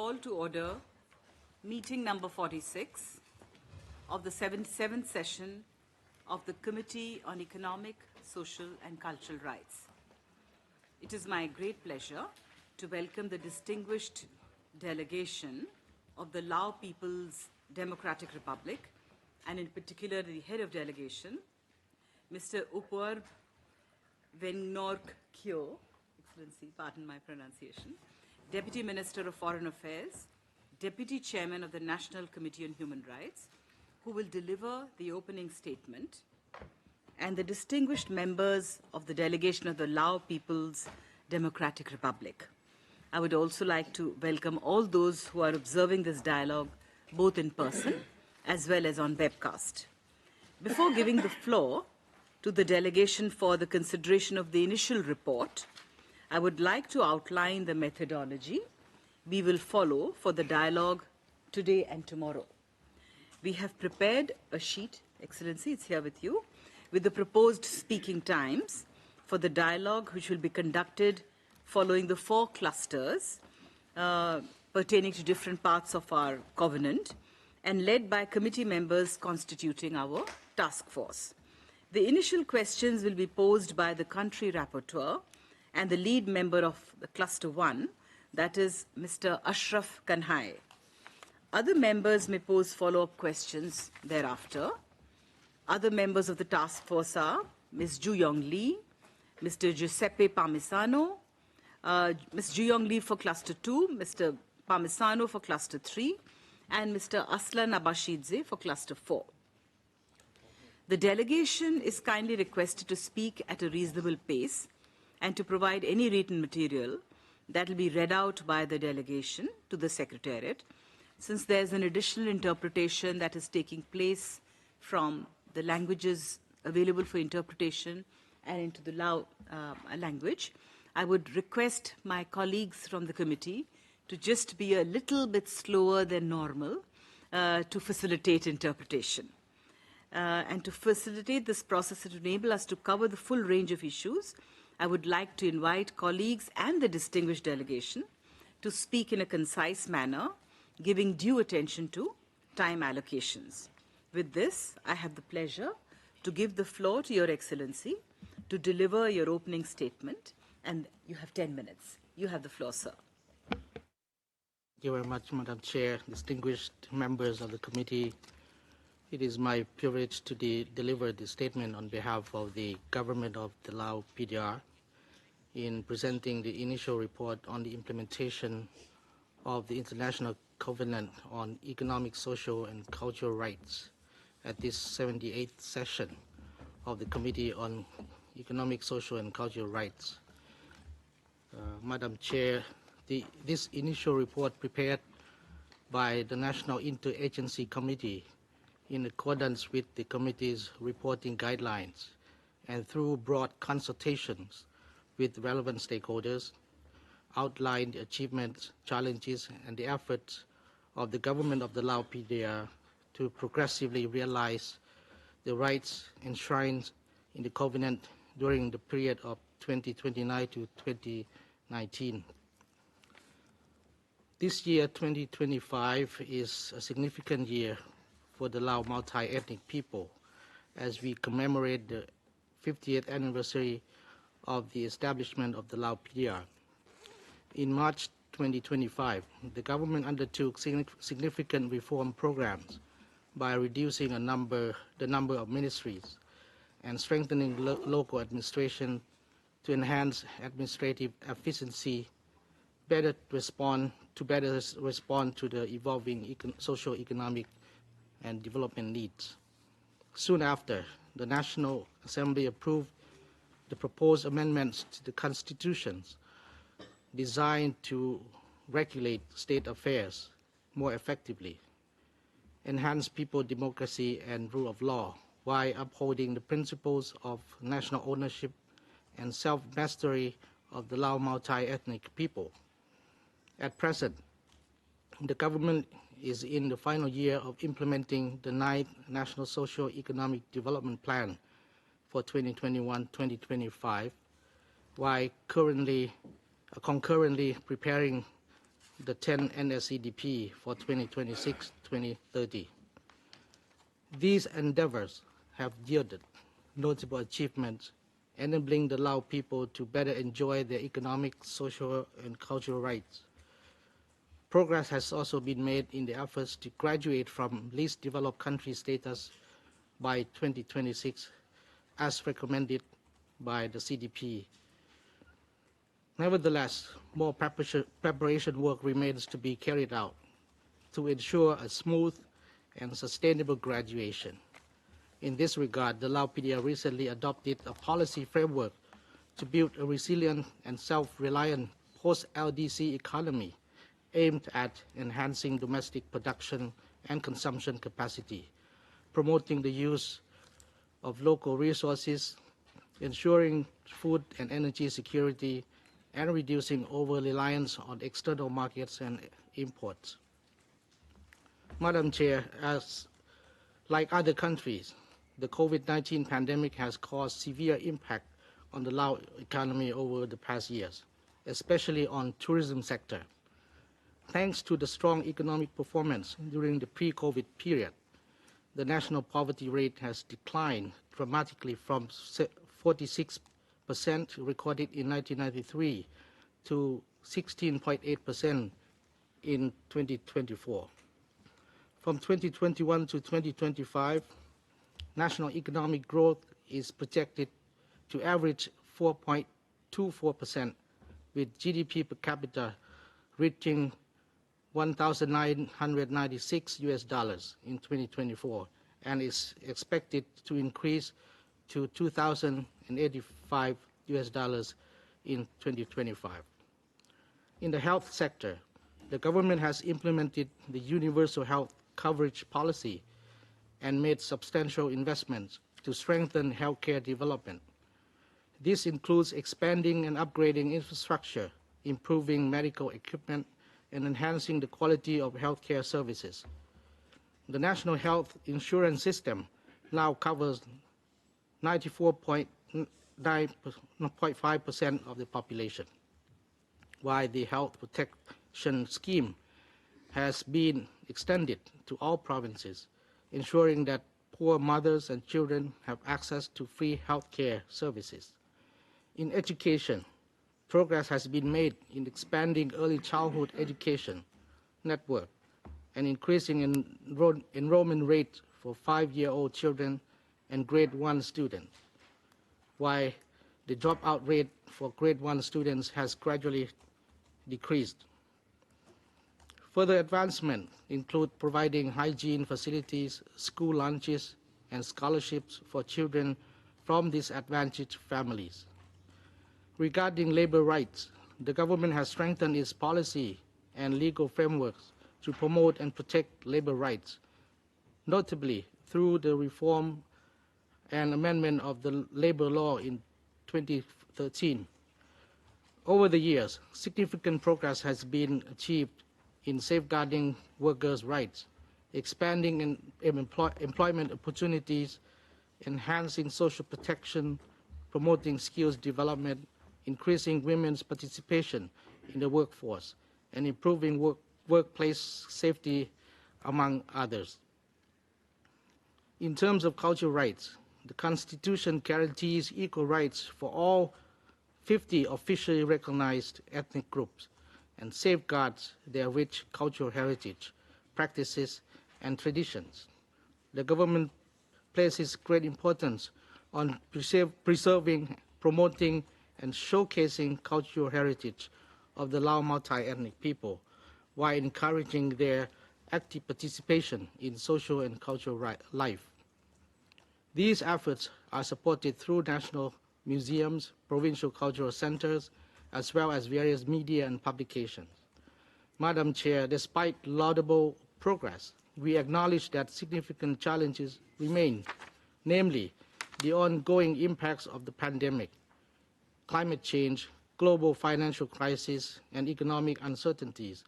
Call to order meeting number 46 of the 77th session of the Committee on Economic, Social and Cultural Rights. It is my great pleasure to welcome the distinguished delegation of the Lao People's Democratic Republic, and in particular the head of delegation, Mr. Upwarb Vengnork Kyo, Excellency, pardon my pronunciation, Deputy Minister of Foreign Affairs, Deputy Chairman of the National Committee on Human Rights, who will deliver the opening statement, and the distinguished members of the delegation of the Lao People's Democratic Republic. I would also like to welcome all those who are observing this dialogue both in person as well as on webcast. Before giving the floor to the delegation for the consideration of the initial report, I would like to outline the methodology we will follow for the dialogue today and tomorrow. We have prepared a sheet, Excellency, it's here with you, with the proposed speaking times for the dialogue which will be conducted following the 4 clusters pertaining to different parts of our covenant and led by committee members constituting our task force. The initial questions will be posed by the country rapporteur and the lead member of the cluster 1, that is Mr. Ashraf Kanhai. Other members may pose follow-up questions thereafter. Other members of the task force are Ms. Ju Yong Lee, Mr. Giuseppe Parmisano, Ms. Ju Yong Lee for cluster 2, Mr. Parmisano for cluster 3, and Mr. Aslan Abashidze for cluster 4. The delegation is kindly requested to speak at a reasonable pace and to provide any written material that will be read out by the delegation to the Secretariat, since there's an additional interpretation that is taking place from the languages available for interpretation and into the Lao language. I would request my colleagues from the committee to just be a little bit slower than normal to facilitate interpretation. And to facilitate this process and to enable us to cover the full range of issues, I would like to invite colleagues and the distinguished delegation to speak in a concise manner, giving due attention to time allocations. With this, I have the pleasure to give the floor to Your Excellency to deliver your opening statement, and you have 10 minutes. You have the floor, sir. Thank you very much, Madam Chair, distinguished members of the committee. It is my privilege to deliver the statement on behalf of the government of the Lao PDR in presenting the initial report on the implementation of the International Covenant on Economic, Social and Cultural Rights at this 78th session of the Committee on Economic, Social and Cultural Rights. Madam Chair, this initial report prepared by the National Interagency Committee in accordance with the committee's reporting guidelines and through broad consultations with relevant stakeholders, outlined the achievements, challenges, and the efforts of the government of the Lao PDR to progressively realize the rights enshrined in the Covenant during the period of 2029 to 2019. This year, 2025, is a significant year for the Lao multi-ethnic people as we commemorate the 50th anniversary of the establishment of the Lao PDR. In March 2025, the government undertook significant reform programs by reducing the number of ministries and strengthening local administration to enhance administrative efficiency, better respond to the evolving socio-economic and development needs. Soon after, the National Assembly approved the proposed amendments to the constitutions designed to regulate state affairs more effectively, enhance people's democracy and rule of law, while upholding the principles of national ownership and self-mastery of the Lao multi-ethnic people. At present, the government is in the final year of implementing the 9th National Socio-Economic Development Plan for 2021-2025, while concurrently preparing the 10 NSCDP for 2026-2030. These endeavors have yielded notable achievements, enabling the Lao people to better enjoy their economic, social, and cultural rights. Progress has also been made in the efforts to graduate from least developed country status by 2026, as recommended by the CDP. Nevertheless, more preparation work remains to be carried out to ensure a smooth and sustainable graduation. In this regard, the Lao PDR recently adopted a policy framework to build a resilient and self-reliant post-LDC economy aimed at enhancing domestic production and consumption capacity, promoting the use of local resources, ensuring food and energy security, and reducing over-reliance on external markets and imports. Madam Chair, like other countries, the COVID-19 pandemic has caused severe impact on the Lao economy over the past years, especially on tourism sector. Thanks to the strong economic performance during the pre-COVID period, the national poverty rate has declined dramatically from 46% recorded in 1993 to 16.8% in 2024. From 2021 to 2025, national economic growth is projected to average 4.24%, with GDP per capita reaching $1,996 in 2024, and is expected to increase to $2,085 in 2025. In the health sector, the government has implemented the universal health coverage policy and made substantial investments to strengthen healthcare development. This includes expanding and upgrading infrastructure, improving medical equipment, and enhancing the quality of healthcare services. The National Health Insurance System now covers 94.5% of the population, while the Health Protection Scheme has been extended to all provinces, ensuring that poor mothers and children have access to free healthcare services. In education, progress has been made in expanding early childhood education network and increasing enrollment rate for 5-year-old children and grade 1 students, while the dropout rate for grade 1 students has gradually decreased. Further advancement include providing hygiene facilities, school lunches, and scholarships for children from disadvantaged families. Regarding labor rights, the government has strengthened its policy and legal frameworks to promote and protect labor rights, notably through the reform and amendment of the labor law in 2013. Over the years, significant progress has been achieved in safeguarding workers' rights, expanding employment opportunities, enhancing social protection, promoting skills development, increasing women's participation in the workforce, and improving workplace safety, among others. In terms of cultural rights, the Constitution guarantees equal rights for all 50 officially recognized ethnic groups and safeguards their rich cultural heritage, practices, and traditions. The government places great importance on preserving, promoting, and showcasing cultural heritage of the Lao multi-ethnic people while encouraging their active participation in social and cultural life. These efforts are supported through national museums, provincial cultural centers, as well as various media and publications. Madam Chair, despite laudable progress, we acknowledge that significant challenges remain, namely the ongoing impacts of the pandemic, climate change, global financial crisis, and economic uncertainties,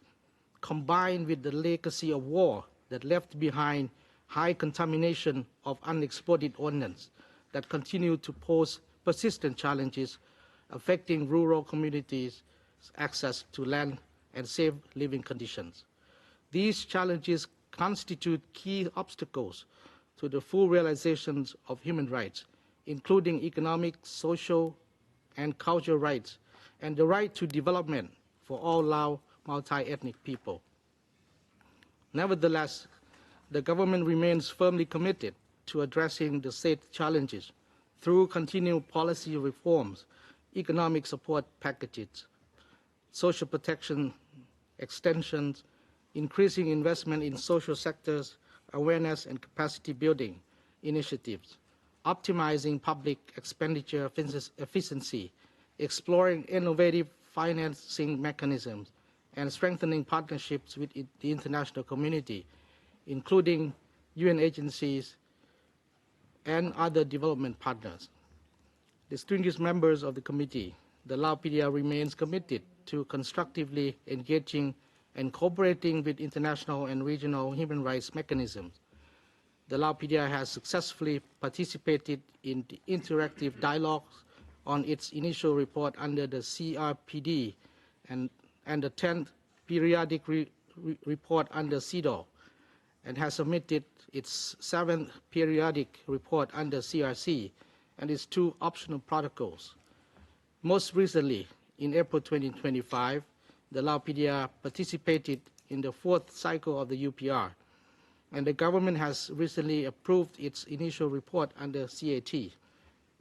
combined with the legacy of war that left behind high contamination of unexploded ordnance that continue to pose persistent challenges affecting rural communities' access to land and safe living conditions. These challenges constitute key obstacles to the full realization of human rights, including economic, social, and cultural rights, and the right to development for all Lao multi-ethnic people. Nevertheless, the government remains firmly committed to addressing the state challenges through continued policy reforms, economic support packages, social protection extensions, increasing investment in social sectors, awareness and capacity building initiatives, optimizing public expenditure efficiency, exploring innovative financing mechanisms, and strengthening partnerships with the international community, including UN agencies and other development partners. Distinguished members of the committee, the Lao PDR remains committed to constructively engaging and cooperating with international and regional human rights mechanisms. The Lao PDR has successfully participated in the interactive dialogues on its initial report under the CRPD and the 10th periodic report under CEDAW, and has submitted its 7th periodic report under CRC and its 2 optional protocols. Most recently, in April 2025, the Lao PDR participated in the 4th cycle of the UPR, and the government has recently approved its initial report under CAT,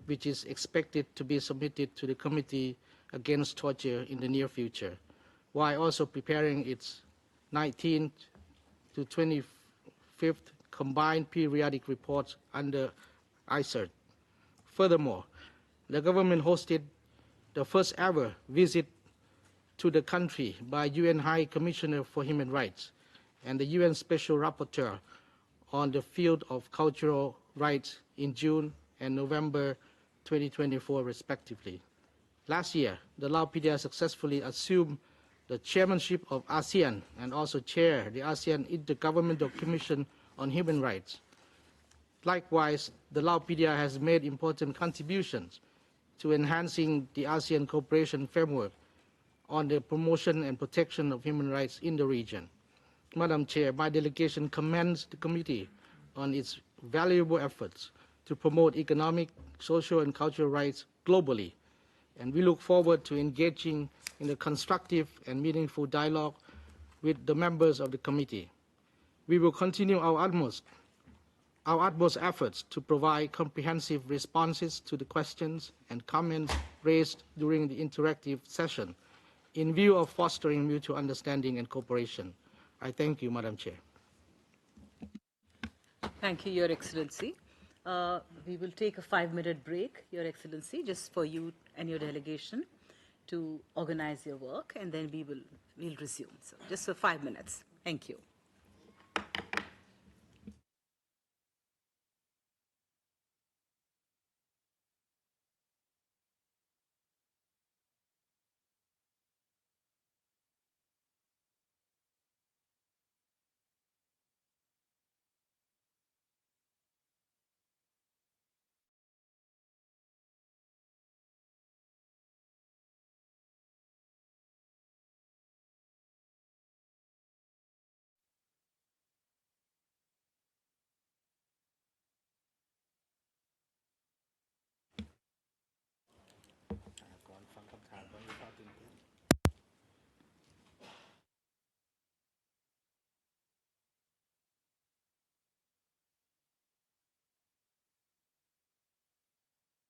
which is expected to be submitted to the Committee Against Torture in the near future, while also preparing its 19th to 25th combined periodic reports under ICERT. Furthermore, the government hosted the first ever visit to the country by UN High Commissioner for Human Rights and the UN Special Rapporteur on the field of cultural rights in June and November 2024, respectively. Last year, the Lao PDR successfully assumed the chairmanship of ASEAN and also chaired the ASEAN Intergovernmental Commission on Human Rights. Likewise, the Lao PDR has made important contributions to enhancing the ASEAN cooperation framework on the promotion and protection of human rights in the region. Madam Chair, my delegation commends the committee on its valuable efforts to promote economic, social, and cultural rights globally, and we look forward to engaging in a constructive and meaningful dialogue with the members of the committee. We will continue our utmost efforts to provide comprehensive responses to the questions and comments raised during the interactive session in view of fostering mutual understanding and cooperation. I thank you, Madam Chair. Thank you, Your Excellency. We will take a 5-minute break, Your Excellency, just for you and your delegation to organize your work, and then we'll resume. So just for 5 minutes. Thank you.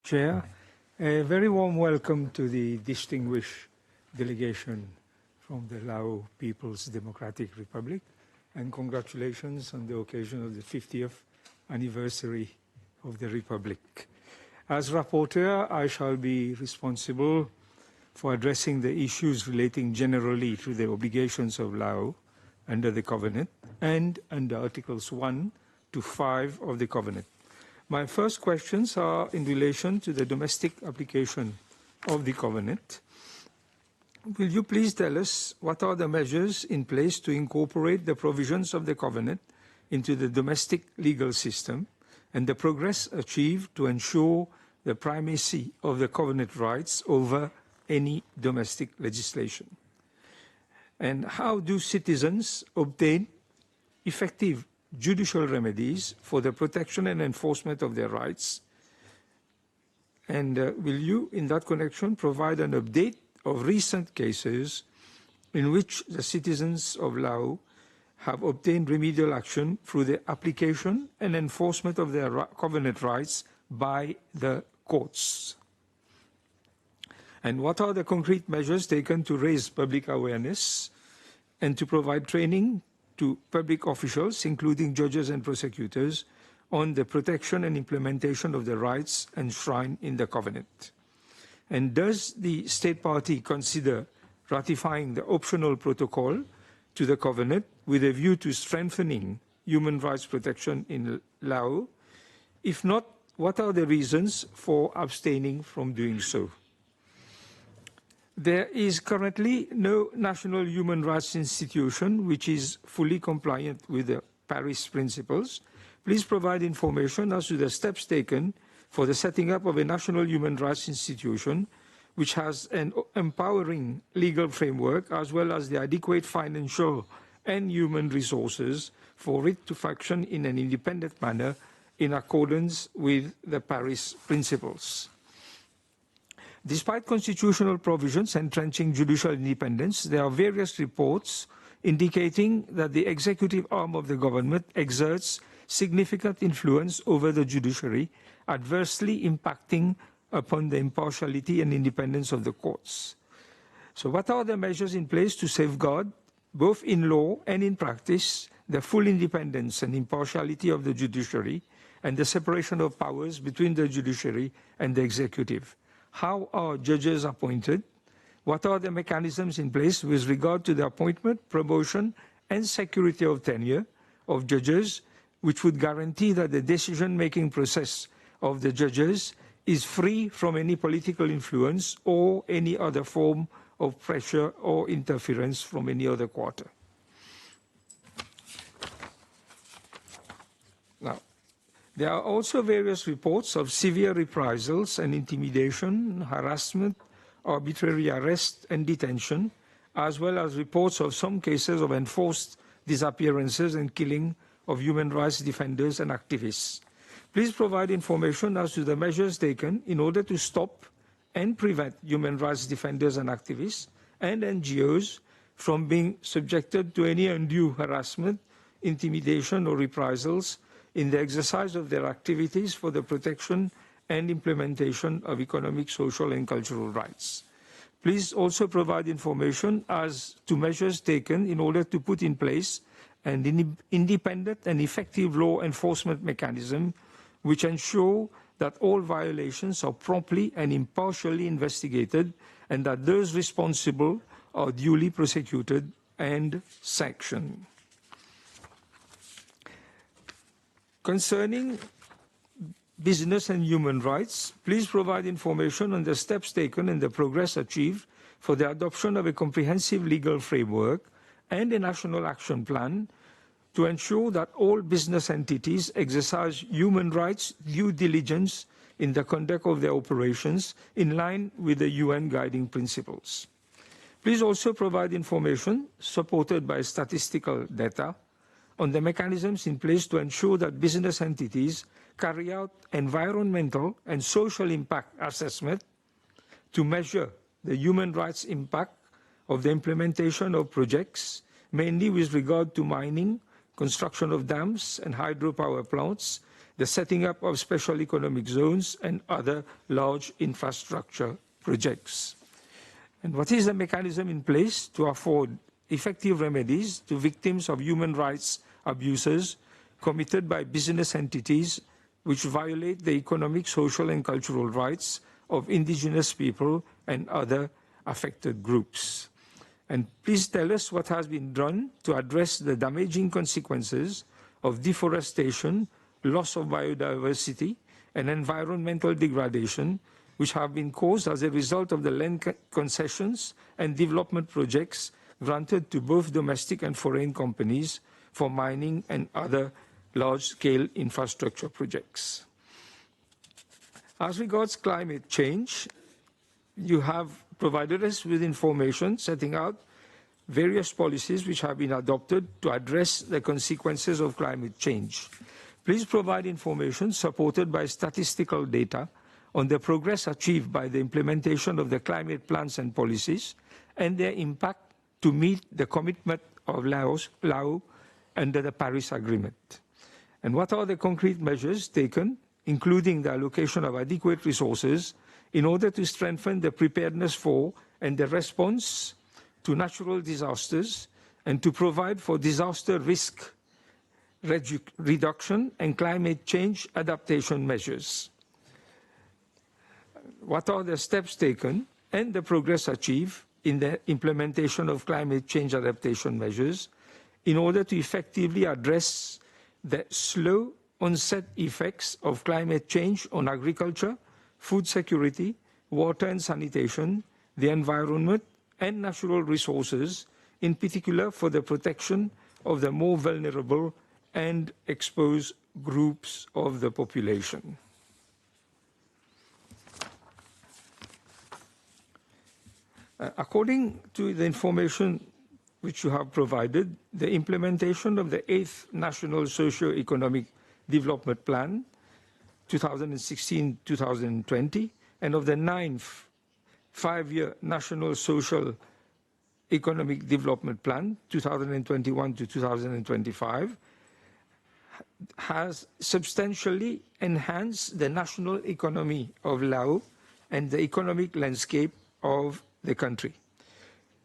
Chair, a very warm welcome to the distinguished delegation from the Lao People's Democratic Republic, and congratulations on the occasion of the 50th anniversary of the Republic. As rapporteur, I shall be responsible for addressing the issues relating generally to the obligations of Lao under the Covenant and under Articles 1 to 5 of the Covenant. My first questions are in relation to the domestic application of the Covenant. Will you please tell us what are the measures in place to incorporate the provisions of the Covenant into the domestic legal system and the progress achieved to ensure the primacy of the Covenant rights over any domestic legislation? And how do citizens obtain effective judicial remedies for the protection and enforcement of their rights? And will you, in that connection, provide an update of recent cases in which the citizens of Laos have obtained remedial action through the application and enforcement of their covenant rights by the courts? And what are the concrete measures taken to raise public awareness and to provide training to public officials, including judges and prosecutors, on the protection and implementation of the rights enshrined in the covenant? And does the state party consider ratifying the optional protocol to the covenant with a view to strengthening human rights protection in Laos? If not, what are the reasons for abstaining from doing so? There is currently no national human rights institution which is fully compliant with the Paris principles. Please provide information as to the steps taken for the setting up of a national human rights institution which has an empowering legal framework as well as the adequate financial and human resources for it to function in an independent manner in accordance with the Paris principles. Despite constitutional provisions entrenching judicial independence, there are various reports indicating that the executive arm of the government exerts significant influence over the judiciary, adversely impacting upon the impartiality and independence of the courts. So what are the measures in place to safeguard, both in law and in practice, the full independence and impartiality of the judiciary and the separation of powers between the judiciary and the executive? How are judges appointed? What are the mechanisms in place with regard to the appointment, promotion, and security of tenure of judges, which would guarantee that the decision-making process of the judges is free from any political influence or any other form of pressure or interference from any other quarter? Now, there are also various reports of severe reprisals and intimidation, harassment, arbitrary arrest and detention, as well as reports of some cases of enforced disappearances and killing of human rights defenders and activists. Please provide information as to the measures taken in order to stop and prevent human rights defenders and activists and NGOs from being subjected to any undue harassment, intimidation or reprisals in the exercise of their activities for the protection and implementation of economic, social and cultural rights. Please also provide information as to measures taken in order to put in place an independent and effective law enforcement mechanism which ensure that all violations are promptly and impartially investigated and that those responsible are duly prosecuted and sanctioned. Concerning business and human rights, please provide information on the steps taken and the progress achieved for the adoption of a comprehensive legal framework and a national action plan to ensure that all business entities exercise human rights due diligence in the conduct of their operations in line with the UN guiding principles. Please also provide information supported by statistical data on the mechanisms in place to ensure that business entities carry out environmental and social impact assessment to measure the human rights impact of the implementation of projects, mainly with regard to mining, construction of dams and hydropower plants, the setting up of special economic zones and other large infrastructure projects. And what is the mechanism in place to afford effective remedies to victims of human rights abuses committed by business entities which violate the economic, social and cultural rights of indigenous people and other affected groups? And please tell us what has been done to address the damaging consequences of deforestation, loss of biodiversity and environmental degradation which have been caused as a result of the land concessions and development projects granted to both domestic and foreign companies for mining and other large-scale infrastructure projects. As regards climate change, you have provided us with information setting out various policies which have been adopted to address the consequences of climate change. Please provide information supported by statistical data on the progress achieved by the implementation of the climate plans and policies and their impact to meet the commitment of Lao under the Paris Agreement. And what are the concrete measures taken, including the allocation of adequate resources, in order to strengthen the preparedness for and the response to natural disasters and to provide for disaster risk reduction and climate change adaptation measures? What are the steps taken and the progress achieved in the implementation of climate change adaptation measures in order to effectively address the slow onset effects of climate change on agriculture, food security, water and sanitation, the environment, and natural resources, in particular for the protection of the more vulnerable and exposed groups of the population? According to the information which you have provided, the implementation of the 8th National Socio-Economic Development Plan, 2016-2020, and of the 9th Five-Year National Social Economic Development Plan, 2021 to 2025, has substantially enhanced the national economy of Laos and the economic landscape of the country.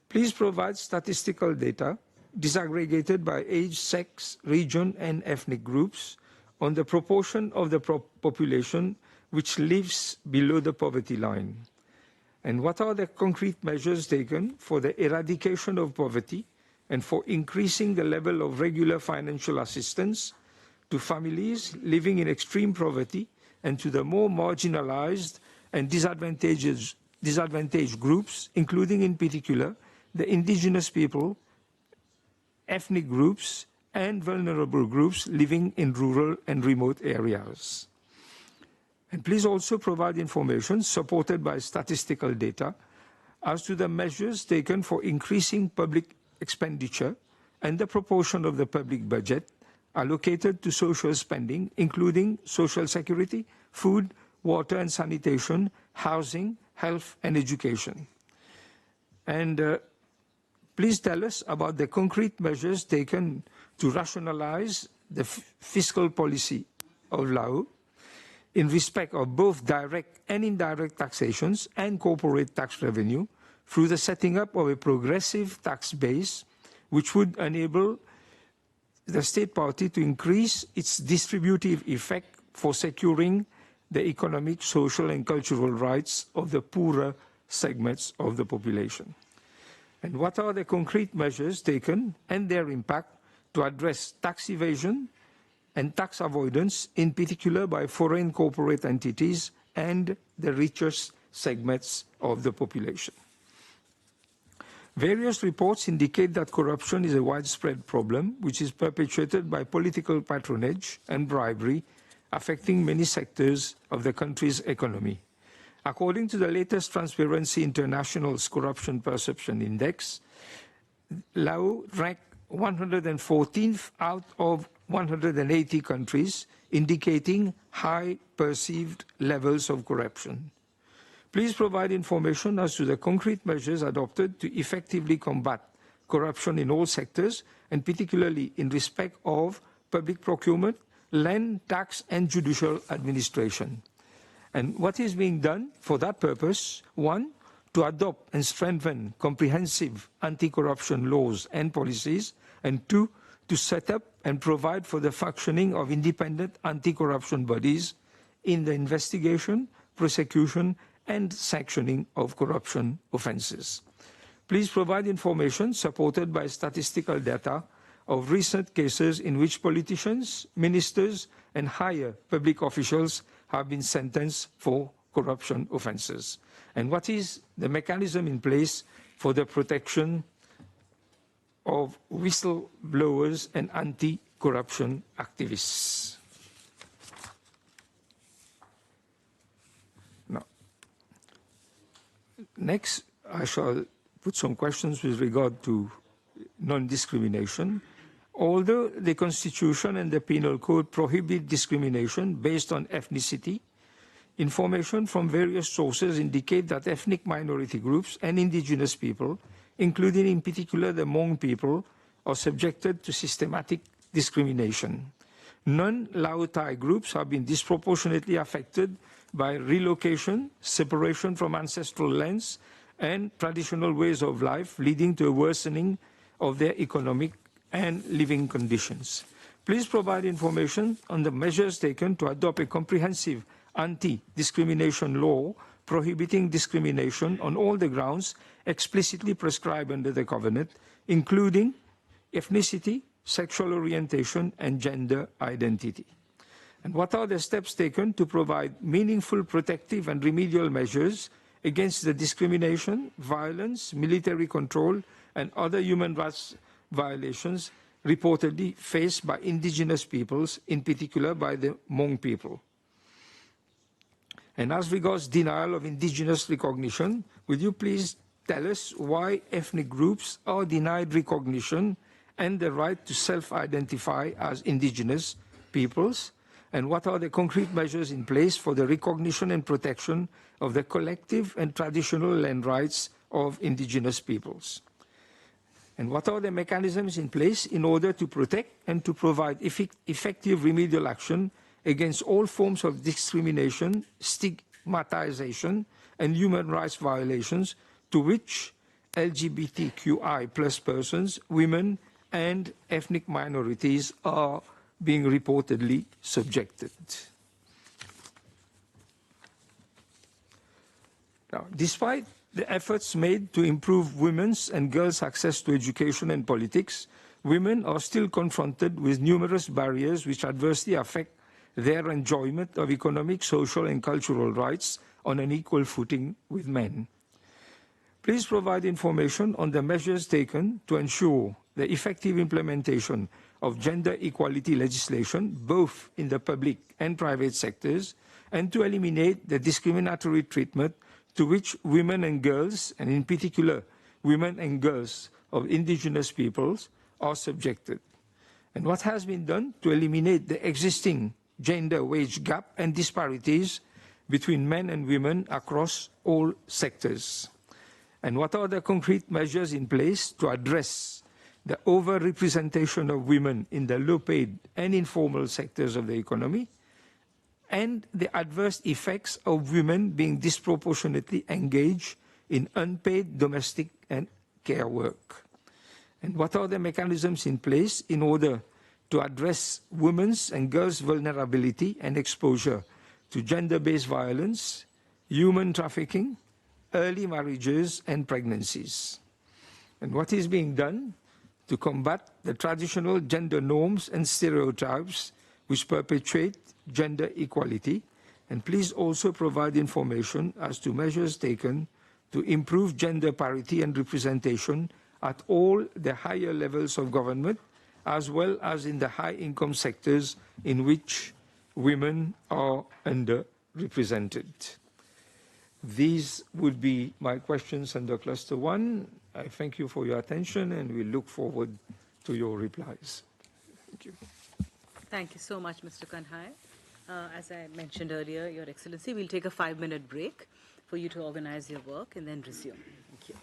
Please provide statistical data disaggregated by age, sex, region, and ethnic groups on the proportion of the population which lives below the poverty line. And what are the concrete measures taken for the eradication of poverty and for increasing the level of regular financial assistance to families living in extreme poverty and to the more marginalized and disadvantaged groups, including in particular the indigenous people, ethnic groups, and vulnerable groups living in rural and remote areas? And please also provide information supported by statistical data as to the measures taken for increasing public expenditure and the proportion of the public budget allocated to social spending, including social security, food, water and sanitation, housing, health and education. And please tell us about the concrete measures taken to rationalize the fiscal policy of Laos in respect of both direct and indirect taxations and corporate tax revenue through the setting up of a progressive tax base which would enable the state party to increase its distributive effect for securing the economic, social and cultural rights of the poorer segments of the population. And what are the concrete measures taken and their impact to address tax evasion and tax avoidance, in particular by foreign corporate entities and the richest segments of the population? Various reports indicate that corruption is a widespread problem which is perpetuated by political patronage and bribery, affecting many sectors of the country's economy. According to the latest Transparency International's Corruption Perception Index, Laos ranked 114th out of 180 countries, indicating high perceived levels of corruption. Please provide information as to the concrete measures adopted to effectively combat corruption in all sectors, and particularly in respect of public procurement, land, tax, and judicial administration. And what is being done for that purpose? 1, to adopt and strengthen comprehensive anti-corruption laws and policies, and 2, to set up and provide for the functioning of independent anti-corruption bodies in the investigation, prosecution, and sanctioning of corruption offences. Please provide information supported by statistical data of recent cases in which politicians, ministers, and higher public officials have been sentenced for corruption offences. And what is the mechanism in place for the protection of whistleblowers and anti-corruption activists? Now, next, I shall put some questions with regard to non-discrimination, although the Constitution and the Penal Code prohibit discrimination based on ethnicity. Information from various sources indicate that ethnic minority groups and indigenous people, including in particular the Hmong people, are subjected to systematic discrimination. Non-Lao Thai groups have been disproportionately affected by relocation, separation from ancestral lands, and traditional ways of life, leading to a worsening of their economic and living conditions. Please provide information on the measures taken to adopt a comprehensive anti-discrimination law prohibiting discrimination on all the grounds explicitly prescribed under the Covenant, including ethnicity, sexual orientation, and gender identity. And what are the steps taken to provide meaningful protective and remedial measures against the discrimination, violence, military control, and other human rights violations reportedly faced by indigenous peoples, in particular by the Hmong people? And as regards denial of indigenous recognition, would you please tell us why ethnic groups are denied recognition and the right to self-identify as indigenous peoples? And what are the concrete measures in place for the recognition and protection of the collective and traditional land rights of indigenous peoples? And what are the mechanisms in place in order to protect and to provide effective remedial action against all forms of discrimination, stigmatization, and human rights violations to which LGBTQI+ persons, women, and ethnic minorities are being reportedly subjected? Now, despite the efforts made to improve women's and girls' access to education and politics, women are still confronted with numerous barriers which adversely affect their enjoyment of economic, social, and cultural rights on an equal footing with men. Please provide information on the measures taken to ensure the effective implementation of gender equality legislation, both in the public and private sectors, and to eliminate the discriminatory treatment to which women and girls, and in particular women and girls of indigenous peoples, are subjected. And what has been done to eliminate the existing gender wage gap and disparities between men and women across all sectors? And what are the concrete measures in place to address the overrepresentation of women in the low-paid and informal sectors of the economy, and the adverse effects of women being disproportionately engaged in unpaid domestic and care work? And what are the mechanisms in place in order to address women's and girls' vulnerability and exposure to gender-based violence, human trafficking, early marriages, and pregnancies? And what is being done to combat the traditional gender norms and stereotypes which perpetuate gender equality? And please also provide information as to measures taken to improve gender parity and representation at all the higher levels of government, as well as in the high-income sectors in which women are underrepresented. These would be my questions under Cluster 1. I thank you for your attention, and we look forward to your replies. Thank you. Thank you so much, Mr. Kanhai. As I mentioned earlier, Your Excellency, we'll take a 5-minute break for you to organize your work and then resume. Thank you.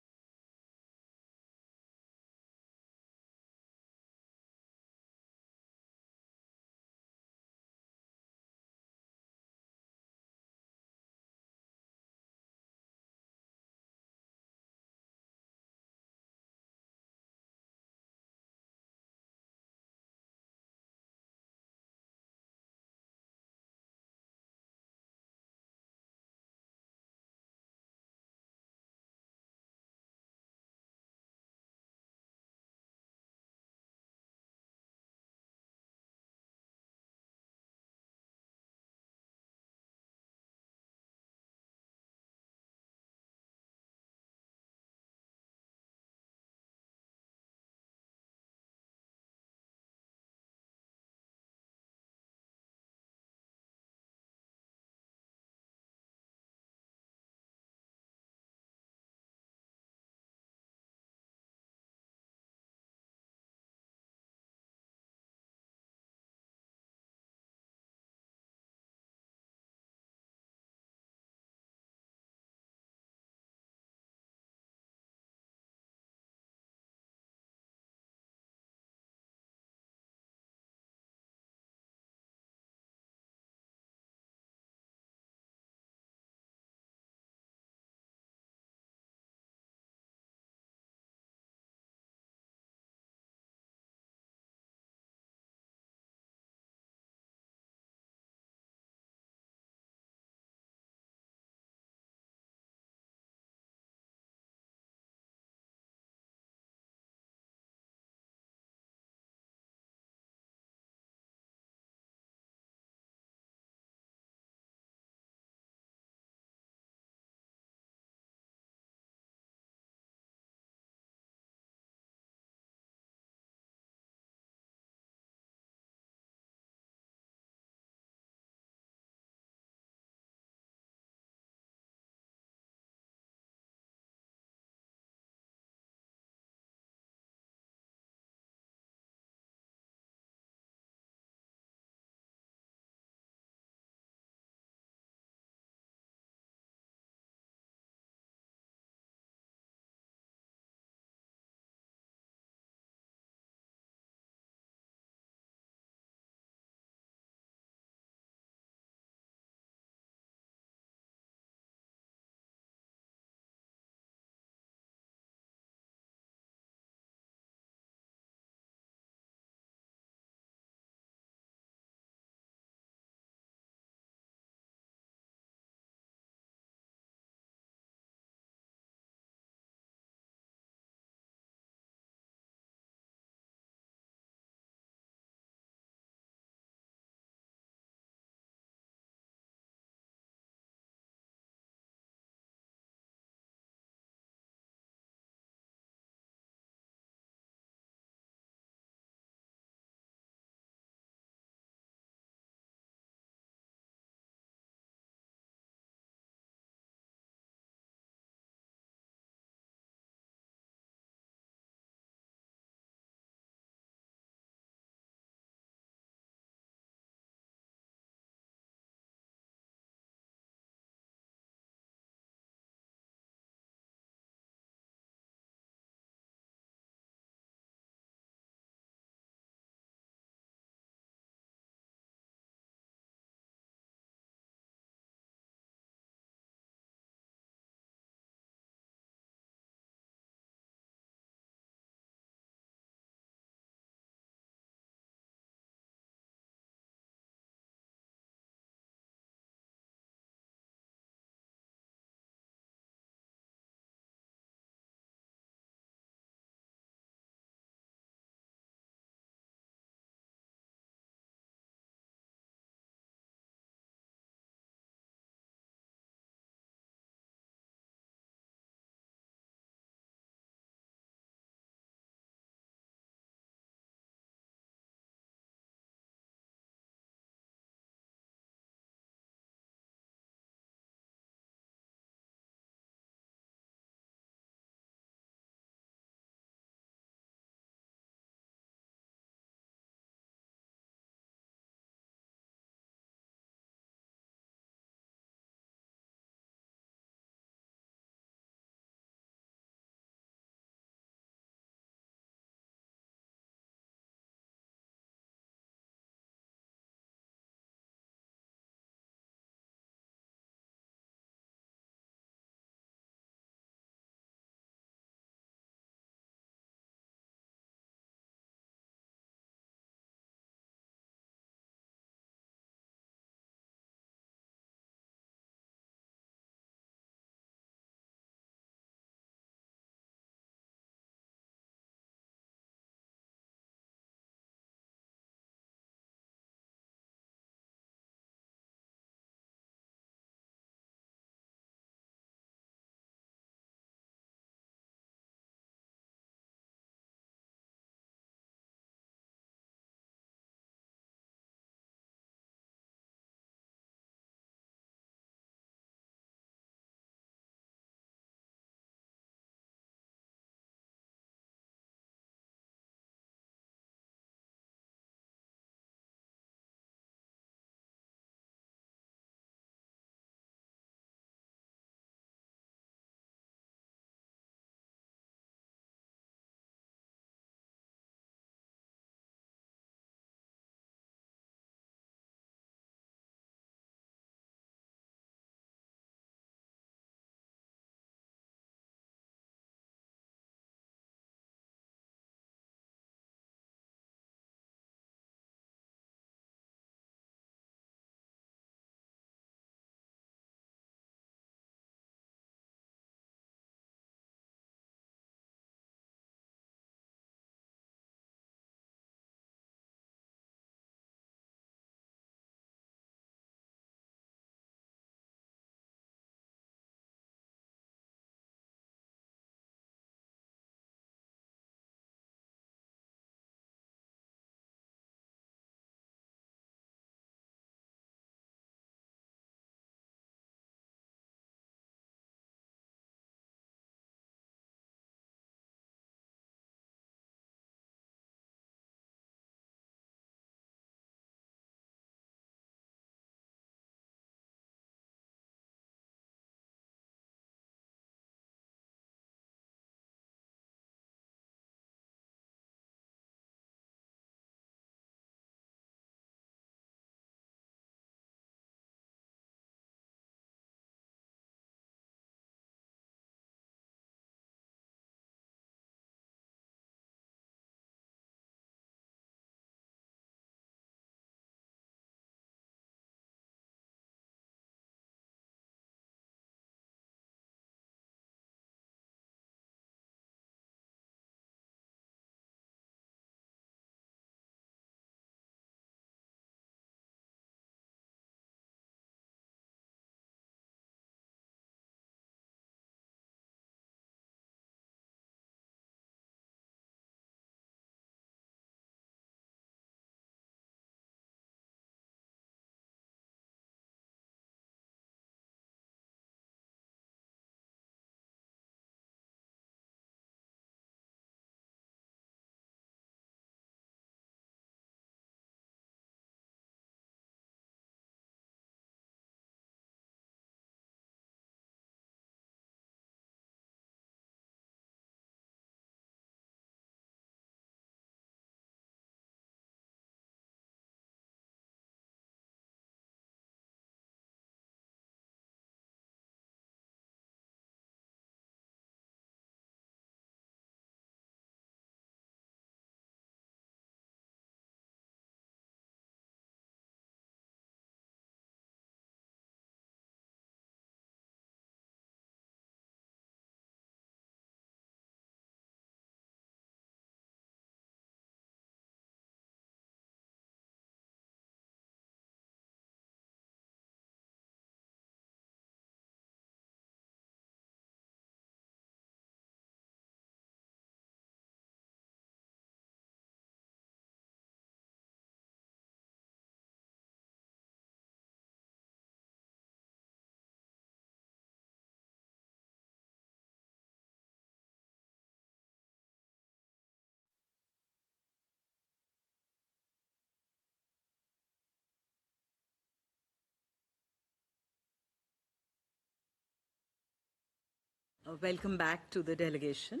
Welcome back to the delegation.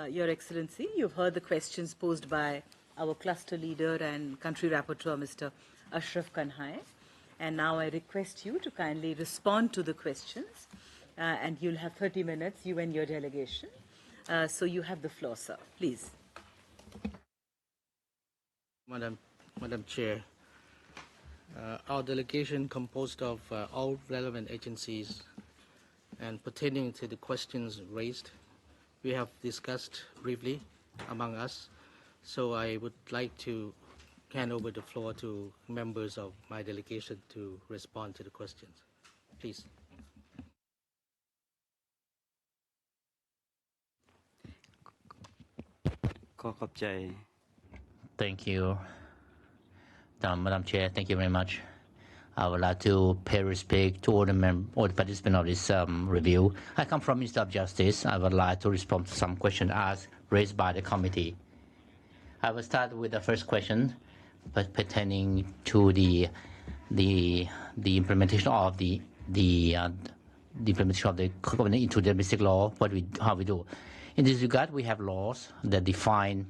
Your Excellency, you've heard the questions posed by our cluster leader and country rapporteur, Mr. Ashraf Kanhai. And now I request you to kindly respond to the questions. And you'll have 30 minutes, you and your delegation. So you have the floor, sir. Please. Madam Chair, our delegation composed of all relevant agencies and pertaining to the questions raised, we have discussed briefly among us. So I would like to hand over the floor to members of my delegation to respond to the questions. Please. Thank you, Madam Chair. Thank you very much. I would like to pay respect to all the participants of this review. I come from Ministry of Justice. I would like to respond to some questions asked, raised by the committee. I will start with the first question pertaining to the implementation of the implementation of the covenant into domestic law. How we do. In this regard, we have laws that define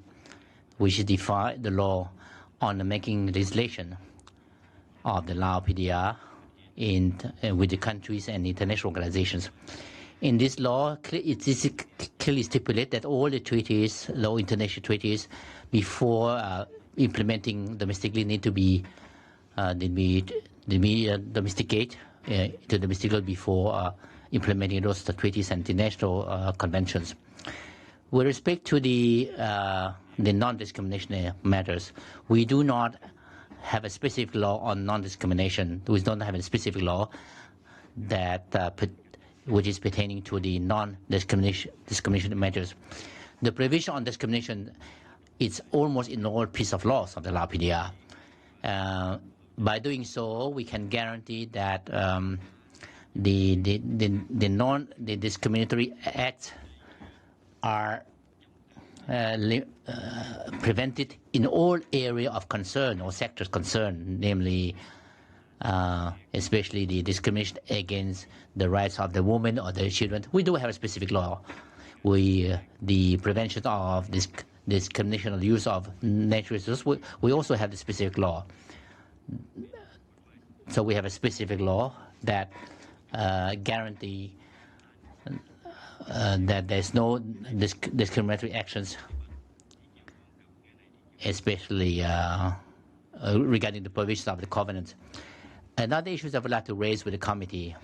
the law on the making legislation of the Lao PDR with the countries and international organizations. In this law, it is clearly stipulated that all the treaties, international treaties, before implementing domestically need to be domesticated to domestic law before implementing those treaties and international conventions. With respect to the non-discrimination matters, we do not have a specific law on non-discrimination. We don't have a specific law that which is pertaining to the non-discrimination matters. The provision on discrimination is almost in all piece of laws of the Lao PDR. By doing so, we can guarantee that the discriminatory acts are prevented in all area of concern or sectors concerned, namely especially the discrimination against the rights of the women or the children. We do have a specific law. The prevention of discrimination or use of natural resources, we also have the specific law. So we have a specific law that guarantee that there's no discriminatory actions, especially regarding the provisions of the covenant. Another issue that I would like to raise with the committee,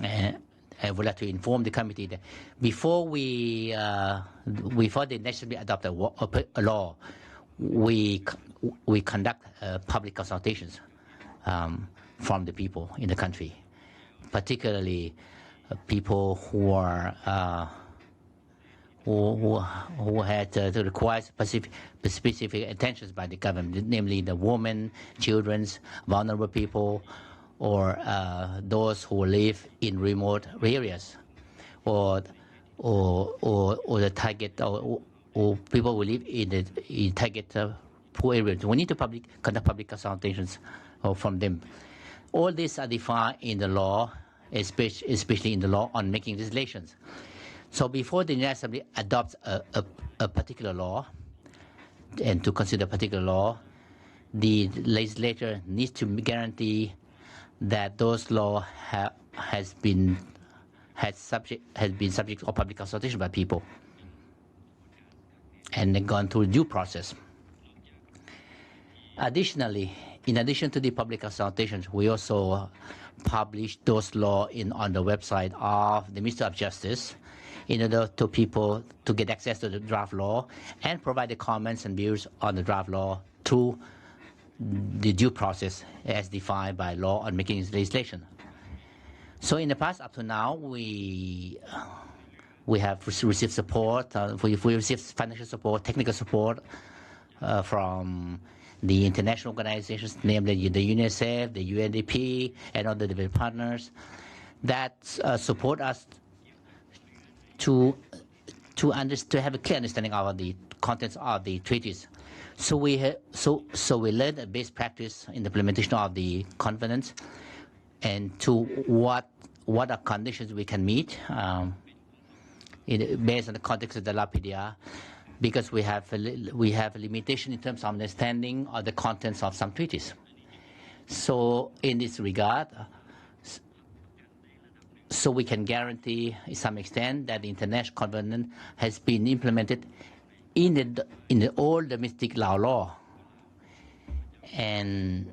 I would like to inform the committee that before they nationally adopt a law, we conduct public consultations from the people in the country, particularly people who are who had to require specific attentions by the government, namely the women, children, vulnerable people, or those who live in remote areas, or the target or people who live in the target poor areas. We need to conduct public consultations from them. All these are defined in the law, especially in the law on making legislations. So before the National Assembly adopts a particular law, and to consider a particular law, the legislator needs to guarantee that those laws has been subject to public consultation by people and then gone through due process. Additionally, in addition to the public consultations, we also publish those laws on the website of the Ministry of Justice in order to people to get access to the draft law and provide the comments and views on the draft law through the due process as defined by law on making legislation. So in the past up to now, we have received support, we received financial support, technical support from the international organizations, namely the UNICEF, the UNDP, and other development partners that support us to have a clear understanding of the contents of the treaties. So we learned a best practice in the implementation of the covenant and to what what are conditions we can meet based on the context of the Lao PDR, because we have a limitation in terms of understanding of the contents of some treaties. So in this regard, so we can guarantee to some extent that the international covenant has been implemented in the old domestic Lao law. And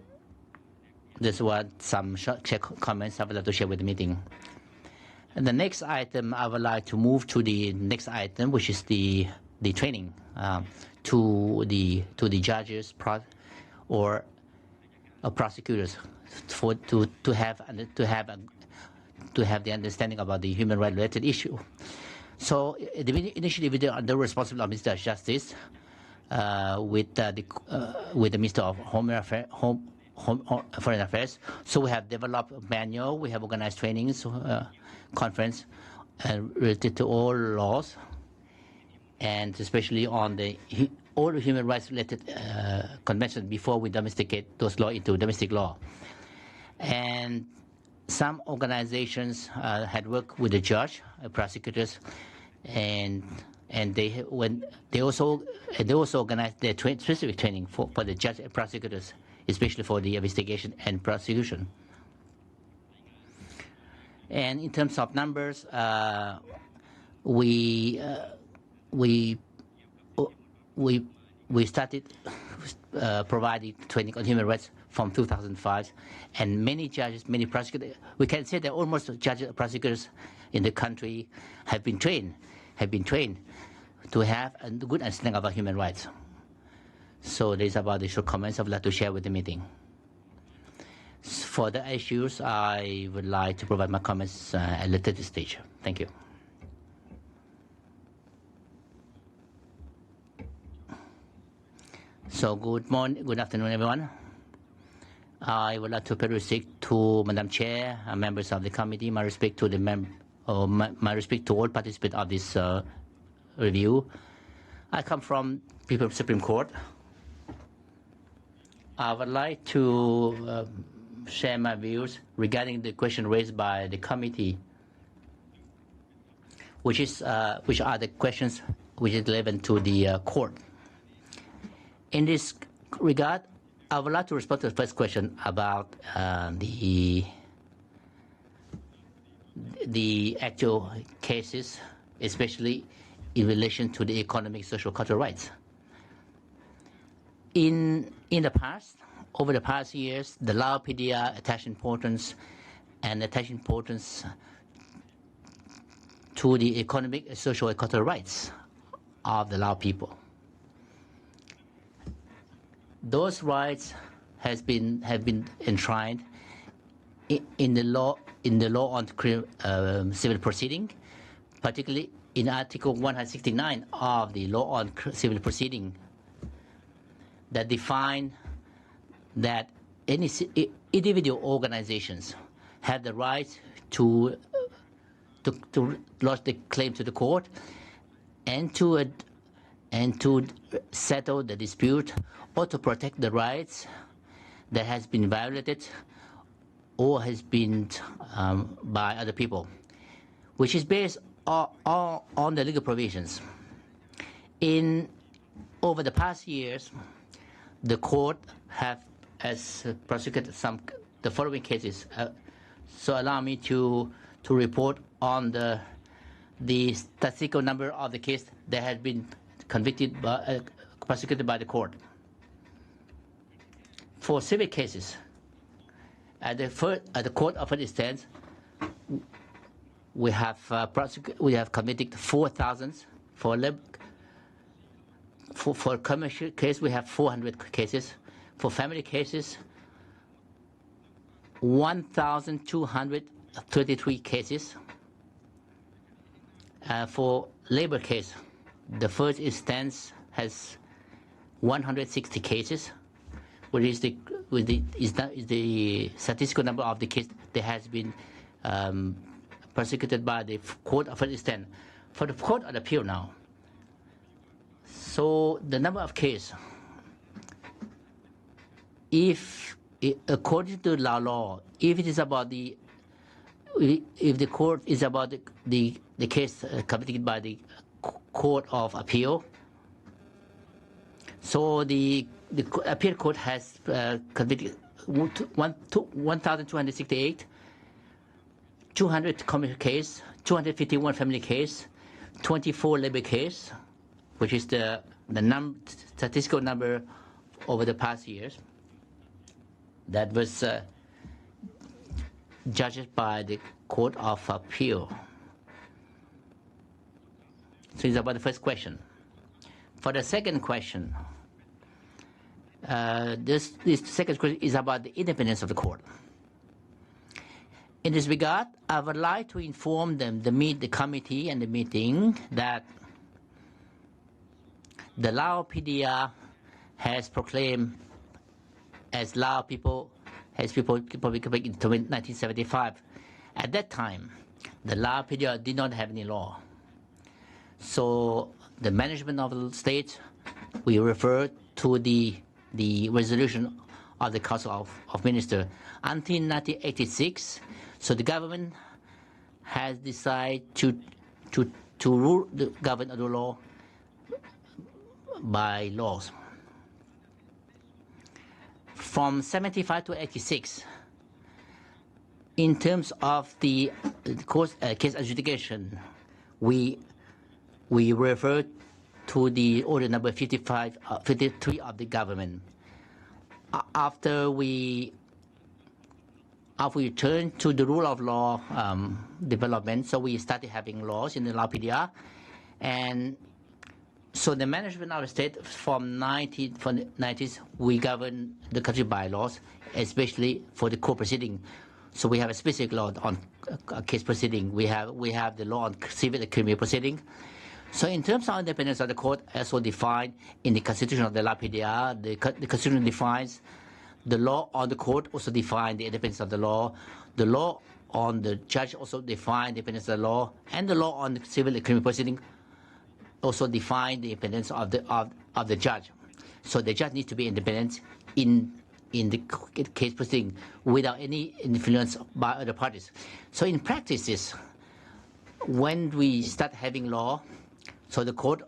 this is what some short comments I would like to share with the meeting. And the next item, I would like to move to the next item, which is the training to the judges or prosecutors to have the understanding about the human rights related issue. So initially, we did under responsibility of Minister of Justice with the Minister of Foreign Affairs. So we have developed a manual, we have organized trainings, conference related to all laws, and especially on all the human rights related conventions before we domesticate those laws into domestic law. And some organizations had worked with the judge, prosecutors, and they also organized their specific training for the judge and prosecutors, especially for the investigation and prosecution. And in terms of numbers, we started providing training on human rights from 2005, and many judges, many prosecutors, we can say that almost judges and prosecutors in the country have been trained to have a good understanding about human rights. So this is about the short comments I would like to share with the meeting. For the issues, I would like to provide my comments at a later stage. Thank you. So good morning, good afternoon, everyone. I would like to pay respect to Madam Chair, members of the committee, my respect to my respect to all participants of this review. I come from People's Supreme Court. I would like to share my views regarding the question raised by the committee, which are the questions which is relevant to the court. In this regard, I would like to respond to the first question about the actual cases, especially in relation to the economic, social, cultural rights. In the past, over the past years, the Lao PDR attached importance to the economic, social, and cultural rights of the Lao people. Those rights have been enshrined in the law on civil proceeding, particularly in Article 169 of the law on civil proceeding, that define that any individual organizations have the right to lodge the claim to the court and to settle the dispute or to protect the rights that has been violated or has been by other people, which is based on the legal provisions. Over the past years, the court has prosecuted the following cases. So allow me to report on the statistical number of the cases that has been prosecuted by the court. For civil cases, at the court of first instance, we have committed 4,000. For commercial case, we have 400 cases. For family cases, 1,233 cases. For labor case, the first instance has 160 cases, which is the statistical number of the cases that has been prosecuted by the court of first instance. For the court of appeal now, so the number of cases, according to Lao law, if it is about the if the court is about the case completed by the Court of Appeal, so the appeal court has completed 1,268, 200 commercial case, 251 family case, 24 labor case, which is the statistical number over the past years that was judged by the Court of Appeal. So it's about the first question. For the second question, this second question is about the independence of the court. In this regard, I would like to inform the committee and the meeting that the Lao PDR has proclaimed as Lao People Republic in 1975. At that time, the Lao PDR did not have any law. So the management of the state, we refer to the resolution of the Council of Ministers until 1986. So the government has decided to rule the government of the law by laws. From 75 to 86, in terms of the case adjudication, we refer to the order number 53 of the government. After we turn to the rule of law development, so we started having laws in the Lao PDR, and so the management of the state from the 90s, we govern the country by laws, especially for the court proceeding. So we have a specific law on case proceeding. We have the law on civil and criminal proceeding. So in terms of independence of the court, also defined in the Constitution of the Lao PDR, the Constitution defines the law on the court, also define the independence of the law. The law on the judge also define the independence of the law, and the law on the civil and criminal proceeding also define the independence of the judge. So the judge needs to be independent in the case proceeding without any influence by other parties. So in practices, when we start having law, so the court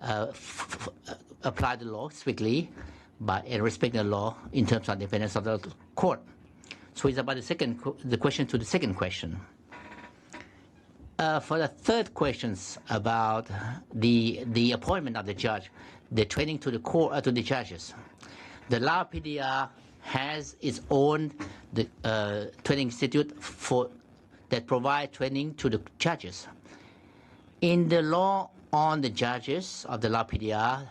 apply the law strictly, but respecting the law in terms of independence of the court. So it's about the question to the second question. For the third questions about the appointment of the judge, the training to the court to the judges, the Lao PDR has its own training institute that provide training to the judges. In the law on the judges of the Lao PDR,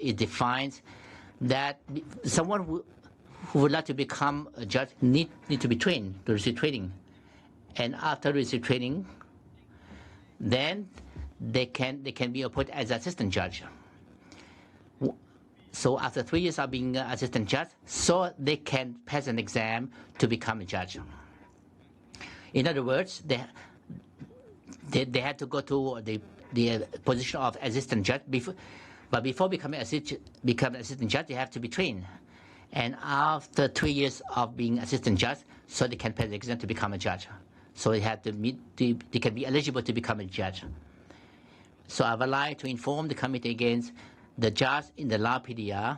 it defines that someone who would like to become a judge need to be trained, to receive training. And after receive training, then they can be appointed as assistant judge. So after 3 years of being assistant judge, so they can pass an exam to become a judge. In other words, they had to go to the position of assistant judge before, but before becoming assistant judge, they have to be trained. And after 3 years of being assistant judge, so they can pass the exam to become a judge. So they have to they can be eligible to become a judge. So I would like to inform the committee against the judge in the Lao PDR.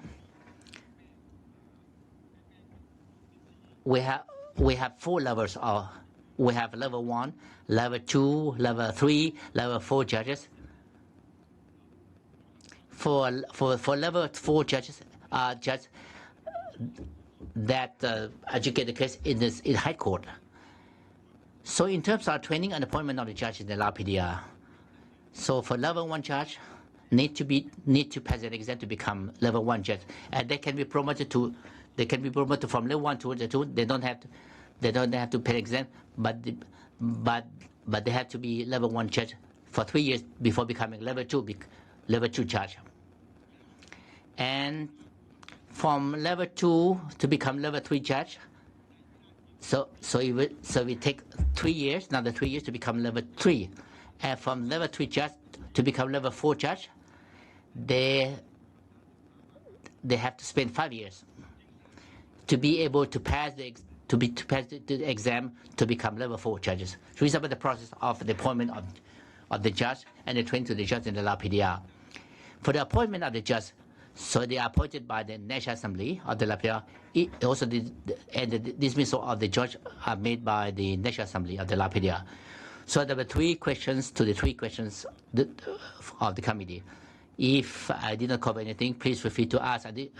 We have 4 levels. We have level 1, level 2, level 3, level 4 judges. For level 4 judges, judges that adjudicate the case in High Court. So in terms of training and appointment of the judge in the Lao PDR, so for level 1 judge, need to pass an exam to become level 1 judge, and they can be promoted from level 1 to level 2. They don't have to pay exam, but they have to be level 1 judge for 3 years before becoming level 2 judge. And from level 2 to become level 3 judge, so we take 3 years, another 3 years to become level 3. And from level 3 judge to become level 4 judge, they have to spend 5 years to be able to pass to pass the exam to become level 4 judges. So it's about the process of the appointment of the judge and the training to the judge in the Lao PDR. For the appointment of the judge, so they are appointed by the National Assembly of the Lao PDR. And the dismissal of the judge are made by the National Assembly of the Lao PDR. So there were 3 questions to the 3 questions of the committee. If I did not cover anything, please feel free to ask any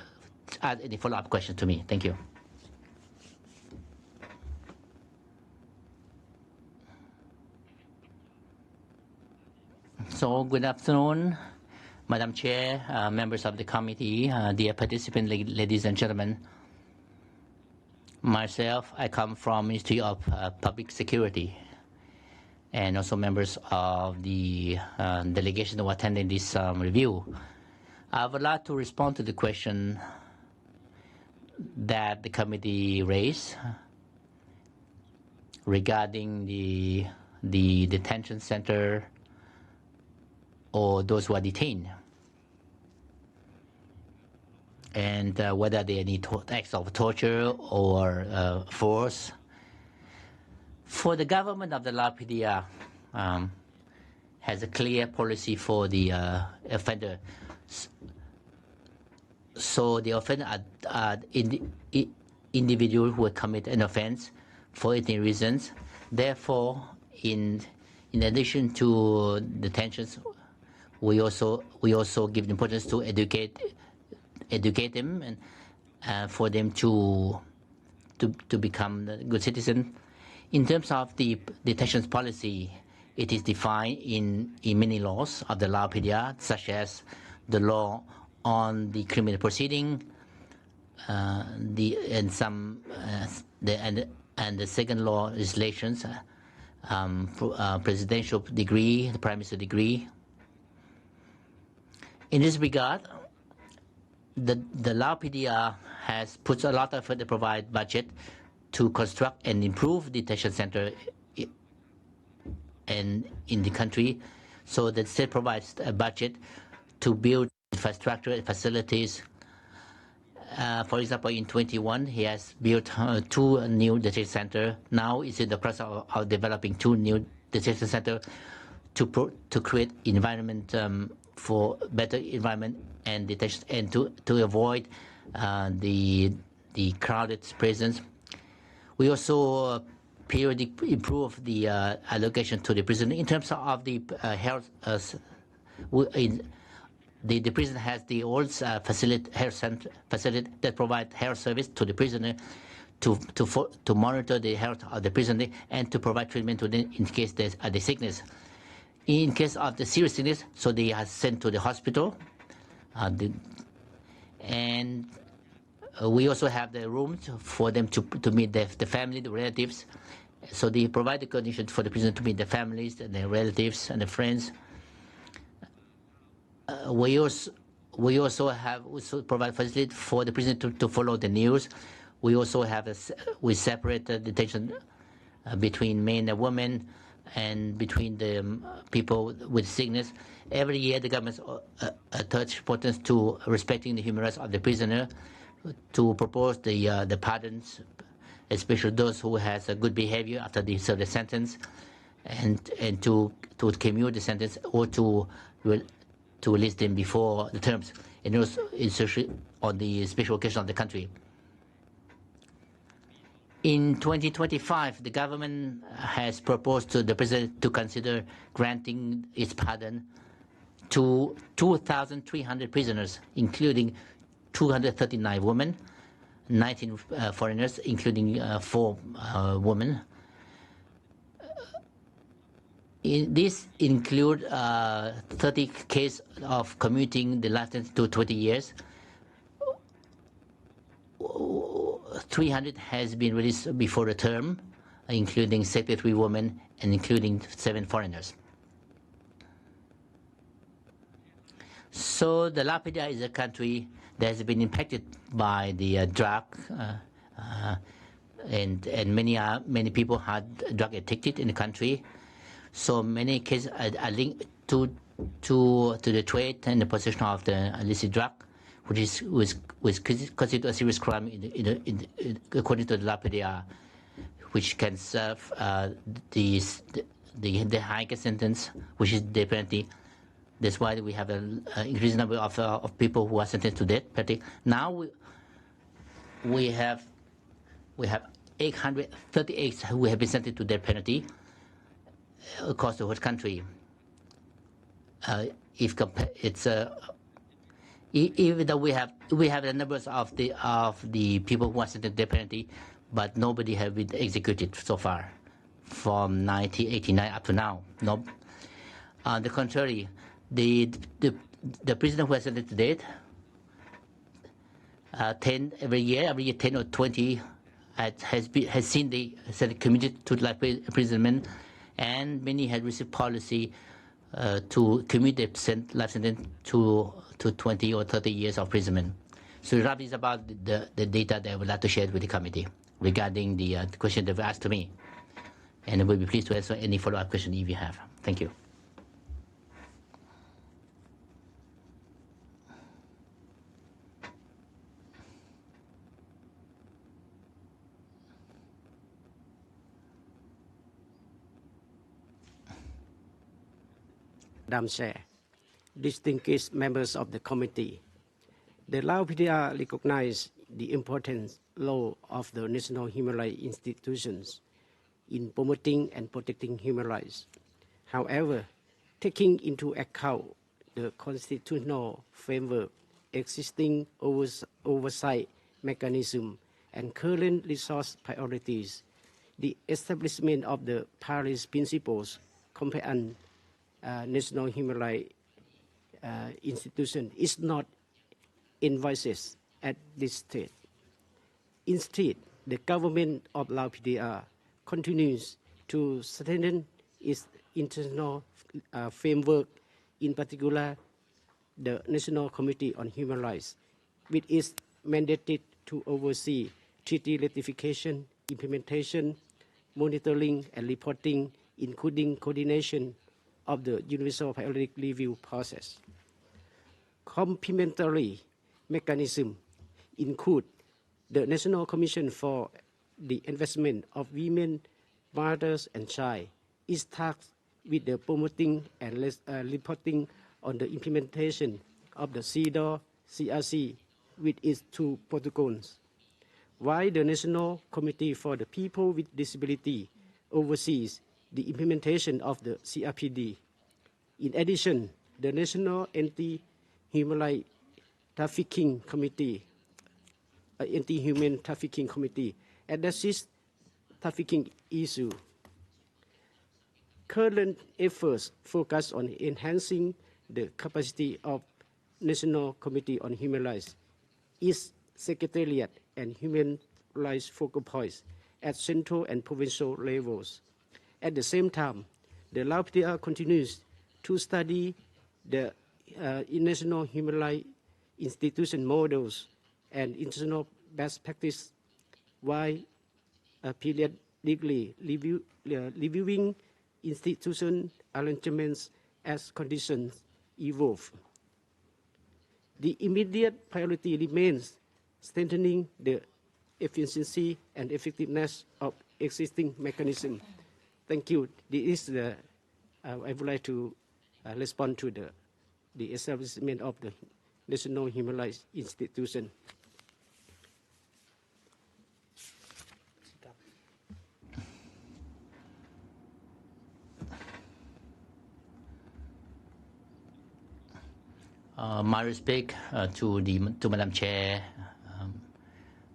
follow-up questions to me. Thank you. So good afternoon, Madam Chair, members of the committee, dear participants, ladies and gentlemen. Myself, I come from Ministry of Public Security, and also members of the delegation who attended this review. I would like to respond to the question that the committee raised regarding the detention center or those who are detained, and whether there are any acts of torture or force. For the government of the Lao PDR has a clear policy for the offender. So the offender are individuals who commit an offense for any reasons. Therefore, in addition to detentions, we also give importance to educate them and for them to become a good citizen. In terms of the detention policy, it is defined in many laws of the Lao PDR, such as the law on the criminal proceeding, the second law legislations, presidential degree, the prime minister degree. In this regard, the Lao PDR has put a lot of effort to provide budget to construct and improve detention center in the country. So the state provides a budget to build infrastructure and facilities. For example, in 21, he has built 2 new detention centers. Now it's in the process of developing 2 new detention centers to create environment for better environment and detention, and to avoid the crowded prisons. We also periodically improve the allocation to the prison in terms of the health. The prison has the old health facility that provide health service to the prisoner to monitor the health of the prisoner and to provide treatment to them in case there's the sickness. In case of the serious sickness, so they are sent to the hospital. And we also have the rooms for them to meet the family, the relatives. So they provide the conditions for the prisoner to meet the families and their relatives and the friends. We also provide facility for the prisoner to follow the news. We also have we separate the detention between men and women, and between the people with sickness. Every year, the government attaches importance to respecting the human rights of the prisoner, to propose the pardons, especially those who has a good behavior after they serve the sentence, and to commute the sentence or to release them before the terms, and also especially on the special occasion of the country. In 2025, the government has proposed to the president to consider granting its pardon to 2,300 prisoners, including 239 women, 19 foreigners, including 4 women. This includes 30 cases of commuting the life sentence to 20 years. 300 has been released before the term, including 73 women and including 7 foreigners. So the Lao PDR is a country that has been impacted by the drug, and many people are drug addicted in the country. So many cases are linked to the trade and the possession of the illicit drug. which constitute a serious crime according to the Lao PDR, which can serve the highest sentence, which is death penalty. That's why we have an increasing number of people who are sentenced to death penalty. Now we have 838 who have been sentenced to death penalty across the whole country. Even though we have the numbers of the people who are sentenced to death penalty, but nobody have been executed so far from 1989 up to now. No. On the contrary, the prisoner who has sentenced to death, 10 every year 10 or 20 has seen the committed to life imprisonment, and many had received policy to commute the life sentence to 20 or 30 years of imprisonment. So that is about the data that I would like to share with the committee regarding the question that was asked to me. And I will be pleased to answer any follow-up question if you have. Thank you. Madam Chair, distinguished members of the committee, the Lao PDR recognizes the important role of the national human rights institutions in promoting and protecting human rights. However, taking into account the constitutional framework, existing oversight mechanism, and current resource priorities, the establishment of the Paris Principles compliant national human rights institution is not envisaged at this stage. Instead, the government of Lao PDR continues to strengthen its international framework, in particular the National Committee on Human Rights, which is mandated to oversee treaty ratification, implementation, monitoring, and reporting, including coordination of the Universal Periodic Review process. Complementary mechanisms include the National Commission for the Investment of Women, Mothers, and Children is tasked with the promoting and reporting on the implementation of the CESCR, CRC with its two protocols, while the National Committee for the People with Disability oversees the implementation of the CRPD. In addition, the National Anti-Human Rights Trafficking Committee, Anti-Human Trafficking Committee, addresses trafficking issue. Current efforts focus on enhancing the capacity of National Committee on Human Rights, its secretariat, and human rights focal points at central and provincial levels. At the same time, the Lao PDR continues to study the national human rights institution models and international best practice while periodically reviewing institution arrangements as conditions evolve. The immediate priority remains strengthening the efficiency and effectiveness of existing mechanisms. Thank you. This is I would like to respond to the establishment of the National Human Rights Institution. My respect to Madam Chair,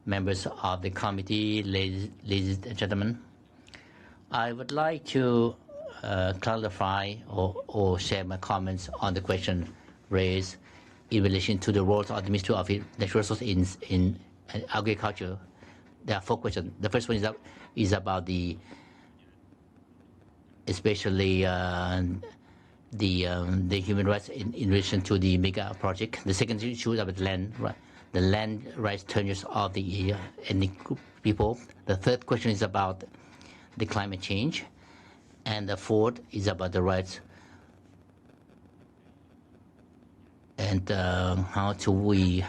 members of the committee, ladies and gentlemen. I would like to clarify or share my comments on the question raised in relation to the roles of the Ministry of Natural Resources in agriculture. There are 4 questions. The first one is about especially the human rights in relation to the mega project. The second issue is about the land rights tenures of the ethnic people. The third question is about the climate change, and the fourth is about the rights and how do we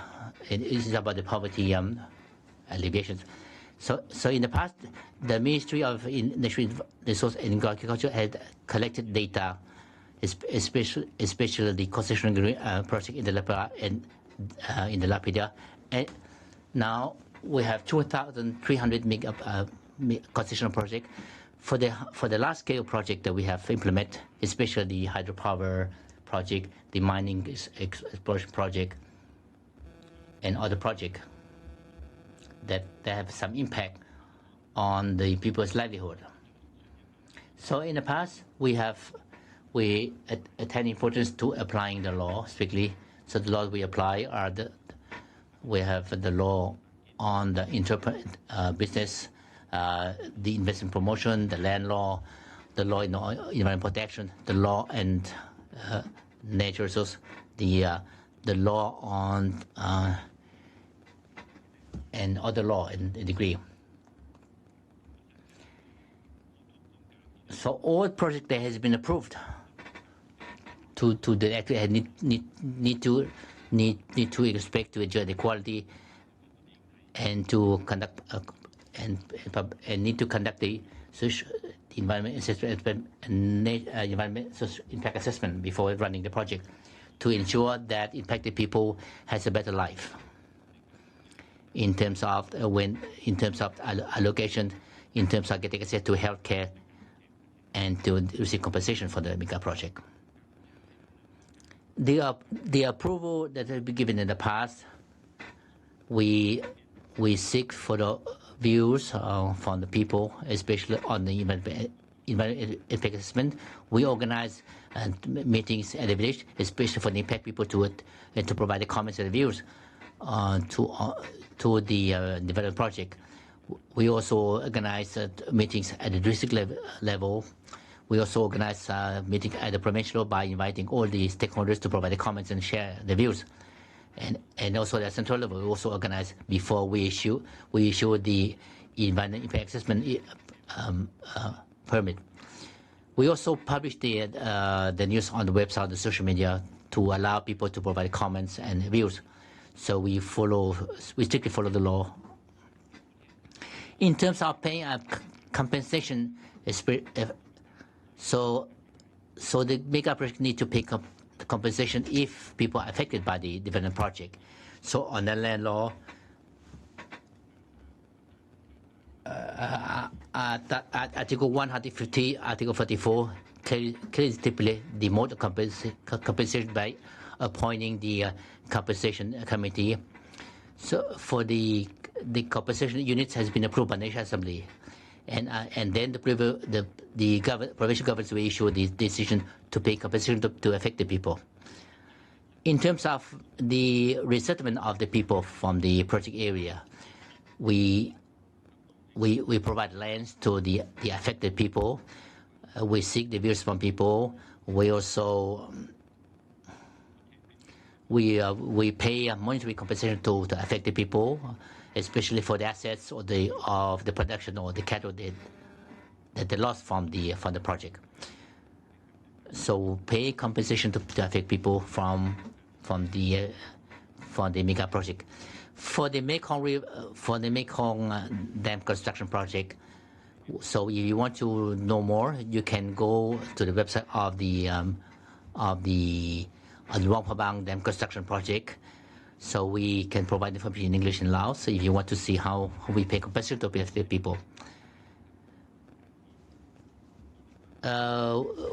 It is about the poverty alleviations. So in the past, the Ministry of Natural Resource and Agriculture had collected data, especially the concession project in the Lao PDR. And now we have 2,300 concession project. For the large scale project that we have implemented, especially the hydropower project, the mining exploration project, and other projects that have some impact on the people's livelihood. So in the past, we attend importance to applying the law strictly. So the laws we apply are we have the law on the business, the investment promotion, the land law, the law in environment protection, the law and nature resource, the law on and other law in degree. So all project that has been approved to the actually need to respect to enjoy the quality and to conduct and need to conduct the environment assessment and environment impact assessment before running the project to ensure that impacted people has a better life. In terms of allocation, in terms of getting access to healthcare, and to receive compensation for the mega project. The approval that has been given in the past, we seek for the views from the people, especially on the environment impact assessment. We organize meetings at the village, especially for the impact people to it, and to provide the comments and views to the development project. We also organize meetings at the district level. We also organize meetings at the provincial level by inviting all the stakeholders to provide the comments and share the views. And also at the central level, we also organize before we issue the environment impact assessment permit. We also publish the news on the website, the social media, to allow people to provide comments and views. So we strictly follow the law. In terms of paying compensation, so the mega project need to pay compensation if people are affected by the development project. So on the land law, Article 150, Article 44 clearly stipulate the mode of compensation by appointing the compensation committee. So for the compensation units has been approved by the National Assembly, and then the provincial governments will issue the decision to pay compensation to affected people. In terms of the resettlement of the people from the project area, we provide lands to the affected people. We seek the views from people. We also we pay monetary compensation to affected people, especially for the assets of the production or the cattle that they lost from the project. So pay compensation to affect people from the mega project. For the Mekong Dam construction project, so if you want to know more, you can go to the website of the Luang Prabang Dam construction project. So we can provide information in English and Lao. So if you want to see how we pay compensation to affected people.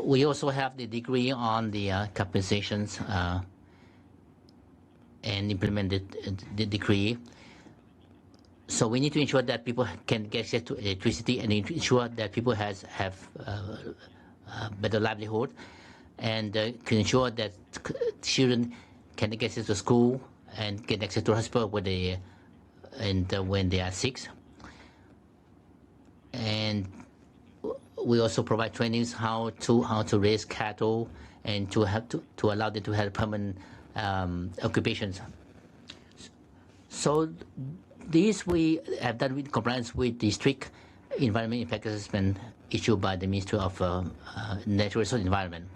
We also have the degree on the compensations and implemented the decree. So we need to ensure that people can get access to electricity and ensure that people have better livelihood, and can ensure that children can get access to school and get access to hospital when they are sick. And we also provide trainings how to raise cattle and to allow them to have permanent occupations. So these we have done with compliance with the strict environment impact assessment issued by the Ministry of Natural Resources and Environment.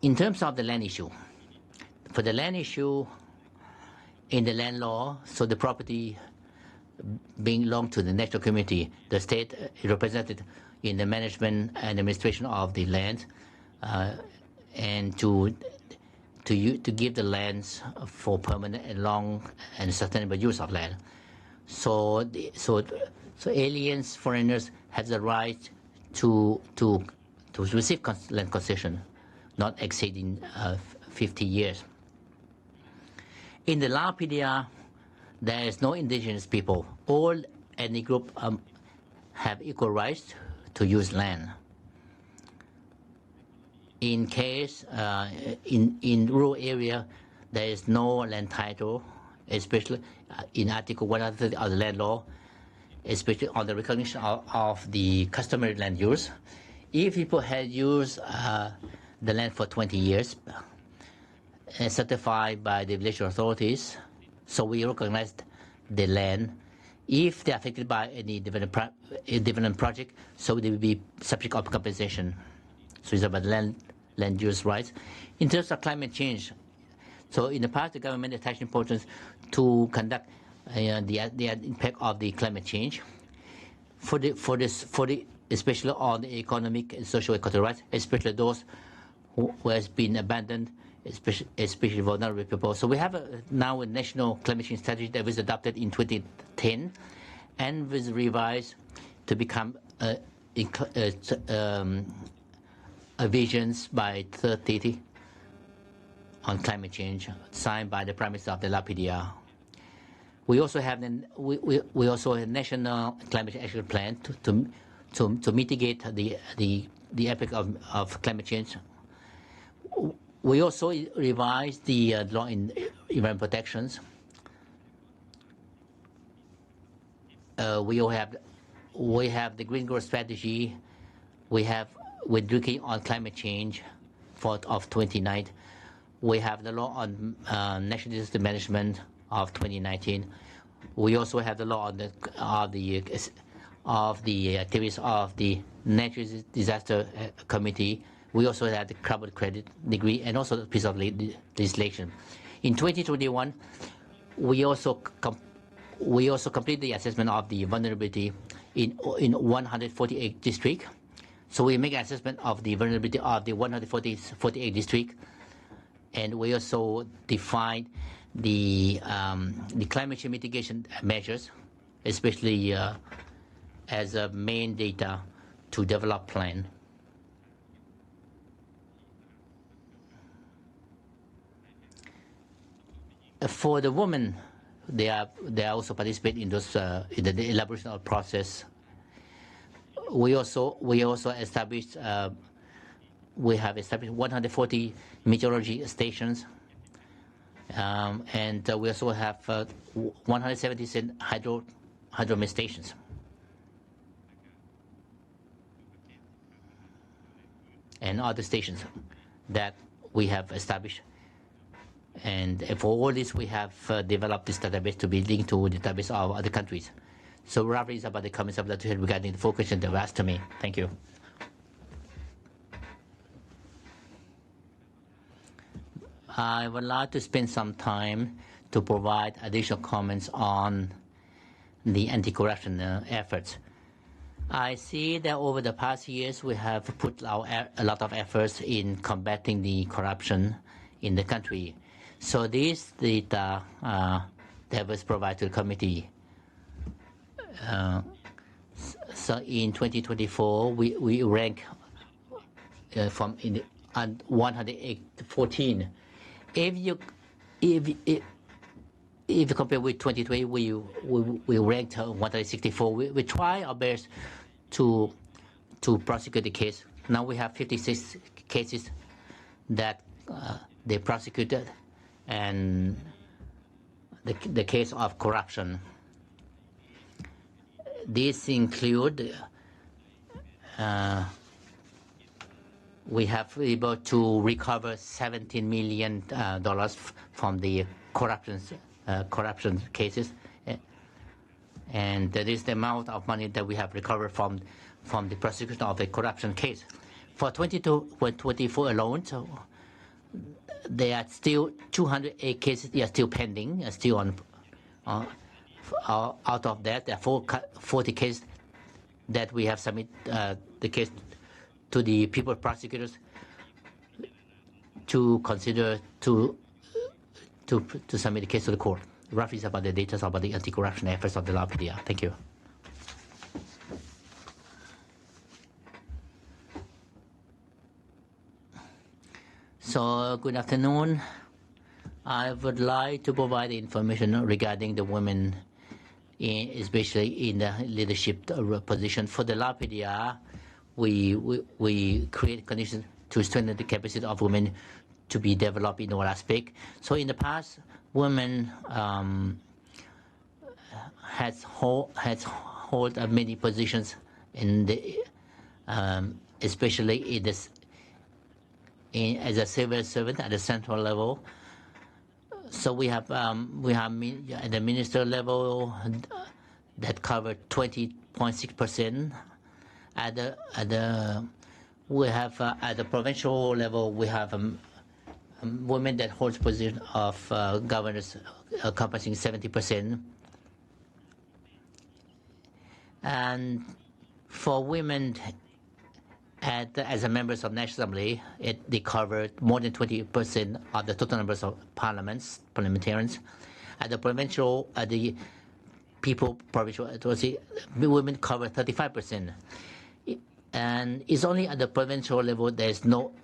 In terms of the land issue, for the land issue, in the land law, so the property belong to the national community. The state is represented in the management and administration of the land, and to give the lands for permanent and long and sustainable use of land. So aliens, foreigners have the right to receive land concession, not exceeding 50 years. In the Lao PDR, there is no indigenous people. All ethnic groups have equal rights to use land. In case in rural area, there is no land title, especially in Article 130 of the land law, especially on the recognition of the customary land use. If people had used the land for 20 years, certified by the village authorities, so we recognize the land. If they are affected by any development project, so they will be subject of compensation. So it's about land use rights. In terms of climate change, so in the past, the government attached importance to conduct the impact of the climate change especially on the economic and social equity rights, especially those who has been abandoned, especially vulnerable people. So we have now a national climate change strategy that was adopted in 2010 and was revised to become visions by 2030 on climate change, signed by the Prime Minister of the Lao PDR. We also have we also have a national climate action plan to mitigate the impact of climate change. We also revised the law in environment protections. We have the green growth strategy. We're looking on climate change of 2019. We have the law on national disaster management of 2019. We also have the law on the activities of the natural disaster committee. We also have the carbon credit degree and also a piece of legislation. In 2021, we also complete the assessment of the vulnerability in 148 districts. So we make an assessment of the vulnerability of the 148 districts, and we also define the climate change mitigation measures, especially as a main data to develop plan. For the women, they also participate in those in the elaboration of process. We also established we have established 140 meteorology stations, and we also have 170 hydromet stations. And other stations that we have established. And for all this, we have developed this database to be linked to the database of other countries. So roughly it's about the comments of that regarding the 4 questions that were asked to me. Thank you. I would like to spend some time to provide additional comments on the anti-corruption efforts. I see that over the past years, we have put a lot of efforts in combating the corruption in the country. So this data that was provided to the committee. So in 2024, we rank from 114. If you compare with 2020, we ranked 164. We try our best to prosecute the case. Now we have 56 cases that they prosecuted, and the case of corruption. These include we have been able to recover $17 million from the corruption cases, and that is the amount of money that we have recovered from the prosecution of a corruption case. For 2024 alone, so there are still 208 cases. They are still pending. Still on. Out of that, there are 40 cases that we have submit the case to the people prosecutors to consider to submit the case to the court. Roughly about the data about the anti-corruption efforts of the Lao PDR. Thank you. So, good afternoon. I would like to provide information regarding the women, especially in the leadership position. For the Lao PDR, we create conditions to strengthen the capacity of women to be developed in all aspects. So in the past, women has hold many positions in the, especially in this, as a civil servant at the central level. So we have at the minister level that covered 20.6%. We have at the provincial level we have women that holds position of governors encompassing 70%. And for women as a members of National Assembly, they covered more than 20% of the total numbers of parliamentarians. At the provincial, the provincial, women cover 35%. And it's only at the provincial level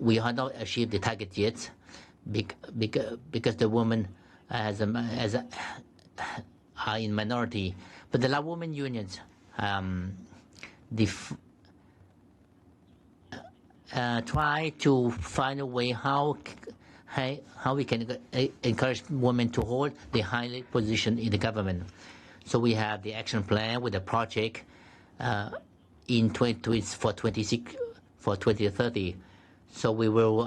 we have not achieved the target yet, because the women are in minority. But the Lao women unions, try to find a way how we can encourage women to hold the high position in the government. So we have the action plan with a project for 2030. So we will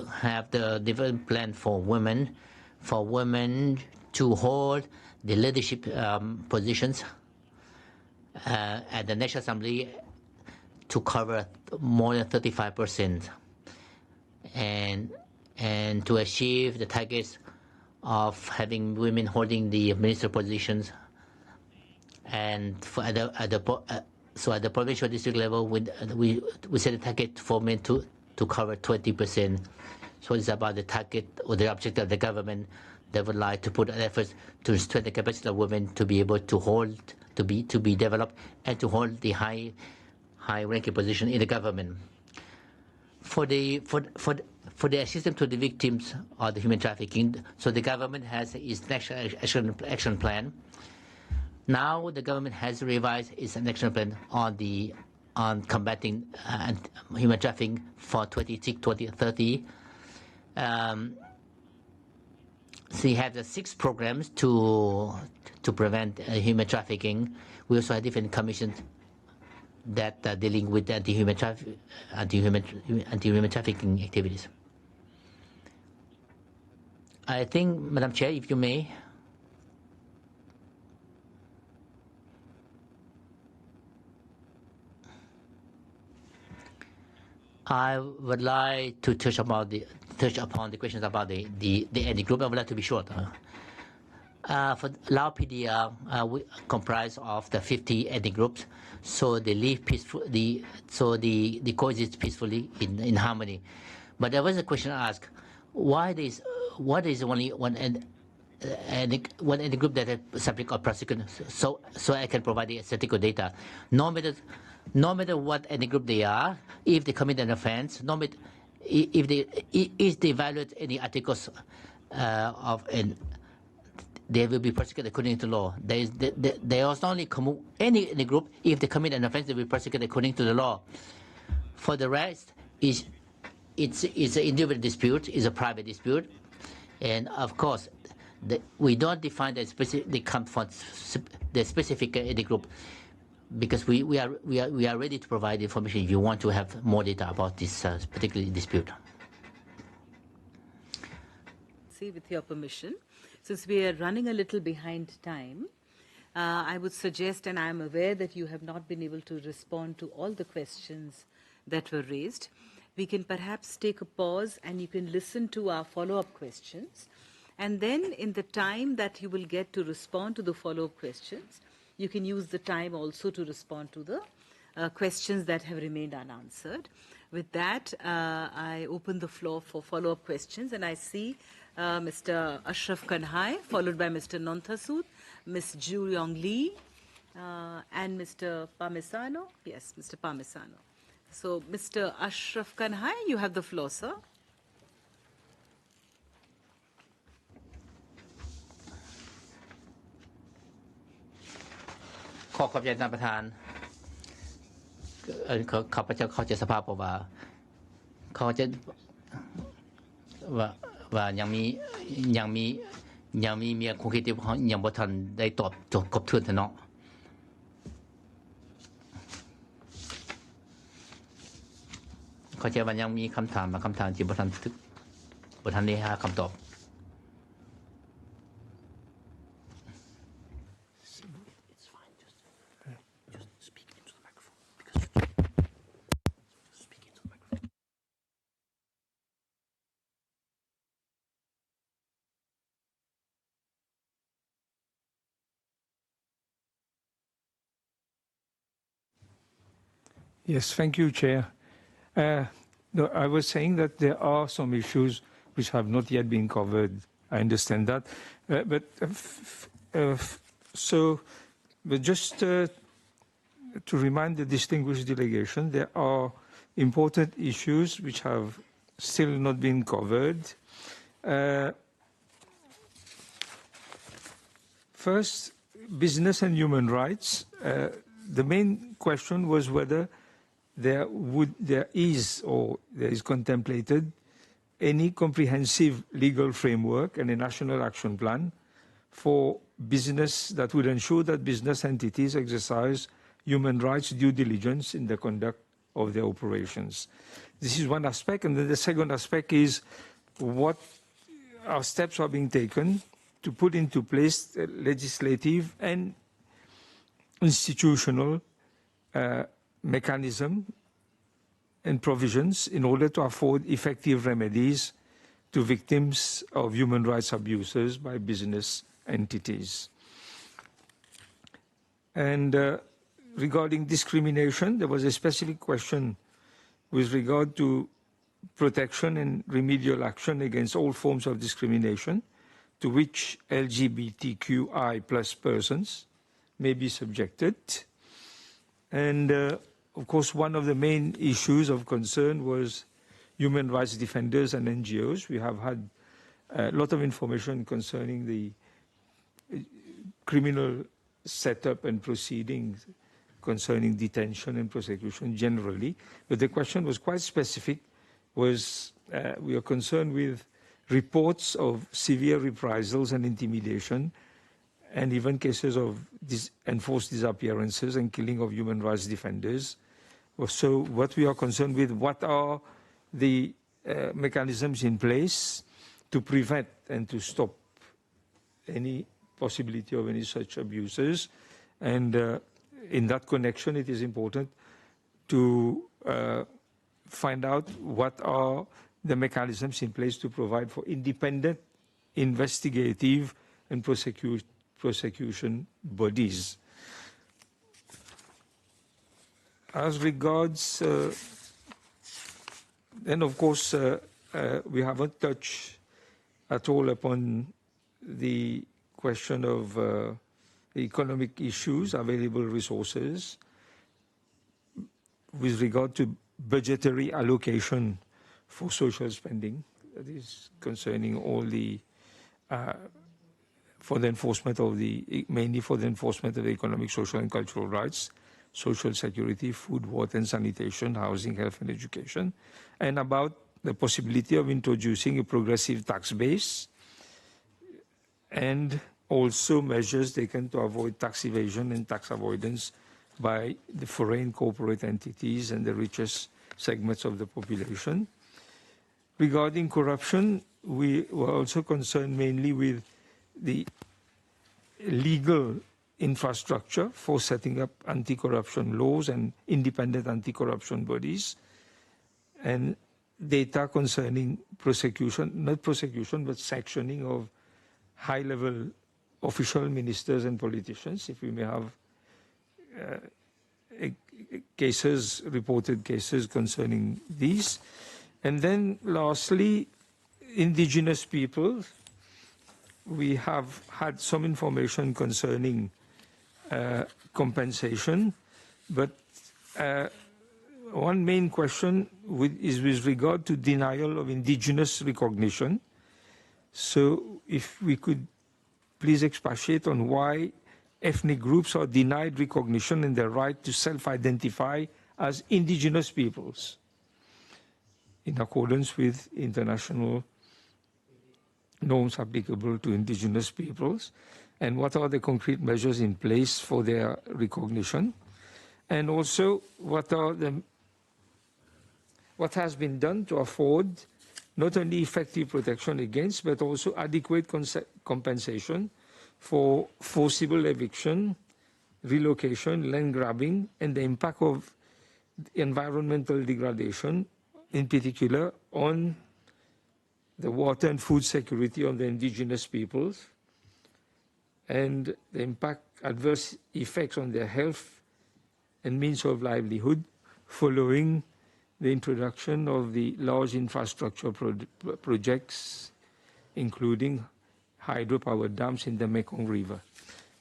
have the development plan for women to hold the leadership positions at the National Assembly, to cover more than 35%, and to achieve the targets of having women holding the minister positions. And for at the provincial district level, we set a target for men to cover 20%. So it's about the target or the objective of the government that would like to put efforts to strengthen the capacity of women to be able to hold, to be developed, and to hold the high-ranking position in the government. For the assistance to the victims of the human trafficking, so the government has its national action plan. Now the government has revised its action plan on combating human trafficking for 2030. So you have the 6 programs to prevent human trafficking. We also have different commissions that are dealing with anti-human trafficking activities. I think, Madam Chair, if you may. I would like to touch upon the questions about the ethnic group. I would like to be short. For Lao PDR, we comprise of the 50 ethnic groups, so they live peacefully. So they coexist peacefully in harmony. But there was a question asked: what is only one ethnic group that is subject of prosecution? So I can provide the statistical data. No matter what ethnic group they are, if they commit an offense, if they violate any articles they will be prosecuted according to law. There is only any group, if they commit an offense, they will be prosecuted according to the law. For the rest, it's an individual dispute, it's a private dispute, and of course, we don't define the specific ethnic group, because we are ready to provide information if you want to have more data about this particular dispute. With your permission, since we are running a little behind time, I would suggest, and I am aware that you have not been able to respond to all the questions that were raised, we can perhaps take a pause and you can listen to our follow-up questions. And then in the time that you will get to respond to the follow-up questions, you can use the time also to respond to the questions that have remained unanswered. With that, I open the floor for follow-up questions, and I see Mr. Ashraf Kanhai, followed by Mr. Nonthasud, Ms. Ju Yong Lee, and Mr. Parmesano. Yes, Mr. Parmesano. So, Mr. Ashraf Kanhai, you have the floor, sir. Khop khop yai Tan Prathan เขาพเจ้าเข้าใจสภาพว่าเขาจะว่ายังมีเมียคงคิดที่เขายังบ่ทันได้ตอบจบครบถ้วนเนาะเขาใจว่ายังมีคำถามบางคำถามที่บ่ทันได้หาคำตอบ Yes, thank you, Chair. No, I was saying that there are some issues which have not yet been covered. I understand that. But just to remind the distinguished delegation, there are important issues which have still not been covered. First, business and human rights. The main question was whether there is contemplated any comprehensive legal framework and a national action plan for business that would ensure that business entities exercise human rights due diligence in the conduct of their operations. This is one aspect, and then the second aspect is what steps are being taken to put into place legislative and institutional mechanism and provisions in order to afford effective remedies to victims of human rights abuses by business entities. And regarding discrimination, there was a specific question with regard to protection and remedial action against all forms of discrimination to which LGBTQI+ persons may be subjected. And of course, one of the main issues of concern was human rights defenders and NGOs. We have had a lot of information concerning the criminal setup and proceedings concerning detention and prosecution generally. But the question was quite specific, was we are concerned with reports of severe reprisals and intimidation, and even cases of enforced disappearances and killing of human rights defenders. So what we are concerned with, what are the mechanisms in place to prevent and to stop any possibility of any such abuses. And in that connection, it is important to find out what are the mechanisms in place to provide for independent, investigative, and prosecution bodies. As regards, then of course, we haven't touched at all upon the question of the economic issues, available resources, with regard to budgetary allocation for social spending, that is concerning all the for the enforcement of mainly for the enforcement of the economic, social, and cultural rights, social security, food, water, and sanitation, housing, health, and education, and about the possibility of introducing a progressive tax base, and also measures taken to avoid tax evasion and tax avoidance by the foreign corporate entities and the richest segments of the population. Regarding corruption, we were also concerned mainly with the legal infrastructure for setting up anti-corruption laws and independent anti-corruption bodies, and data concerning prosecution, not prosecution, but sanctioning of high-level official ministers and politicians, if we may have cases, reported cases concerning these. And then lastly, indigenous people. We have had some information concerning compensation, but one main question is with regard to denial of indigenous recognition. So if we could please expatiate on why ethnic groups are denied recognition and their right to self-identify as indigenous peoples in accordance with international norms applicable to indigenous peoples, and what are the concrete measures in place for their recognition, and also what has been done to afford not only effective protection against, but also adequate compensation for forcible eviction, relocation, land grabbing, and the impact of environmental degradation, in particular on the water and food security of the indigenous peoples, and the impact, adverse effects on their health and means of livelihood following the introduction of the large infrastructure projects, including hydropower dams in the Mekong River.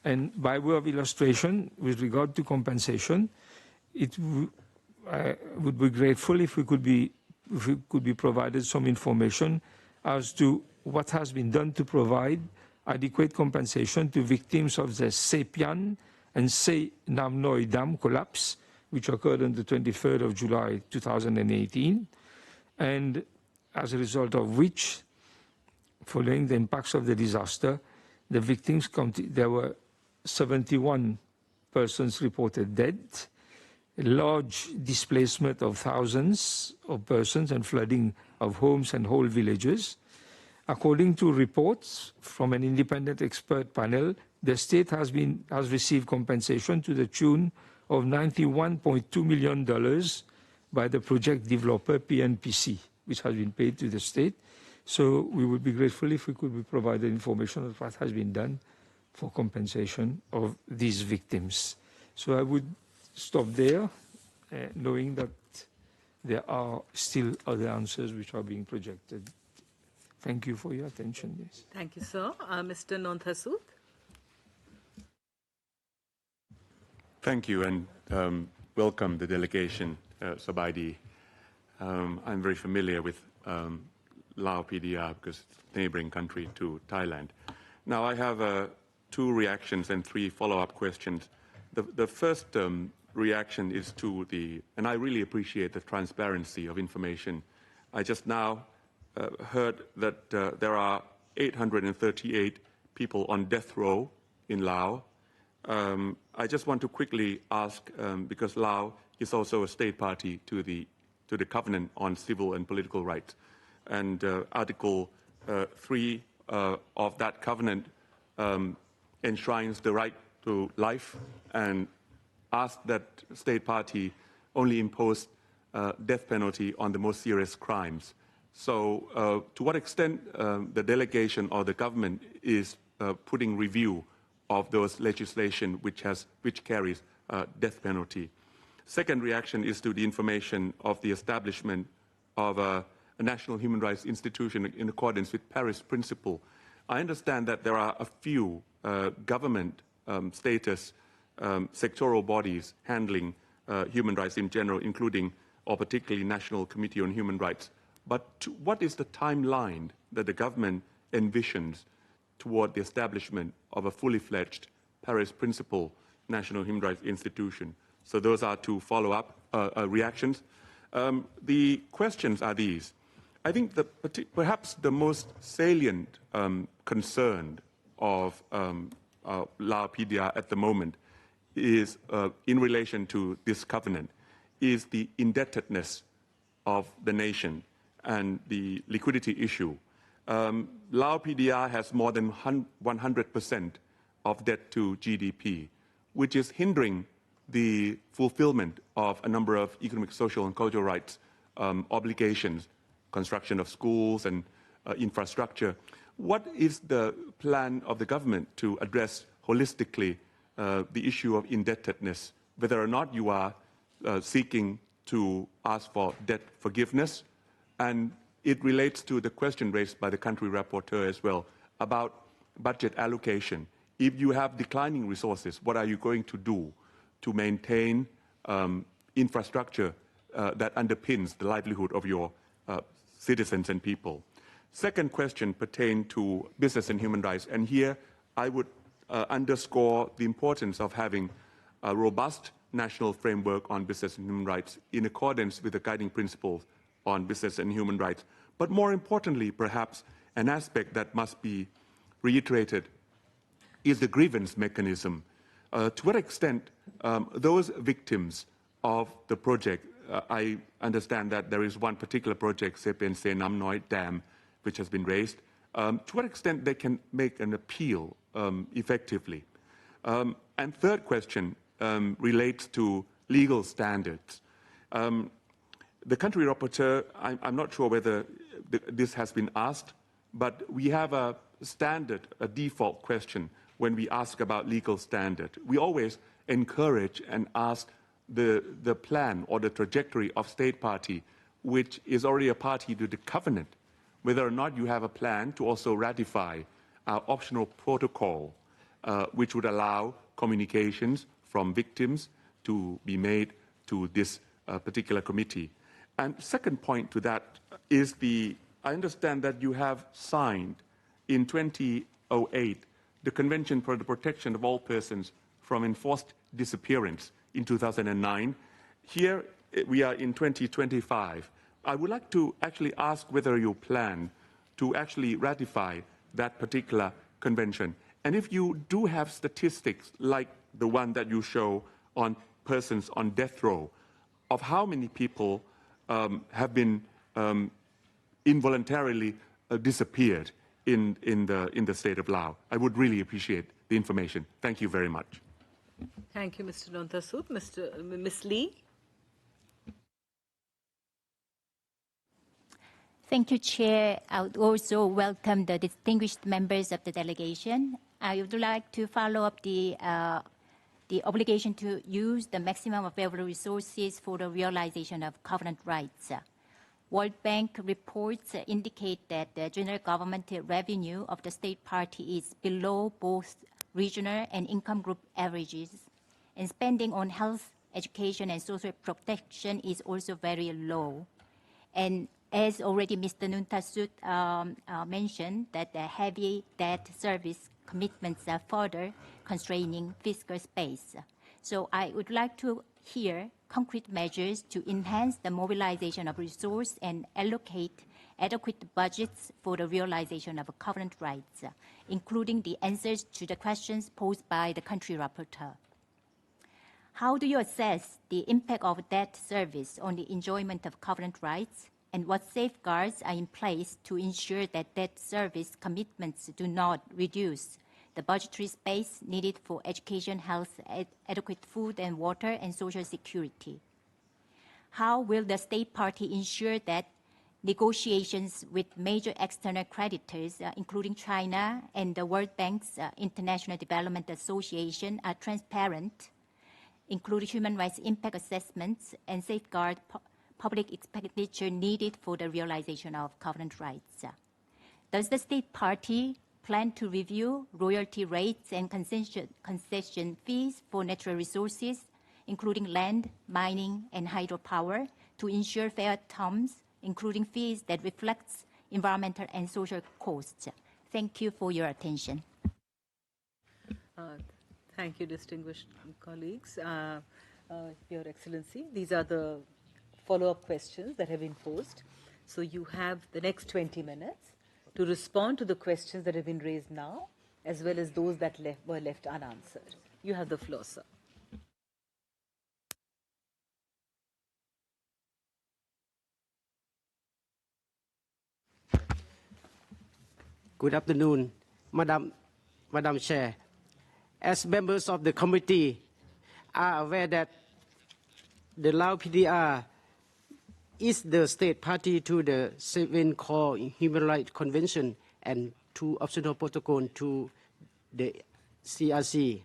And by way of illustration, with regard to compensation, it would be grateful if we could be provided some information as to what has been done to provide adequate compensation to victims of the Sepian and Se Nam Noi Dam collapse, which occurred on the 23rd of July 2018, and as a result of which, following the impacts of the disaster, the victims, there were 71 persons reported dead, a large displacement of thousands of persons and flooding of homes and whole villages. According to reports from an independent expert panel, the state has received compensation to the tune of $91.2 million by the project developer PNPC, which has been paid to the state. So we would be grateful if we could be provided information of what has been done for compensation of these victims. So I would stop there, knowing that there are still other answers which are being projected. Thank you for your attention. Yes. Thank you, sir. Mr. Nonthasut. Thank you, and welcome the delegation, Sabaidi. I'm very familiar with Lao PDR because it's a neighboring country to Thailand. Now, I have 2 reactions and 3 follow-up questions. The first reaction is to and I really appreciate the transparency of information. I just now heard that there are 838 people on death row in Laos. I just want to quickly ask, because Laos is also a state party to the Covenant on Civil and Political Rights, and Article 3 of that covenant enshrines the right to life and asked that state party only impose death penalty on the most serious crimes. So to what extent the delegation or the government is putting review of those legislation which carries death penalty? Second reaction is to the information of the establishment of a national human rights institution in accordance with Paris Principle. I understand that there are a few government status sectoral bodies handling human rights in general, including or particularly National Committee on Human Rights. But what is the timeline that the government envisions toward the establishment of a fully fledged Paris Principle National Human Rights Institution? So those are 2 follow-up reactions. The questions are these. I think perhaps the most salient concern of Lao PDR at the moment is, in relation to this covenant, is the indebtedness of the nation and the liquidity issue. Lao PDR has more than 100% of debt to GDP, which is hindering the fulfillment of a number of economic, social, and cultural rights obligations, construction of schools and infrastructure. What is the plan of the government to address holistically the issue of indebtedness, whether or not you are seeking to ask for debt forgiveness? And it relates to the question raised by the country rapporteur as well about budget allocation. If you have declining resources, what are you going to do to maintain infrastructure that underpins the livelihood of your citizens and people? Second question pertains to business and human rights. And here I would underscore the importance of having a robust national framework on business and human rights in accordance with the guiding principles on business and human rights. But more importantly, perhaps, an aspect that must be reiterated is the grievance mechanism. To what extent those victims of the project, I understand that there is one particular project, Sepen Se Nam Noi Dam, which has been raised, to what extent they can make an appeal effectively. And third question relates to legal standards. The country rapporteur, I'm not sure whether this has been asked, but we have a standard, a default question when we ask about legal standard. We always encourage and ask the plan or the trajectory of state party, which is already a party to the covenant, whether or not you have a plan to also ratify our optional protocol, which would allow communications from victims to be made to this particular committee. And second point to that is I understand that you have signed in 2008 the Convention for the Protection of All Persons from Enforced Disappearance in 2009. Here we are in 2025. I would like to actually ask whether you plan to actually ratify that particular convention. And if you do have statistics like the one that you show on persons on death row, of how many people have been involuntarily disappeared in the state of Laos. I would really appreciate the information. Thank you very much. Thank you, Mr. Nontasut. Ms. Lee. Thank you, Chair. I would also welcome the distinguished members of the delegation. I would like to follow up the obligation to use the maximum available resources for the realization of covenant rights. World Bank reports indicate that the general government revenue of the state party is below both regional and income group averages, and spending on health, education, and social protection is also very low. And as already Mr. Nontasut mentioned, that the heavy debt service commitments are further constraining fiscal space. So I would like to hear concrete measures to enhance the mobilization of resources and allocate adequate budgets for the realization of covenant rights, including the answers to the questions posed by the country rapporteur. How do you assess the impact of debt service on the enjoyment of covenant rights, and what safeguards are in place to ensure that debt service commitments do not reduce the budgetary space needed for education, health, adequate food and water, and social security? How will the state party ensure that negotiations with major external creditors, including China and the World Bank's International Development Association, are transparent, including human rights impact assessments, and safeguard public expenditure needed for the realization of covenant rights? Does the state party plan to review royalty rates and concession fees for natural resources, including land, mining, and hydropower, to ensure fair terms, including fees that reflects environmental and social costs? Thank you for your attention. Thank you, distinguished colleagues. Your Excellency, these are the follow-up questions that have been posed. So you have the next 20 minutes to respond to the questions that have been raised now, as well as those that were left unanswered. You have the floor, sir. Good afternoon, Madam Chair. As members of the committee are aware that the Lao PDR is the state party to the 7 core Human Rights Convention and 2 optional protocols to the CRC.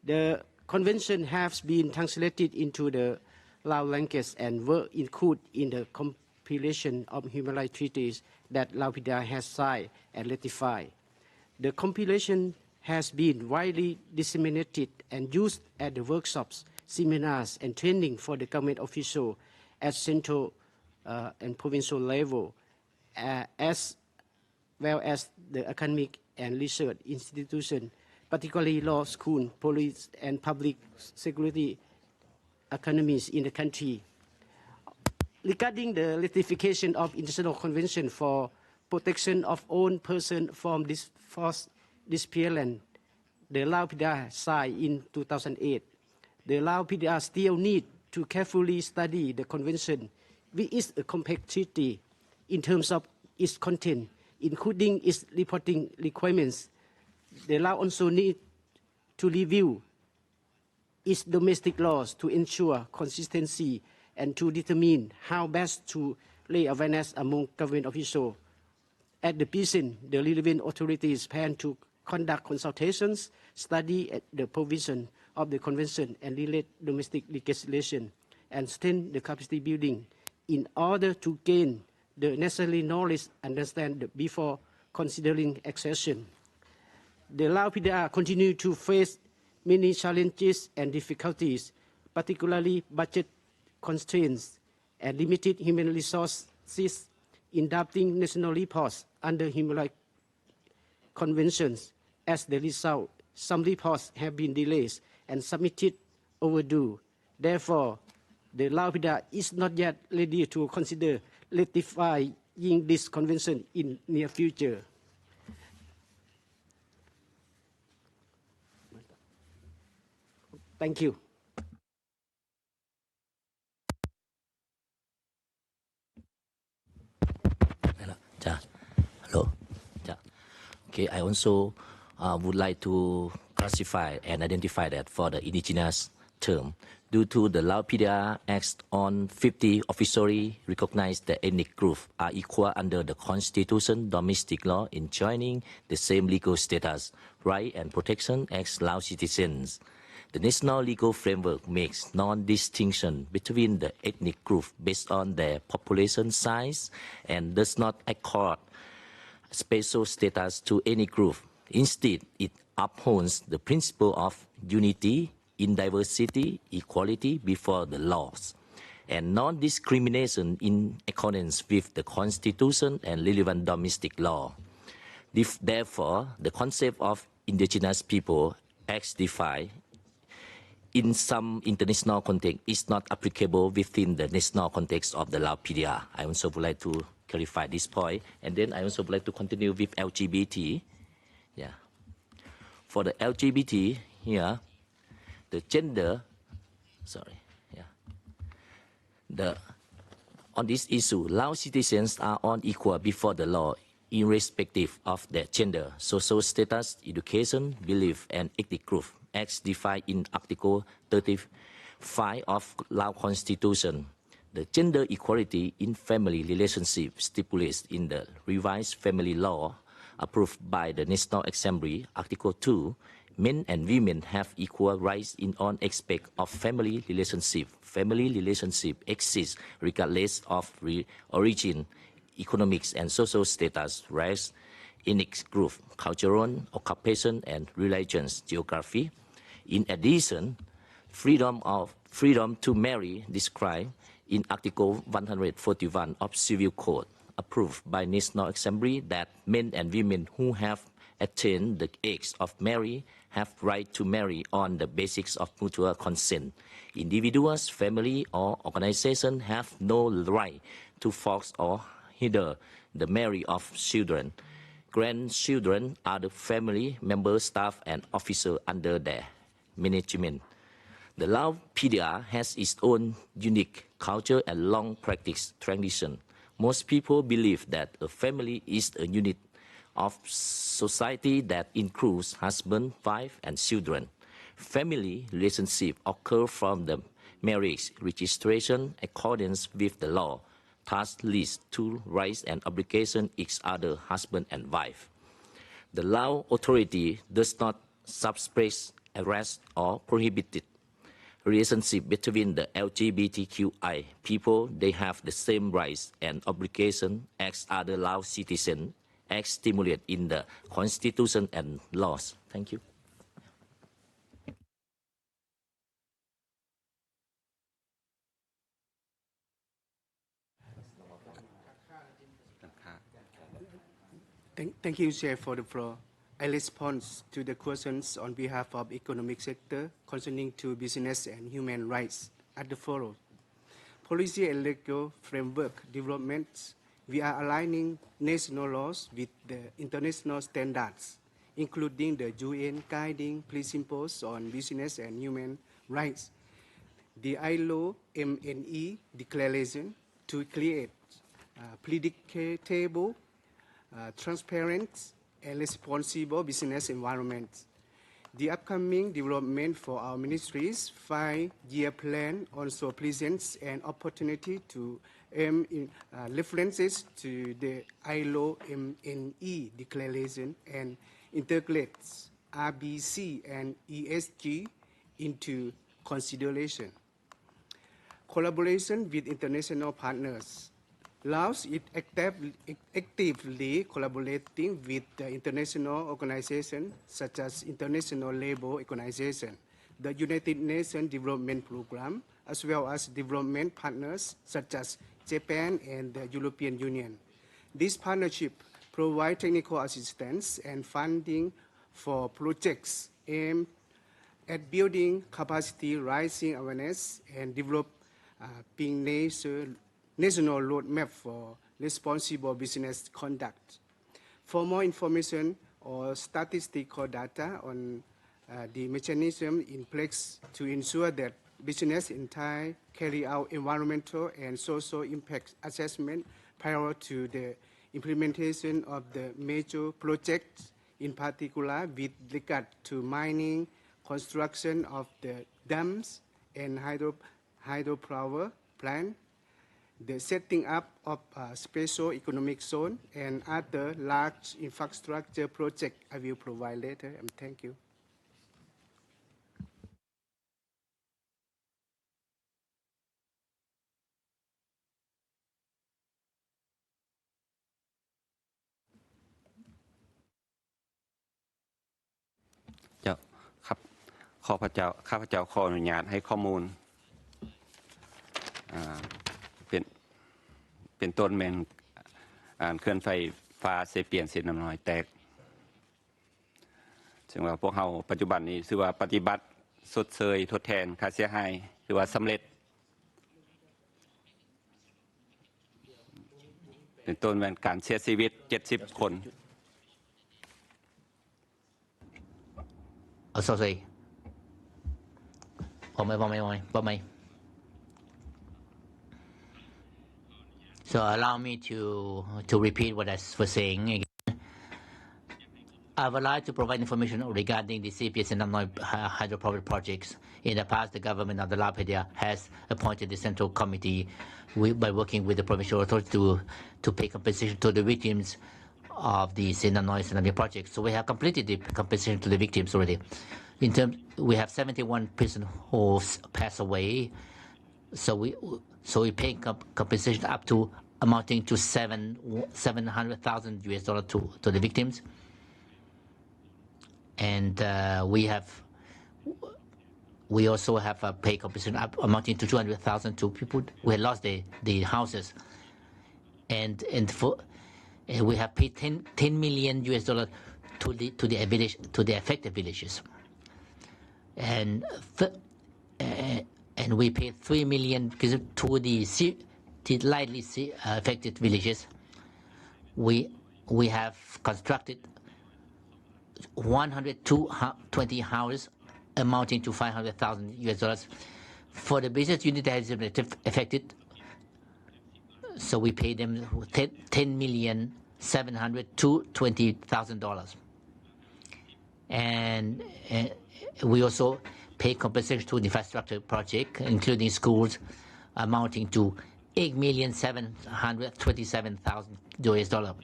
The convention has been translated into the Lao language and were included in the compilation of human rights treaties that Lao PDR has signed and ratified. The compilation has been widely disseminated and used at the workshops, seminars, and training for the government officials at central and provincial level, as well as the academic and research institutions, particularly law school, police, and public security academies in the country. Regarding the ratification of International Convention for Protection of Own Person from Forced Disappearance, the Lao PDR signed in 2008. The Lao PDR still need to carefully study the convention, which is a complexity in terms of its content, including its reporting requirements. The Lao also need to review its domestic laws to ensure consistency and to determine how best to raise awareness among government officials. At the present, the relevant authorities plan to conduct consultations, study the provision of the convention and relate domestic legislation, and strengthen the capacity building in order to gain the necessary knowledge and understand before considering accession. The Lao PDR continue to face many challenges and difficulties, particularly budget constraints and limited human resources in drafting national reports under human rights conventions. As the result, some reports have been delayed and submitted overdue. Therefore, the Lao PDR is not yet ready to consider ratifying this convention in near future. Thank you. Hello. Okay, I also would like to classify and identify that for the indigenous term, due to the Lao PDR Act on 50 officially recognized the ethnic group are equal under the Constitution, domestic law, enjoining the same legal status, right and protection as Lao citizens. The national legal framework makes non-distinction between the ethnic group based on their population size and does not accord special status to any group. Instead, it upholds the principle of unity in diversity, equality before the laws, and non-discrimination in accordance with the Constitution and relevant domestic law. Therefore, the concept of indigenous people as defined in some international context is not applicable within the national context of the Lao PDR. I also would like to clarify this point, and then I also would like to continue with LGBT. Yeah. For the LGBT here, the gender, on this issue, Lao citizens are all equal before the law, irrespective of their gender, social status, education, belief, and ethnic group, as defined in Article 35 of Lao Constitution. The gender equality in family relationship stipulates in the revised family law approved by the National Assembly, Article 2, men and women have equal rights in all aspects of family relationship. Family relationship exists regardless of origin, economics and social status, race, ethnic group, cultural, occupation, and religions, geography. In addition, freedom to marry described in Article 141 of Civil Code, approved by National Assembly, that men and women who have attained the age of marriage have right to marry on the basis of mutual consent. Individuals, family, or organizations have no right to force or hinder the marriage of children, grandchildren, other family members, staff, and officers under their management. The Lao PDR has its own unique culture and long practice tradition. Most people believe that a family is a unit of society that includes husband, wife, and children. Family relationships occur from the marriage registration accordance with the law, thus leads to rights and obligations each other husband and wife. The Lao authority does not suppress, arrest, or prohibit relationship between the LGBTQI people. They have the same rights and obligations as other Lao citizens, as stipulated in the Constitution and laws. Thank you. Thank you, Chair, for the floor. I respond to the questions on behalf of economic sector concerning to business and human rights at the forum. Policy and legal framework developments, we are aligning national laws with the international standards, including the UN guiding principles on business and human rights, the ILO MNE declaration to create predictable, transparent, and responsible business environment. The upcoming development for our ministry's 5-year plan also presents an opportunity to aim in references to the ILO MNE declaration and integrates RBC and ESG into consideration. Collaboration with international partners. Laos is actively collaborating with the international organizations such as International Labour Organization, the United Nations Development Programme, as well as development partners such as Japan and the European Union. This partnership provides technical assistance and funding for projects aimed at building capacity, raising awareness, and developing national roadmap for responsible business conduct. For more information or statistical data on the mechanism in place to ensure that business in Thai carry out environmental and social impact assessment prior to the implementation of the major projects, in particular with regard to mining, construction of the dams and hydropower plant, the setting up of a special economic zone, and other large infrastructure projects I will provide later, and thank you. Dạ,ข้าพเจ้าขออนุญาตให้ข้อมูลเป็นต้นแมงเคลื่อนไฟฟ้าเซเปียนเส้นน้ำน้อยแตกซึ่งว่าพวกเราปัจจุบันนี้ถือว่าปฏิบัติสดเชยทดแทนค่าเสียหายถือว่าสำเร็จเป็นต้นแมงการเสียชีวิต70 คน Sorry. So allow me to repeat what I was saying again. I would like to provide information regarding the CPS and Namnoy hydropower projects. In the past, the government of the Lao PDR has appointed the central committee by working with the provincial authority to pay compensation to the victims of the Sinanoy tsunami project. So we have completed the compensation to the victims already. In terms, we have 71 persons who passed away. So we pay compensation up to amounting to $700,000 to the victims. And we also have a pay compensation amounting to $200,000 to people who had lost the houses. And we have paid $10 million to the affected villages, and we paid $3 million to the lightly affected villages. We have constructed 120 houses amounting to $500,000 for the business unit that has been affected. So we paid them $10,720,000, and we also pay compensation to infrastructure project, including schools, amounting to $8,727,000.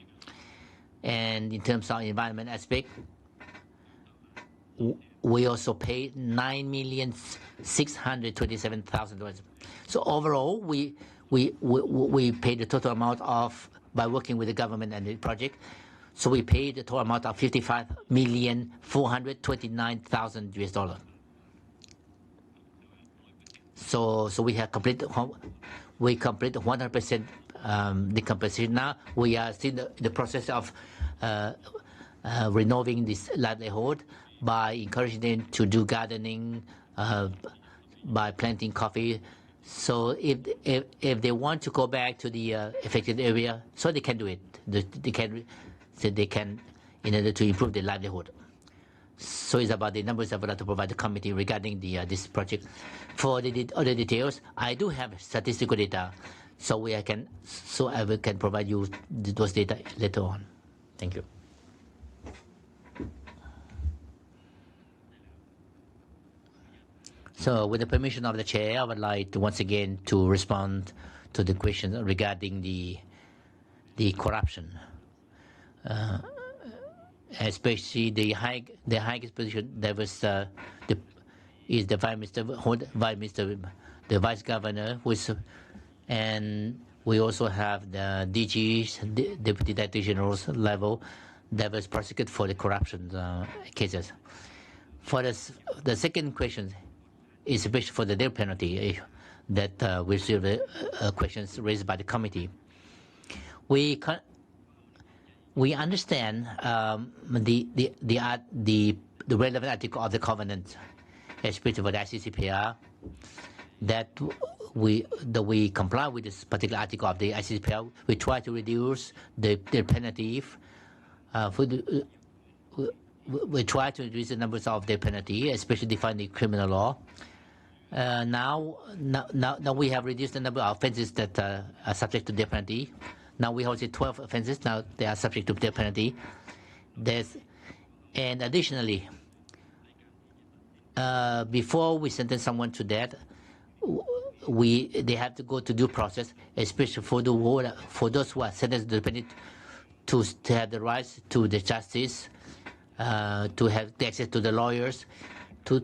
And in terms of environment aspect, we also paid $9,627,000. So overall, we paid the total amount of, by working with the government and the project, so we paid the total amount of $55,429,000. So we have completed 100% the compensation. Now we are still in the process of renovating this livelihood by encouraging them to do gardening, by planting coffee. So if they want to go back to the affected area, so they can do it. They can in order to improve their livelihood. So it's about the numbers I would like to provide the committee regarding this project. For the other details, I do have statistical data, so I can provide you those data later on. Thank you. So with the permission of the chair, I would like to once again to respond to the question regarding the corruption. Especially the highest position that was is the the vice governor, and we also have the DGs, deputy director generals level, that was prosecuted for the corruption cases. For the second question is especially for the death penalty that we received questions raised by the committee. We understand the relevant article of the covenant, especially for the ICCPR, that we comply with this particular article of the ICCPR. We try to reduce the penalty. We try to reduce the numbers of the penalty, especially defined in criminal law. Now we have reduced the number of offenses that are subject to death penalty. Now we have 12 offenses. Now they are subject to death penalty. And additionally, before we sentence someone to death, they have to go to due process, especially for those who are sentenced to death penalty, to have the rights to the justice, to have the access to the lawyers, to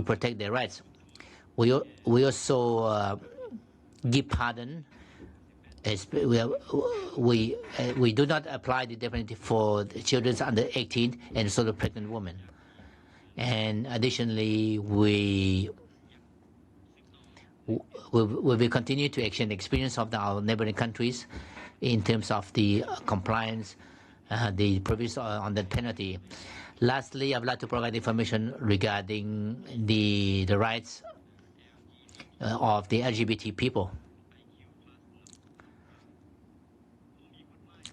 protect their rights. We also give pardon. We do not apply the death penalty for the children under 18 and also the pregnant women. And additionally, we will continue to exchange experience of our neighboring countries in terms of the compliance, the provisions on the penalty. Lastly, I would like to provide information regarding the rights of the LGBT people.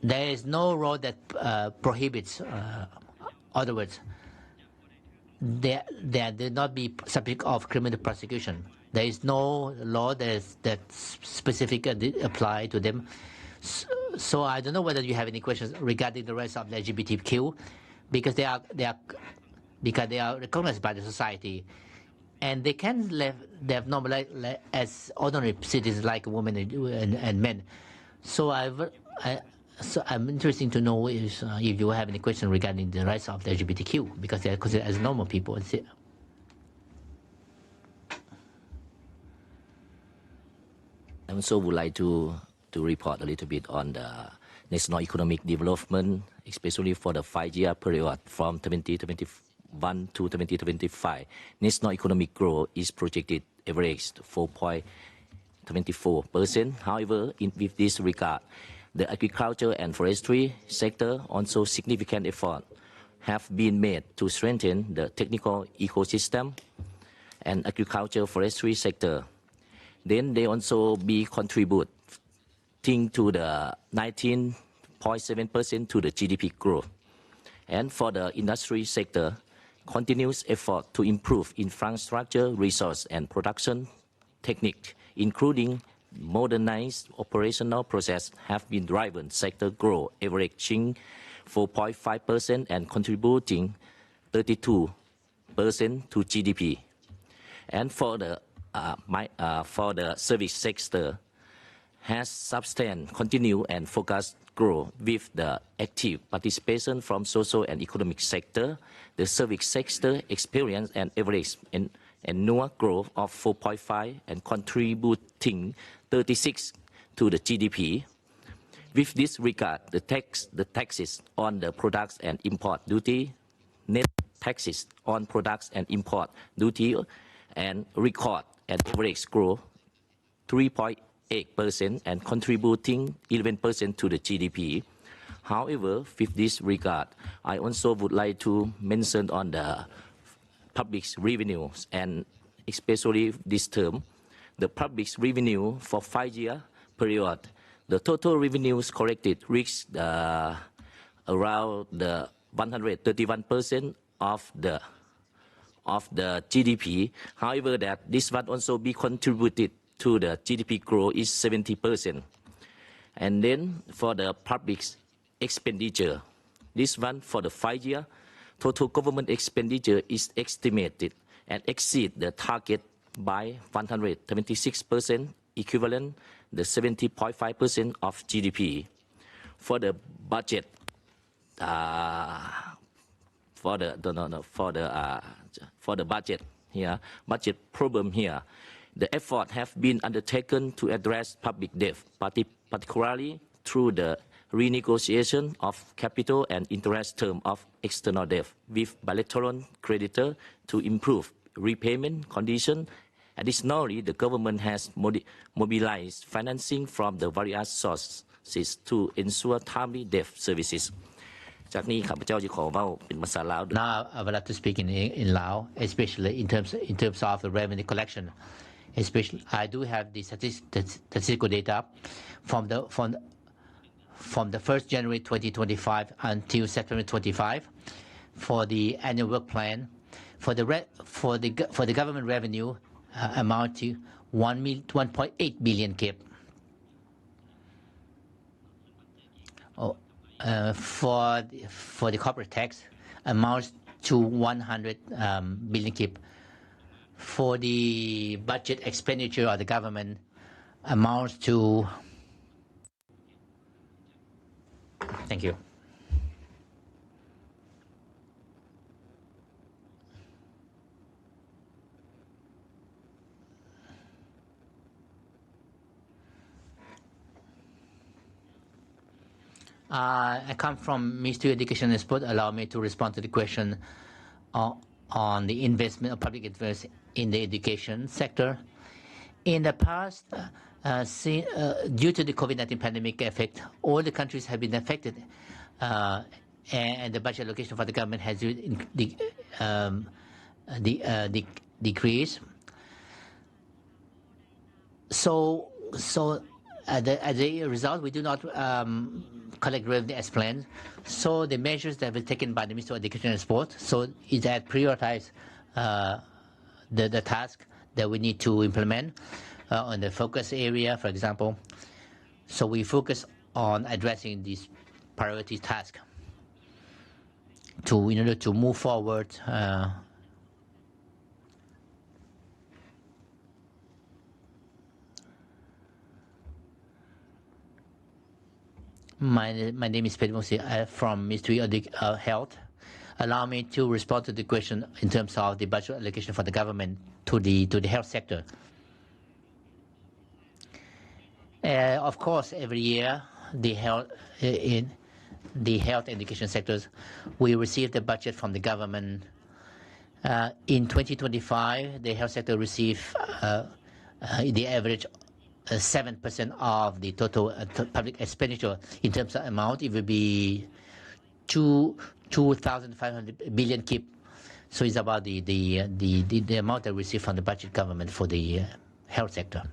There is no law that prohibits, other words, they did not be subject of criminal prosecution. There is no law that specifically apply to them. So I don't know whether you have any questions regarding the rights of the LGBTQ, because they are recognized by the society, and they can live normal as ordinary citizens like women and men. So I'm interested to know if you have any questions regarding the rights of the LGBTQ, because they are considered as normal people. I also would like to report a little bit on the national economic development, especially for the 5-year period from 2021 to 2025. National economic growth is projected averaged 4.24%. However, with this regard, the agriculture and forestry sector also significant effort have been made to strengthen the technical ecosystem and agriculture forestry sector. Then they also be contributing to the 19.7% to the GDP growth. And for the industry sector, continuous effort to improve infrastructure, resource and production technique, including modernized operational process, have been driven sector growth, averaging 4.5% and contributing 32% to GDP. And for the service sector, has sustained, continue, and focused growth with the active participation from social and economic sector. The service sector experienced an average annual growth of 4.5 and contributing 36 to the GDP. With this regard, the taxes on the products and import duty, net taxes on products and import duty, and record an average growth 3.8% and contributing 11% to the GDP. However, with this regard, I also would like to mention on the public revenues, and especially this term, the public revenue for 5-year period. The total revenues collected reached around the 131% of the GDP. However, that this one also be contributed to the GDP growth is 70%. And then for the public expenditure, this one for the 5-year, total government expenditure is estimated and exceed the target by 176%, equivalent the 70.5% of GDP. For the budget, for the budget here, budget problem here, the effort have been undertaken to address public debt, particularly through the renegotiation of capital and interest term of external debt with bilateral creditor to improve repayment condition. Additionally, the government has mobilized financing from the various sources to ensure timely debt services. Now I would like to speak in Lao, especially in terms of the revenue collection. Especially, I do have the statistical data from the 1st January 2025 until September 25 for the annual work plan. For the government revenue amount to 1.8 billion kip. For the corporate tax amounts to 100 billion kip. For the budget expenditure of the government amounts to. Thank you. I come from Ministry of Education and Sport. Allow me to respond to the question on the investment of public interest in the education sector. In the past, due to the COVID-19 pandemic effect, all the countries have been affected, and the budget allocation for the government has decreased. So as a result, we do not collect revenue as planned. So the measures that were taken by the Ministry of Education and Sport, so it had prioritized the task that we need to implement on the focus area, for example. So we focus on addressing these priority tasks in order to move forward. My name is Pedro from Ministry of Health. Allow me to respond to the question in terms of the budget allocation for the government to the health sector. Of course, every year the health education sectors, we receive the budget from the government. In 2025, the health sector received the average 7% of the total public expenditure. In terms of amount, it will be 2,500 billion kip. So it's about the amount that we receive from the budget government for the health sector.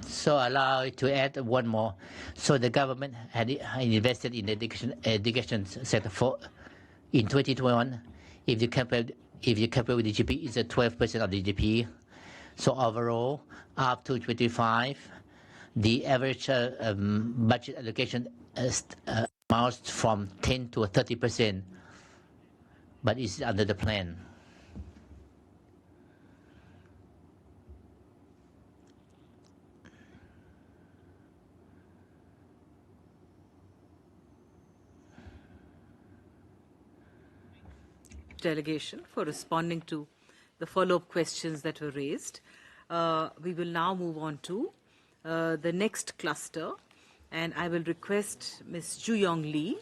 So allow it to add one more. So the government had invested in the education sector in 2021. If you compare with the GDP, it's at 12% of the GDP. So overall, up to 25, the average budget allocation amounts from 10 to 30%, but it's under the plan. Delegation for responding to the follow-up questions that were raised. We will now move on to the next cluster, and I will request Ms. Juyong Lee,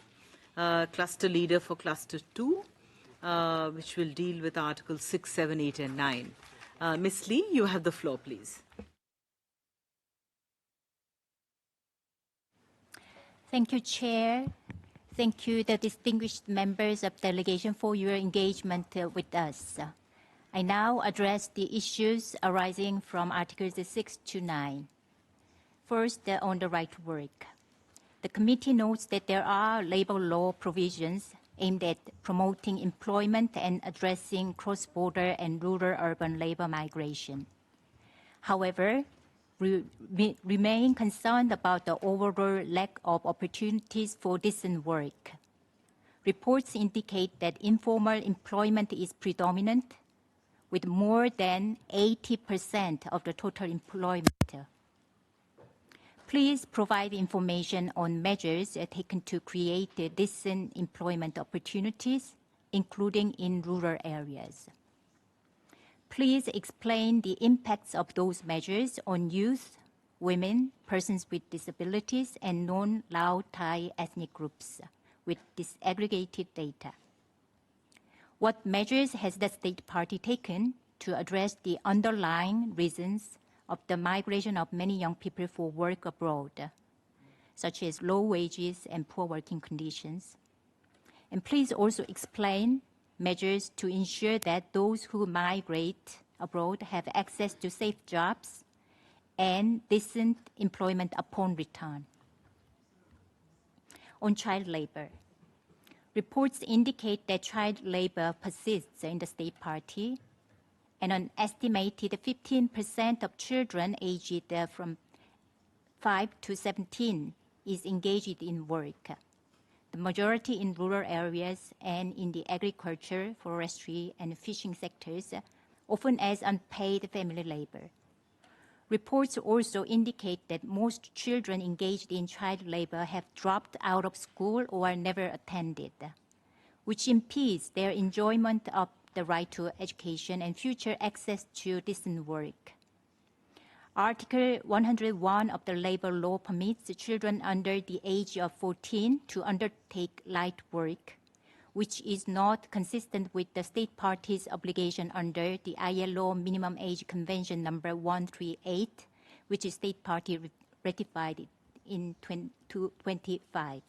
cluster leader for cluster 2, which will deal with Articles 6, 7, 8, and 9. Ms. Lee, you have the floor, please. Thank you, Chair. Thank you, the distinguished members of the delegation, for your engagement with us. I now address the issues arising from Articles 6 to 9. First, on the right to work. The committee notes that there are labor law provisions aimed at promoting employment and addressing cross-border and rural-urban labor migration. However, we remain concerned about the overall lack of opportunities for decent work. Reports indicate that informal employment is predominant, with more than 80% of the total employment. Please provide information on measures taken to create decent employment opportunities, including in rural areas. Please explain the impacts of those measures on youth, women, persons with disabilities, and non-Lao Thai ethnic groups with disaggregated data. What measures has the State Party taken to address the underlying reasons of the migration of many young people for work abroad, such as low wages and poor working conditions? And please also explain measures to ensure that those who migrate abroad have access to safe jobs and decent employment upon return. On child labor, reports indicate that child labor persists in the State Party, and an estimated 15% of children aged from 5 to 17 is engaged in work. The majority in rural areas and in the agriculture, forestry, and fishing sectors, often as unpaid family labor. Reports also indicate that most children engaged in child labor have dropped out of school or never attended, which impedes their enjoyment of the right to education and future access to decent work. Article 101 of the labor law permits children under the age of 14 to undertake light work, which is not consistent with the State Party's obligation under the ILO Minimum Age Convention number 138, which the State Party ratified in 2025.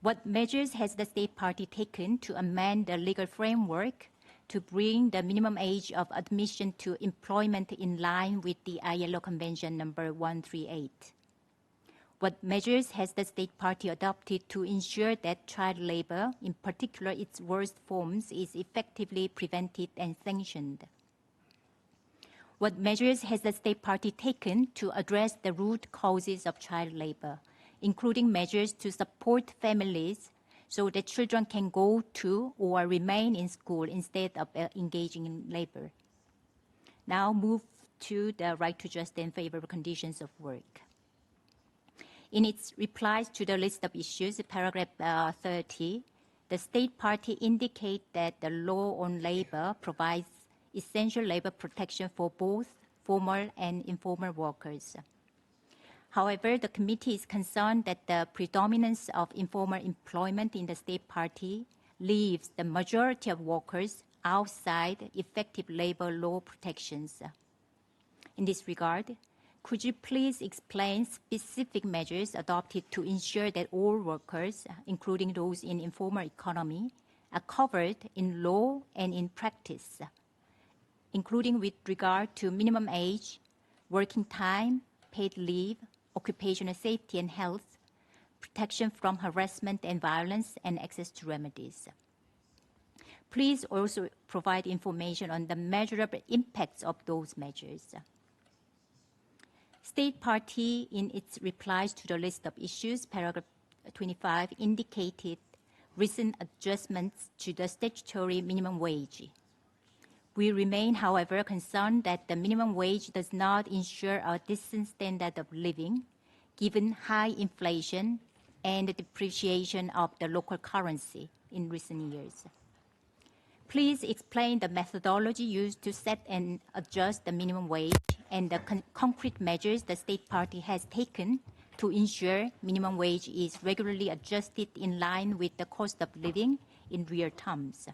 What measures has the State Party taken to amend the legal framework to bring the minimum age of admission to employment in line with the ILO Convention number 138? What measures has the State Party adopted to ensure that child labor, in particular its worst forms, is effectively prevented and sanctioned? What measures has the State Party taken to address the root causes of child labor, including measures to support families so that children can go to or remain in school instead of engaging in labor? Now move to the right to just and favorable conditions of work. In its replies to the list of issues, paragraph 30, the State Party indicates that the law on labor provides essential labor protection for both formal and informal workers. However, the committee is concerned that the predominance of informal employment in the State Party leaves the majority of workers outside effective labor law protections. In this regard, could you please explain specific measures adopted to ensure that all workers, including those in informal economy, are covered in law and in practice, including with regard to minimum age, working time, paid leave, occupational safety and health, protection from harassment and violence, and access to remedies? Please also provide information on the measurable impacts of those measures. State Party, in its replies to the list of issues, paragraph 2025 indicated recent adjustments to the statutory minimum wage. We remain, however, concerned that the minimum wage does not ensure a decent standard of living, given high inflation and the depreciation of the local currency in recent years. Please explain the methodology used to set and adjust the minimum wage and the concrete measures the state party has taken to ensure minimum wage is regularly adjusted in line with the cost of living in real terms.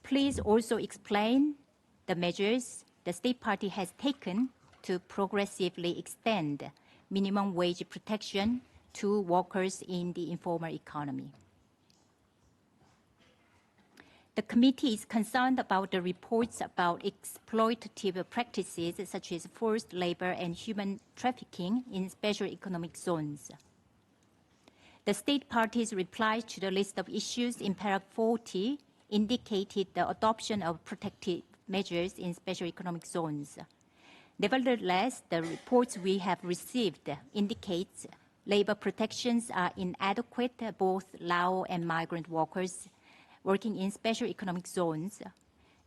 Please also explain the measures the state party has taken to progressively extend minimum wage protection to workers in the informal economy. The committee is concerned about the reports about exploitative practices such as forced labor and human trafficking in special economic zones. The state party's reply to the list of issues in paragraph 40 indicated the adoption of protective measures in special economic zones. Nevertheless, the reports we have received indicates labor protections are inadequate both Lao and migrant workers working in special economic zones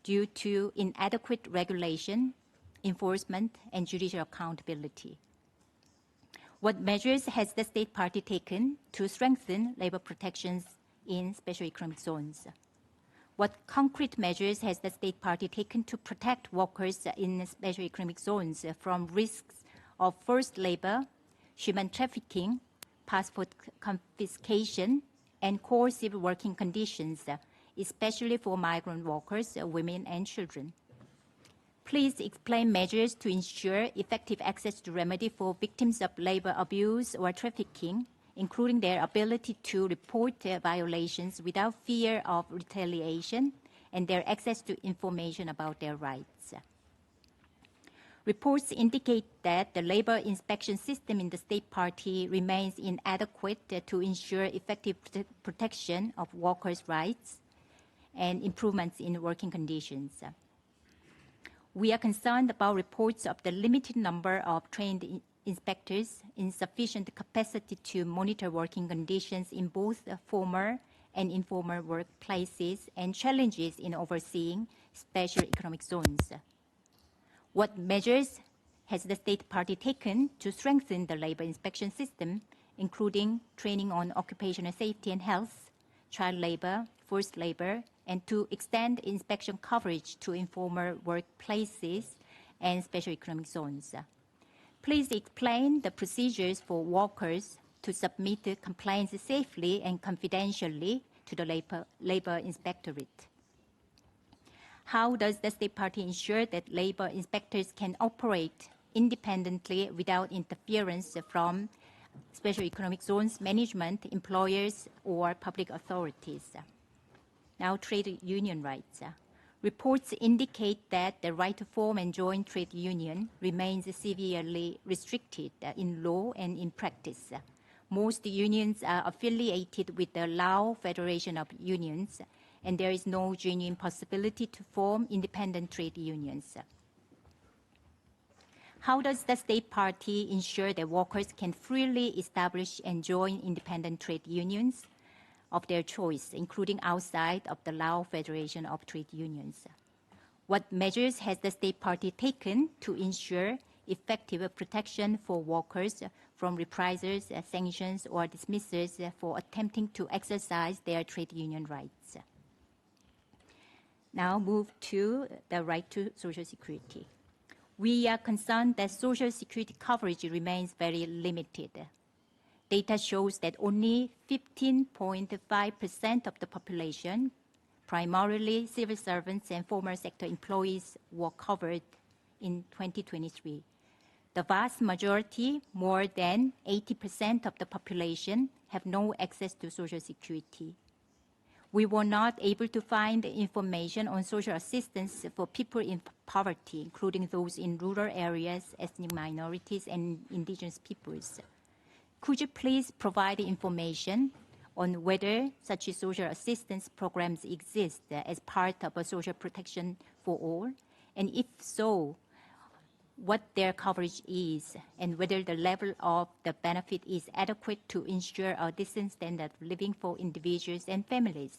due to inadequate regulation, enforcement, and judicial accountability. What measures has the state party taken to strengthen labor protections in special economic zones? What concrete measures has the state party taken to protect workers in special economic zones from risks of forced labor, human trafficking, passport confiscation, and coercive working conditions, especially for migrant workers, women, and children? Please explain measures to ensure effective access to remedy for victims of labor abuse or trafficking, including their ability to report violations without fear of retaliation and their access to information about their rights. Reports indicate that the labor inspection system in the state party remains inadequate to ensure effective protection of workers' rights and improvements in working conditions. We are concerned about reports of the limited number of trained inspectors, insufficient capacity to monitor working conditions in both formal and informal workplaces, and challenges in overseeing special economic zones. What measures has the state party taken to strengthen the labor inspection system, including training on occupational safety and health, child labor, forced labor, and to extend inspection coverage to informal workplaces and special economic zones? Please explain the procedures for workers to submit complaints safely and confidentially to the labor inspectorate. How does the state party ensure that labor inspectors can operate independently without interference from special economic zones management, employers, or public authorities? Now, trade union rights. Reports indicate that the right to form and join trade union remains severely restricted in law and in practice. Most unions are affiliated with the Lao Federation of Unions, and there is no genuine possibility to form independent trade unions. How does the state party ensure that workers can freely establish and join independent trade unions of their choice, including outside of the Lao Federation of Trade Unions? What measures has the state party taken to ensure effective protection for workers from reprisals, sanctions, or dismissals for attempting to exercise their trade union rights? Now move to the right to Social Security. We are concerned that Social Security coverage remains very limited. Data shows that only 15.5% of the population, primarily civil servants and formal sector employees, were covered in 2023. The vast majority, more than 80% of the population, have no access to Social Security. We were not able to find information on social assistance for people in poverty, including those in rural areas, ethnic minorities, and indigenous peoples. Could you please provide information on whether such social assistance programs exist as part of a social protection for all? And if so, what their coverage is, and whether the level of the benefit is adequate to ensure a decent standard of living for individuals and families.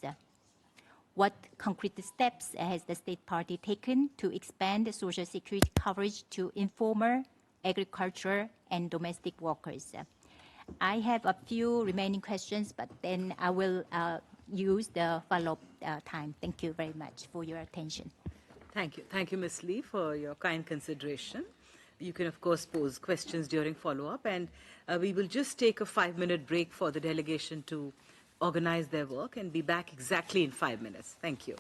What concrete steps has the state party taken to expand the social security coverage to informal, agricultural, and domestic workers? I have a few remaining questions, but then I will use the follow-up time. Thank you very much for your attention. Thank you. Thank you, Ms. Lee, for your kind consideration. You can, of course, pose questions during follow-up, and we will just take a 5-minute break for the delegation to organize their work and be back exactly in 5 minutes. Thank you.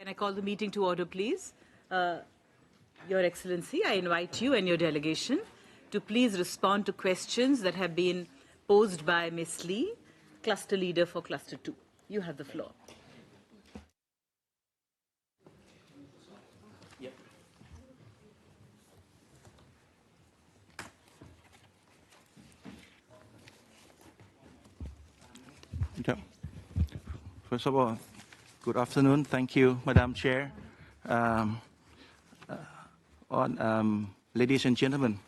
Can I call the meeting to order, please? Your Excellency, I invite you and your delegation to please respond to questions that have been posed by Ms. Lee, Cluster Leader for Cluster 2. You have the floor. Okay. First of all, good afternoon. Thank you, Madam Chair. Ladies and gentlemen,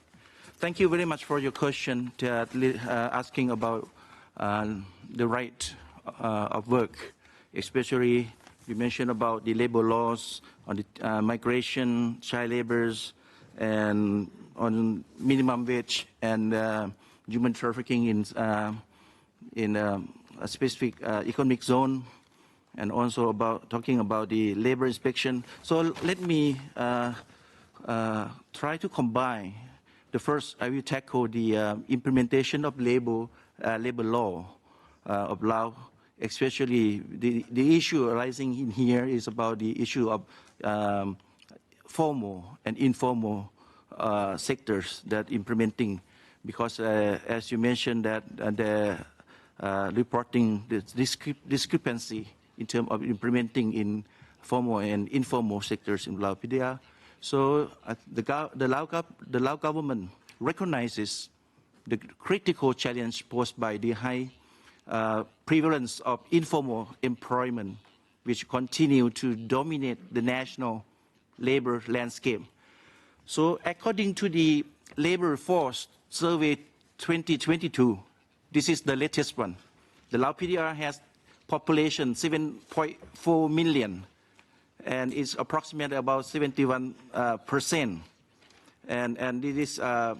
thank you very much for your question asking about the right of work, especially you mentioned about the labor laws on the migration, child labors, and on minimum wage and human trafficking in a specific economic zone, and also about talking about the labor inspection. So let me try to combine. The first, I will tackle the implementation of labor law of Laos, especially the issue arising in here is about the issue of formal and informal sectors that implementing, because as you mentioned that the reporting the discrepancy in terms of implementing in formal and informal sectors in Lao PDR. So the Lao government recognizes the critical challenge posed by the high prevalence of informal employment, which continue to dominate the national labor landscape. So according to the Labor Force Survey 2022, this is the latest one. The Lao PDR has population 7.4 million, and it's approximately about 71%. And it is, and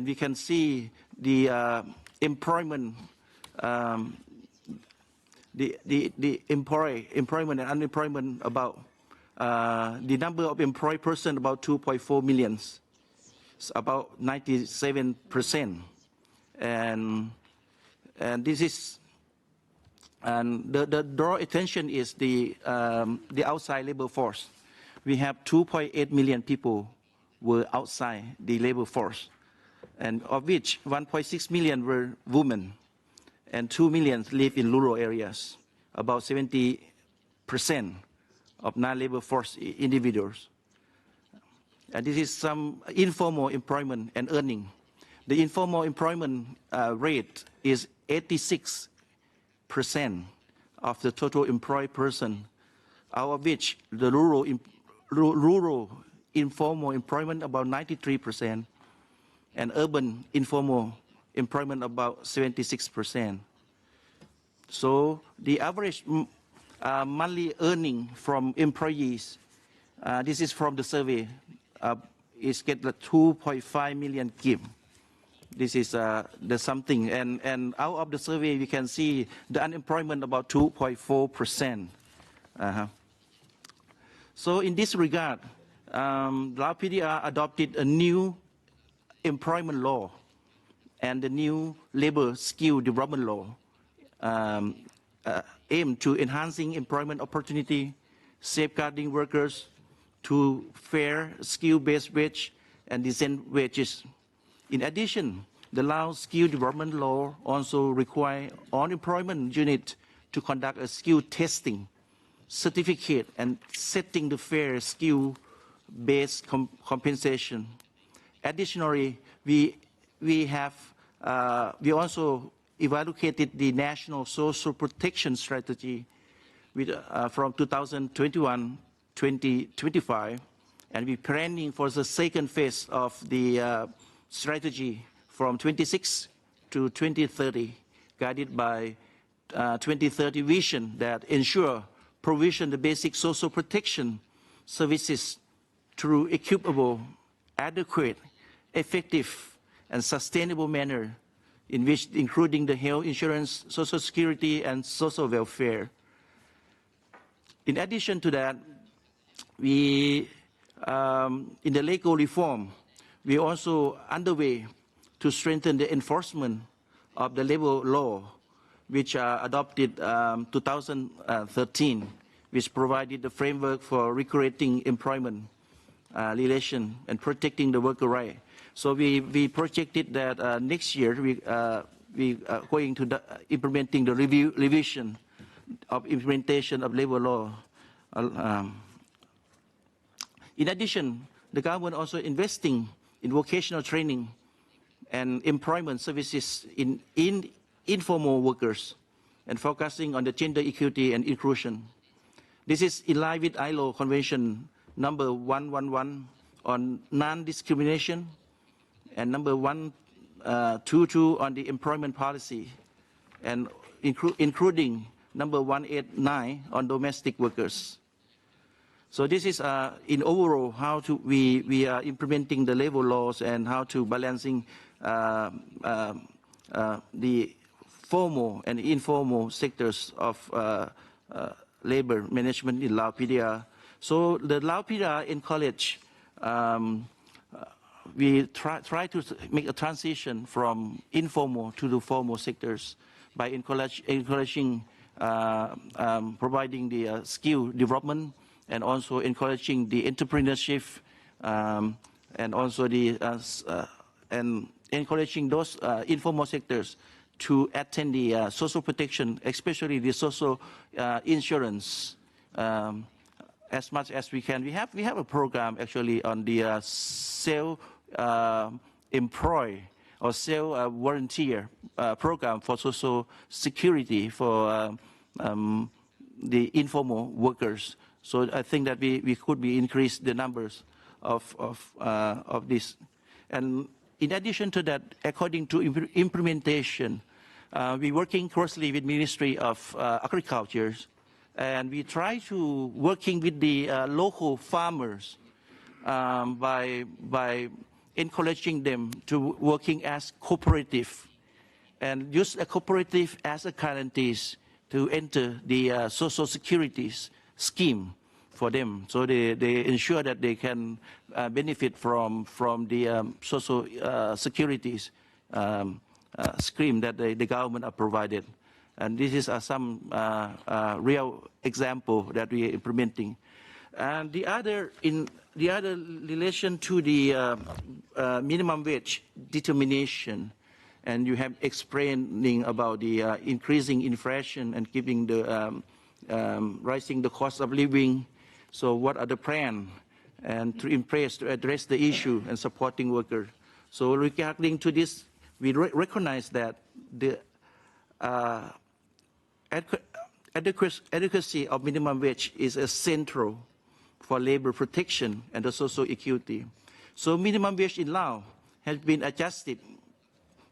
we can see the employment, the employment and unemployment about the number of employed person about 2.4 million, about 97%, and this is. And the draw attention is the outside labor force. We have 2.8 million people were outside the labor force, and of which 1.6 million were women, and 2 million live in rural areas, about 70% of non-labor force individuals. And this is some informal employment and earning. The informal employment rate is 86% of the total employed person, out of which the rural informal employment about 93%, and urban informal employment about 76%. So the average monthly earning from employees, this is from the survey, is get 2.5 million kim. This is the something, and out of the survey we can see the unemployment about 2.4%. So in this regard, Lao PDR adopted a new employment law and the new labor skill development law aimed to enhancing employment opportunity, safeguarding workers to fair skill-based wage and decent wages. In addition, the Lao Skill Development Law also requires unemployment unit to conduct a skill testing certificate and setting the fair skill-based compensation. Additionally, we also evaluated the National Social Protection Strategy with, from 2021-2025, and we're planning for the second phase of the strategy from 26 to 2030, guided by 2030 vision that ensure provision the basic social protection services through equitable, adequate, effective, and sustainable manner, in which including the health insurance, social security, and social welfare. In addition to that, we, in the legal reform, we also underway to strengthen the enforcement of the labor law, which adopted 2013, which provided the framework for regulating employment relation and protecting the worker right. So we projected that next year we are going to implementing the revision of implementation of labor law. In addition, the government also investing in vocational training and employment services in informal workers and focusing on the gender equity and inclusion. This is in line with ILO Convention number 111 on non-discrimination and number 122 on the employment policy, and including number 189 on domestic workers. So this is in overall how we are implementing the labor laws and how to balancing the formal and informal sectors of labor management in Lao PDR. So the Lao PDR encourage we try to make a transition from informal to the formal sectors by encouraging providing the skill development and also encouraging the entrepreneurship and also the and encouraging those informal sectors to attend the social protection, especially the social insurance, as much as we can. We have a program actually on the self-employ or self-volunteer program for social security for the informal workers. So I think that we could be increase the numbers of this. And in addition to that, according to implementation, we're working closely with Ministry of Agriculture, and we try to working with the local farmers by encouraging them to working as cooperative and use a cooperative as a guarantees to enter the social security scheme for them, so they ensure that they can benefit from the social securities scheme that the government have provided. And this is some real example that we are implementing. And the other relation to the minimum wage determination, and you have explaining about the increasing inflation and keeping the rising the cost of living. So what are the plans and in place to address the issue and supporting workers? So regarding to this, we recognize that the adequacy of minimum wage is essential for labor protection and the social equity. So minimum wage in Laos has been adjusted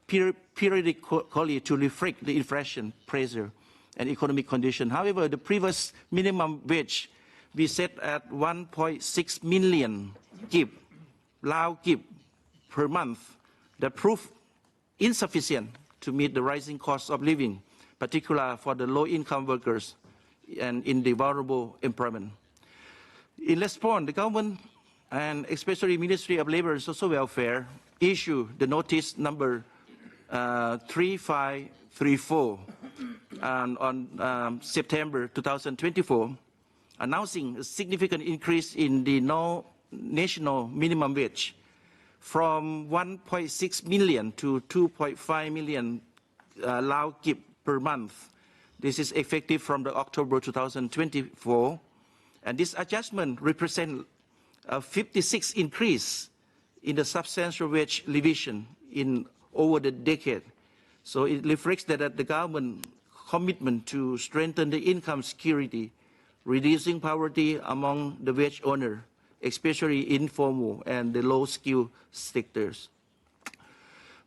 periodically to reflect the inflation pressure and economic condition. However, the previous minimum wage we set at 1.6 million kip, Lao kip per month, that proved insufficient to meet the rising cost of living, particularly for the low-income workers and in the vulnerable employment. In response, the government and especially Ministry of Labor and Social Welfare issued the notice number 3534 on September 2024, announcing a significant increase in the national minimum wage from 1.6 million to 2.5 million Lao kip per month. This is effective from the October 2024, and this adjustment represents a 56% increase in the substantial wage revision in over the decade. So it reflects that the government commitment to strengthen the income security, reducing poverty among the wage owner, especially informal and the low-skilled sectors.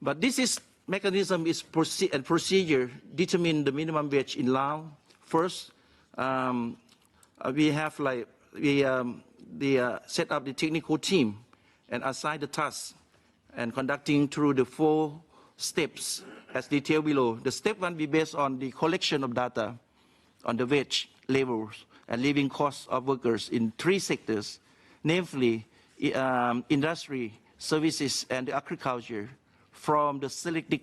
But this mechanism is and procedure determine the minimum wage in Laos. First, we have set up the technical team and assign the tasks and conducting through the 4 steps as detailed below. The step 1 be based on the collection of data on the wage levels and living costs of workers in 3 sectors, namely industry, services, and agriculture, from the selected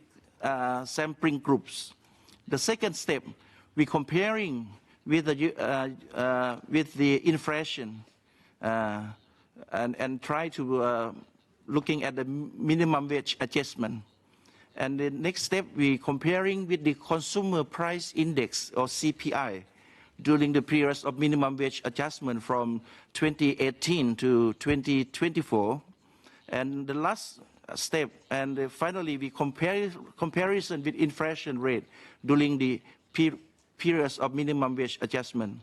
sampling groups. The second step, we comparing with the inflation and try to looking at the minimum wage adjustment. And the next step, we comparing with the consumer price index or CPI during the periods of minimum wage adjustment from 2018 to 2024. And the last step, and finally, we comparison with inflation rate during the periods of minimum wage adjustment.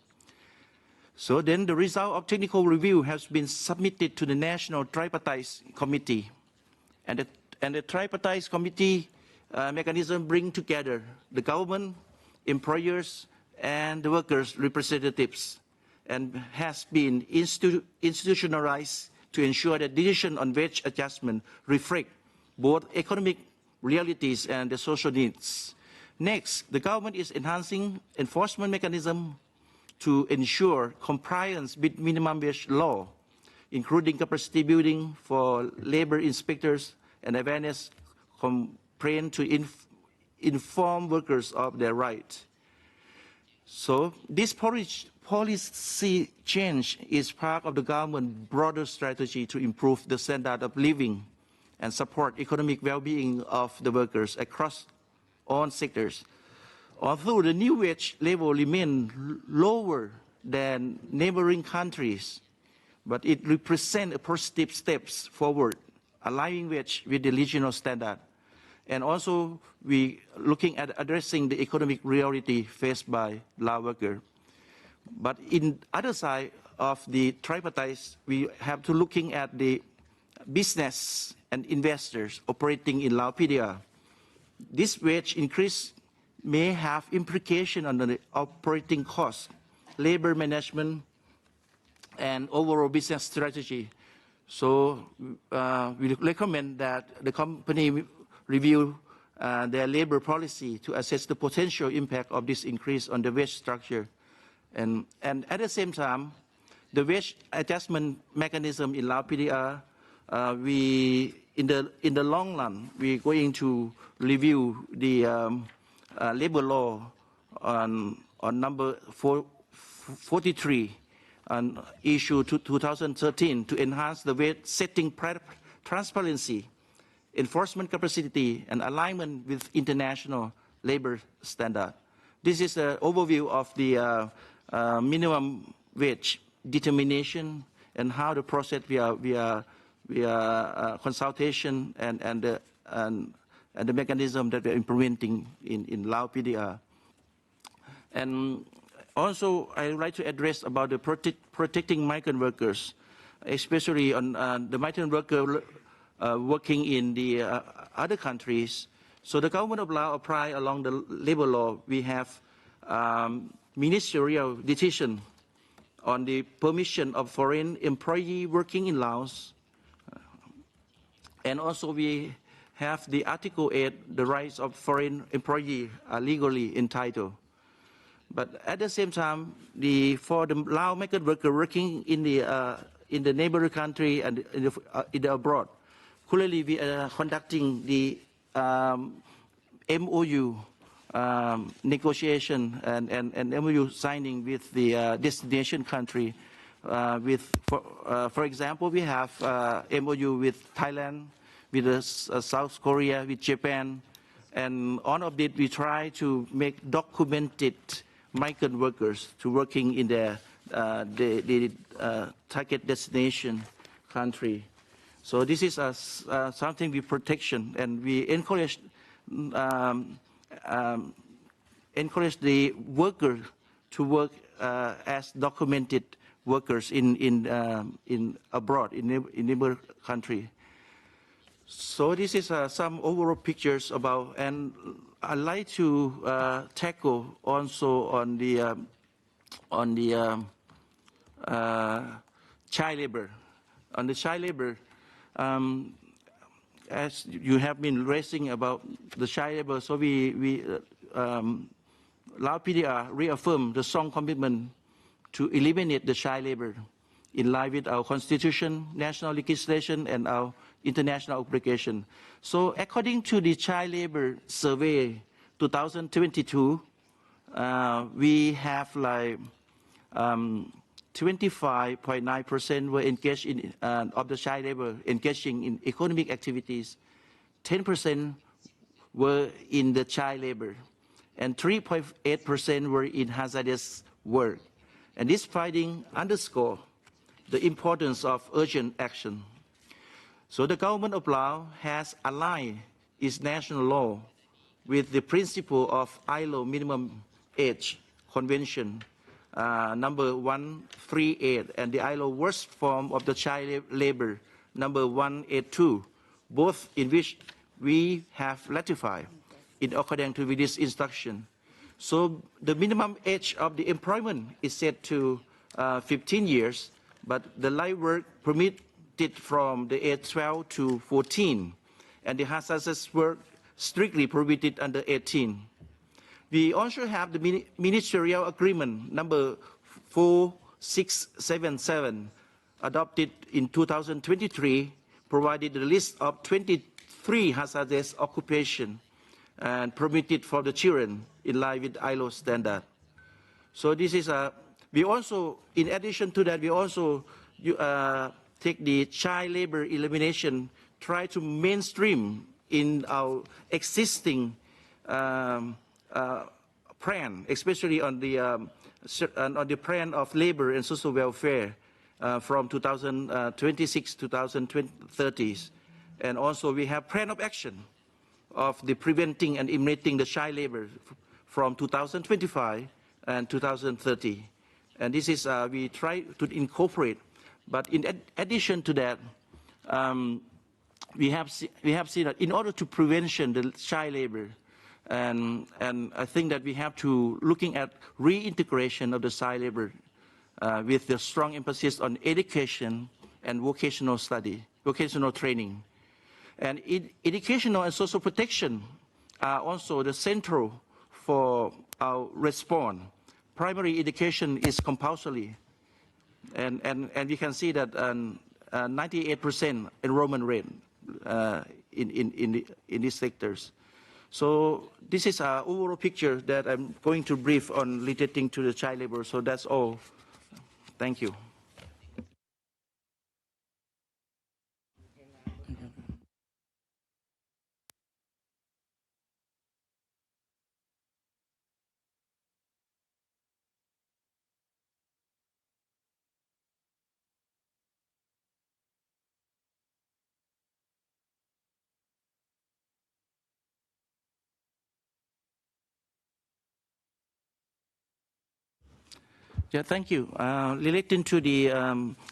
So then the result of technical review has been submitted to the National Tripartite Committee. And the Tripartite Committee mechanism bring together the government, employers, and the workers' representatives, and has been institutionalized to ensure that decision on wage adjustment reflect both economic realities and the social needs. Next, the government is enhancing enforcement mechanism to ensure compliance with minimum wage law, including capacity building for labor inspectors and awareness campaign to inform workers of their rights. So this policy change is part of the government's broader strategy to improve the standard of living and support economic well-being of the workers across all sectors. Although the new wage level remains lower than neighboring countries, but it represents a positive steps forward, aligning wage with the regional standard. And also, we looking at addressing the economic reality faced by Lao workers. But in other side of the tripartite, we have to looking at the business and investors operating in Lao PDR. This wage increase may have implication on the operating costs, labor management, and overall business strategy. So we recommend that the company review their labor policy to assess the potential impact of this increase on the wage structure. And at the same time, the wage adjustment mechanism in Lao PDR, in the long run, we're going to review the labor law on number 43 on issue 2013 to enhance the wage setting transparency, enforcement capacity, and alignment with international labor standard. This is an overview of the minimum wage determination and how the process via consultation and the mechanism that we're implementing in Lao PDR. And also, I would like to address about the protecting migrant workers, especially on the migrant worker working in the other countries. So the government of Laos apply along the labor law. We have ministerial decision on the permission of foreign employee working in Laos. And also we have the Article 8, the rights of foreign employee are legally entitled. But at the same time, for the Lao migrant worker working in the neighboring country and in the abroad, currently we are conducting the MOU negotiation and MOU signing with the destination country. For example, we have MOU with Thailand, with South Korea, with Japan, and all of it we try to make documented migrant workers to working in the target destination country. So this is something we protection, and we encourage the worker to work as documented workers in abroad, in neighbor country. So this is some overall pictures about, and I'd like to tackle also on the child labor. On the child labor, as you have been raising about the child labor, so Lao PDR reaffirmed the strong commitment to eliminate the child labor in line with our constitution, national legislation, and our international obligation. So according to the Child Labor Survey 2022, we have like 25.9% were engaged in of the child labor engaging in economic activities, 10% were in the child labor, and 3.8% were in hazardous work. And this finding underscore the importance of urgent action. So the government of Laos has aligned its national law with the principle of ILO minimum age convention number 138 and the ILO worst form of the child labor number 182, both in which we have ratified in accordance with this instruction. So the minimum age of the employment is set to 15 years, but the light work permitted from the age 12 to 14, and the hazardous work strictly prohibited under 18. We also have the ministerial agreement number 4677 adopted in 2023, provided the list of 23 hazardous occupations and permitted for the children in line with ILO standard. So this is we also, in addition to that, we also take the child labor elimination, try to mainstream in our existing plan, especially on the plan of labor and social welfare from 2026 to 2030. And also we have plan of action of the preventing and eliminating the child labor from 2025 and 2030. And this is, we try to incorporate, but in addition to that, we have seen that in order to prevention the child labor, and I think that we have to looking at reintegration of the child labor with the strong emphasis on education and vocational study, vocational training. And educational and social protection are also the central for our response. Primary education is compulsory, and we can see that 98% enrollment rate in these sectors. So this is an overall picture that I'm going to brief on relating to the child labor. So that's all. Thank you. Yeah, thank you. Relating to the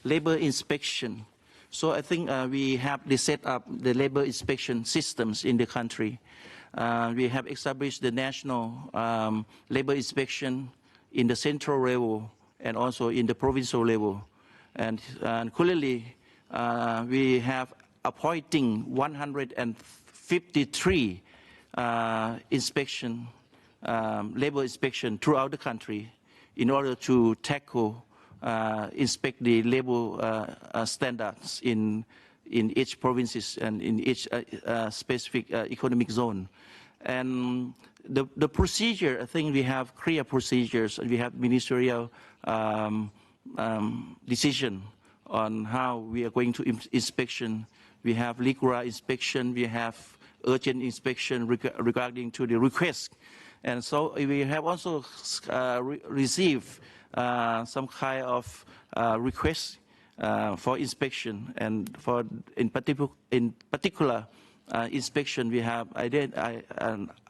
labor inspection, so I think we have set up the labor inspection systems in the country. We have established the national labor inspection in the central level and also in the provincial level. And currently, we have appointing 153 inspection, labor inspection throughout the country, in order to tackle, inspect the labor standards in each provinces and in each specific economic zone. And the procedure, I think we have clear procedures, and we have ministerial decision on how we are going to inspection. We have legal inspection, we have urgent inspection regarding to the request. And so we have also received some kind of requests for inspection, and for in particular inspection, we have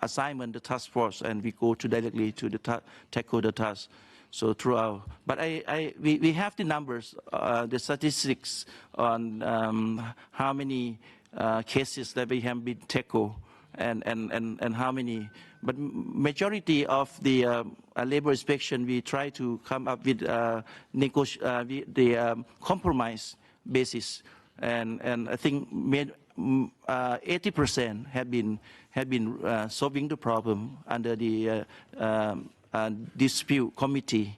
assignment the task force, and we go to directly to the tackle the task. So throughout, but we have the numbers, the statistics on how many cases that we have been tackled, and how many. But majority of the labor inspection, we try to come up with the compromise basis, and I think 80% have been solving the problem under the dispute committee,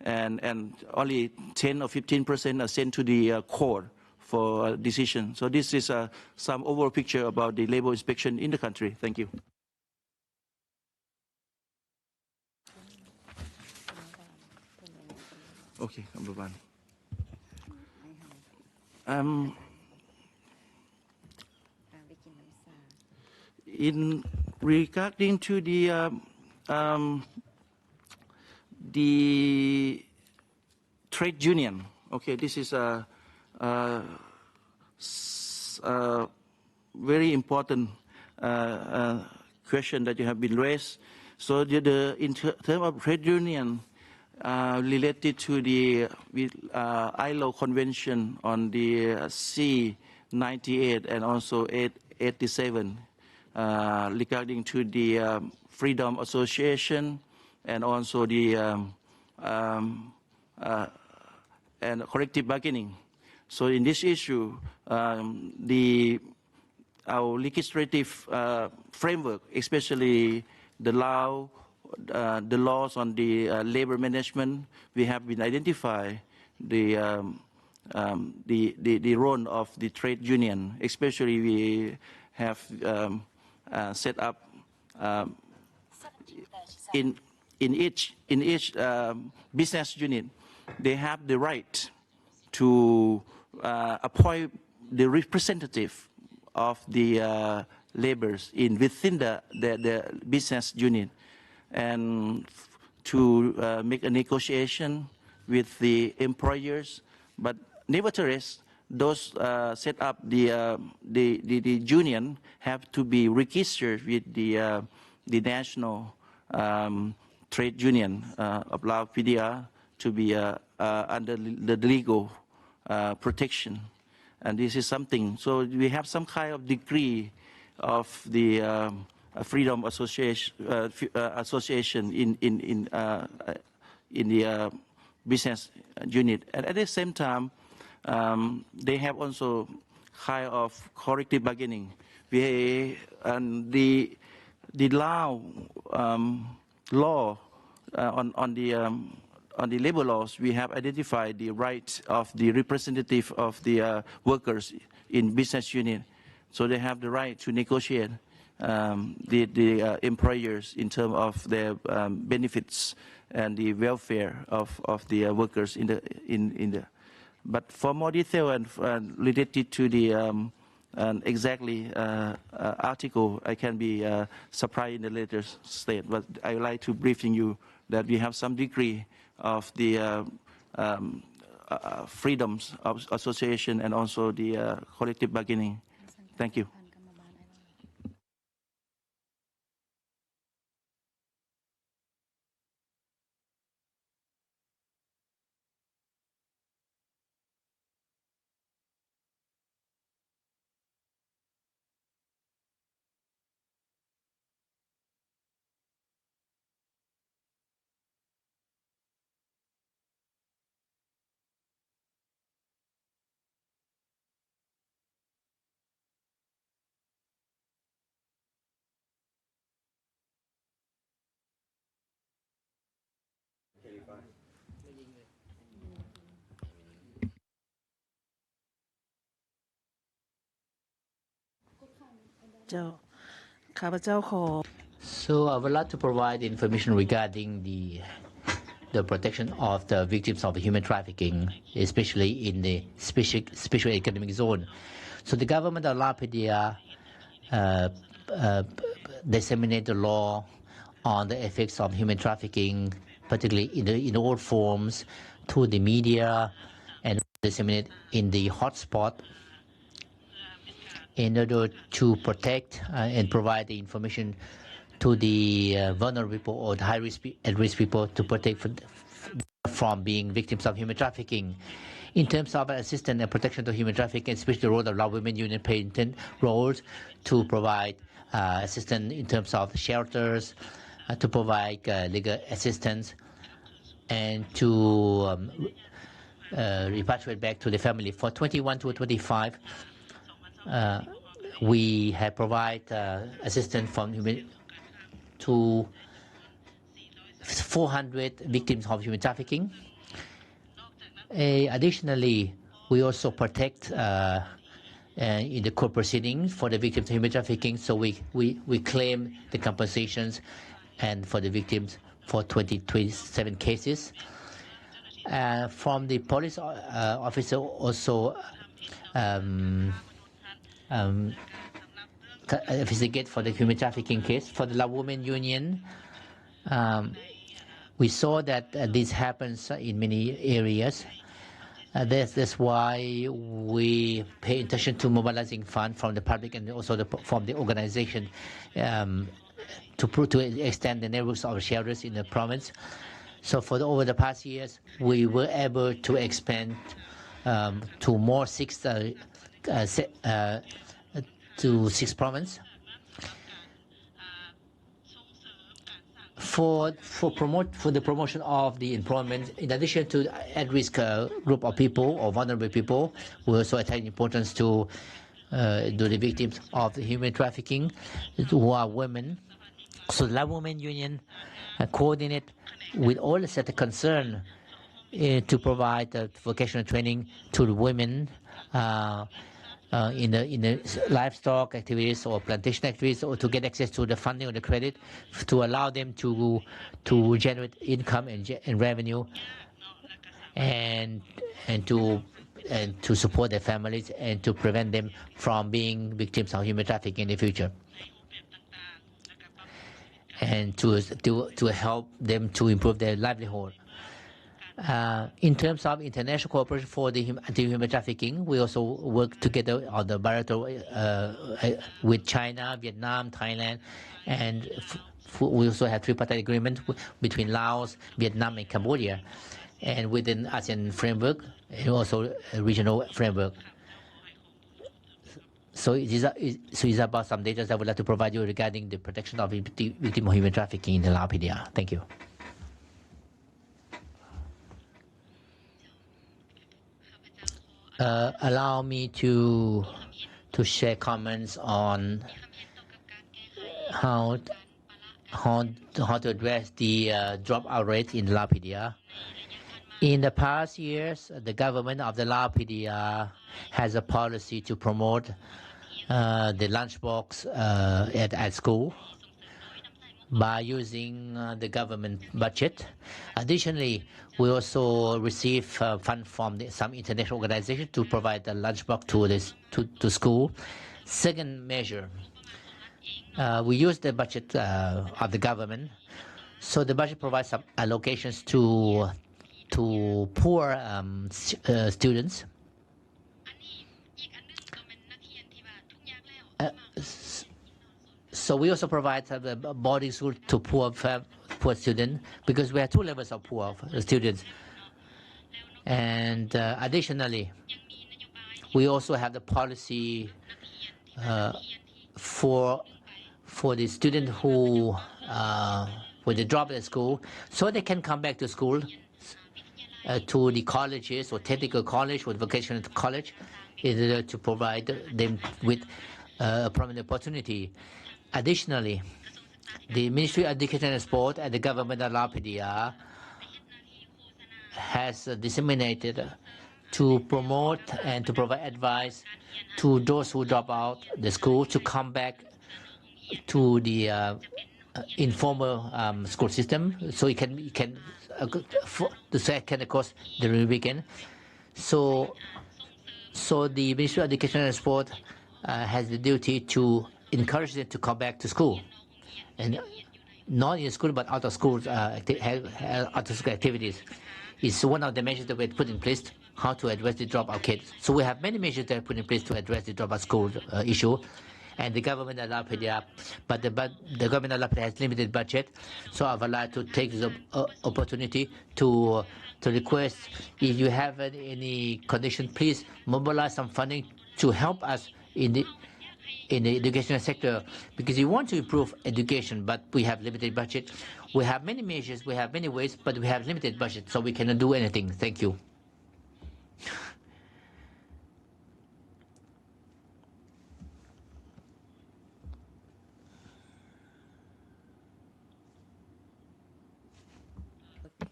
and only 10 or 15% are sent to the court for decision. So this is some overall picture about the labor inspection in the country. Thank you. Okay, number one. In regarding to the trade union, okay, this is a very important question that you have been raised. So in terms of trade union related to the ILO Convention on the C98 and also 887 regarding to the freedom association and also the and collective bargaining. So in this issue, our legislative framework, especially the laws on the labor management, we have been identified the role of the trade union. Especially, we have set up in each business unit, they have the right to appoint the representative of the laborers within the business unit, and to make a negotiation with the employers. But nevertheless, those set up the union have to be registered with the national trade union of Lao PDR to be under the legal protection. And this is something, so we have some kind of degree of the freedom association in the business unit. And at the same time, they have also kind of collective bargaining. The Lao law on the labor laws, we have identified the right of the representative of the workers in business unit. So they have the right to negotiate the employers in terms of their benefits and the welfare of the workers in the. But for more detail and related to the exactly article, I can be supplied in the later state. But I would like to briefing you that we have some degree of the freedoms of association and also the collective bargaining. Thank you. So I would like to provide information regarding the protection of the victims of human trafficking, especially in the special economic zone. So the government of Lao PDR disseminate the law on the effects of human trafficking, particularly in all forms, to the media, and disseminate in the hotspot in order to protect and provide the information to the vulnerable people or the high-risk people to protect from being victims of human trafficking. In terms of assistance and protection to human trafficking, especially the role of Lao Women Union played roles to provide assistance in terms of shelters, to provide legal assistance, and to repatriate back to the family. For 21 to 25, we have provided assistance to 400 victims of human trafficking. Additionally, we also protect in the court proceedings for the victims of human trafficking, so we claim the compensations and for the victims for 27 cases. From the police officer also investigate for the human trafficking case. For the Lao Women Union, we saw that this happens in many areas. That's why we pay attention to mobilizing funds from the public and also from the organization to extend the networks of shelters in the province. So over the past years, we were able to expand to more six provinces. For the promotion of the employment, in addition to at-risk group of people or vulnerable people, we also attach importance to the victims of the human trafficking, who are women. So the Lao Women Union coordinate with all the sector concerned to provide vocational training to the women in the livestock activities or plantation activities, or to get access to the funding or the credit to allow them to generate income and revenue and to support their families and to prevent them from being victims of human trafficking in the future, and to help them to improve their livelihood. In terms of international cooperation for the anti-human trafficking, we also work together on the bilateral with China, Vietnam, Thailand, and we also have tripartite agreement between Laos, Vietnam, and Cambodia, and within ASEAN framework and also a regional framework. So these are about some data I would like to provide you regarding the protection of victims of human trafficking in the Lao PDR. Thank you. Allow me to share comments on how to address the dropout rate in the Lao PDR. In the past years, the government of the Lao PDR has a policy to promote the lunchbox at school by using the government budget. Additionally, we also receive funds from some international organizations to provide the lunchbox to school. Second measure, we use the budget of the government. So the budget provides some allocations to poor students. So we also provide a boarding school to poor students, because we have two levels of poor students. And additionally, we also have the policy for the student who when they drop at school, so they can come back to school, to the colleges or technical college or vocational college, in order to provide them with a prominent opportunity. Additionally, the Ministry of Education and Sport and the government of Lao PDR has disseminated to promote and to provide advice to those who drop out the school to come back to the informal school system, so it can the second, of course, during the weekend. So the Ministry of Education and Sport has the duty to encourage them to come back to school, and not in school but out of school activities. It's one of the measures that we put in place how to address the dropout kids. So we have many measures that are put in place to address the dropout school issue. And the government of Lao PDR, but the government of Lao PDR has limited budget, so I would like to take this opportunity to request, if you have any condition, please mobilize some funding to help us in the educational sector, because we want to improve education, but we have limited budget. We have many measures, we have many ways, but we have limited budget, so we cannot do anything. Thank you.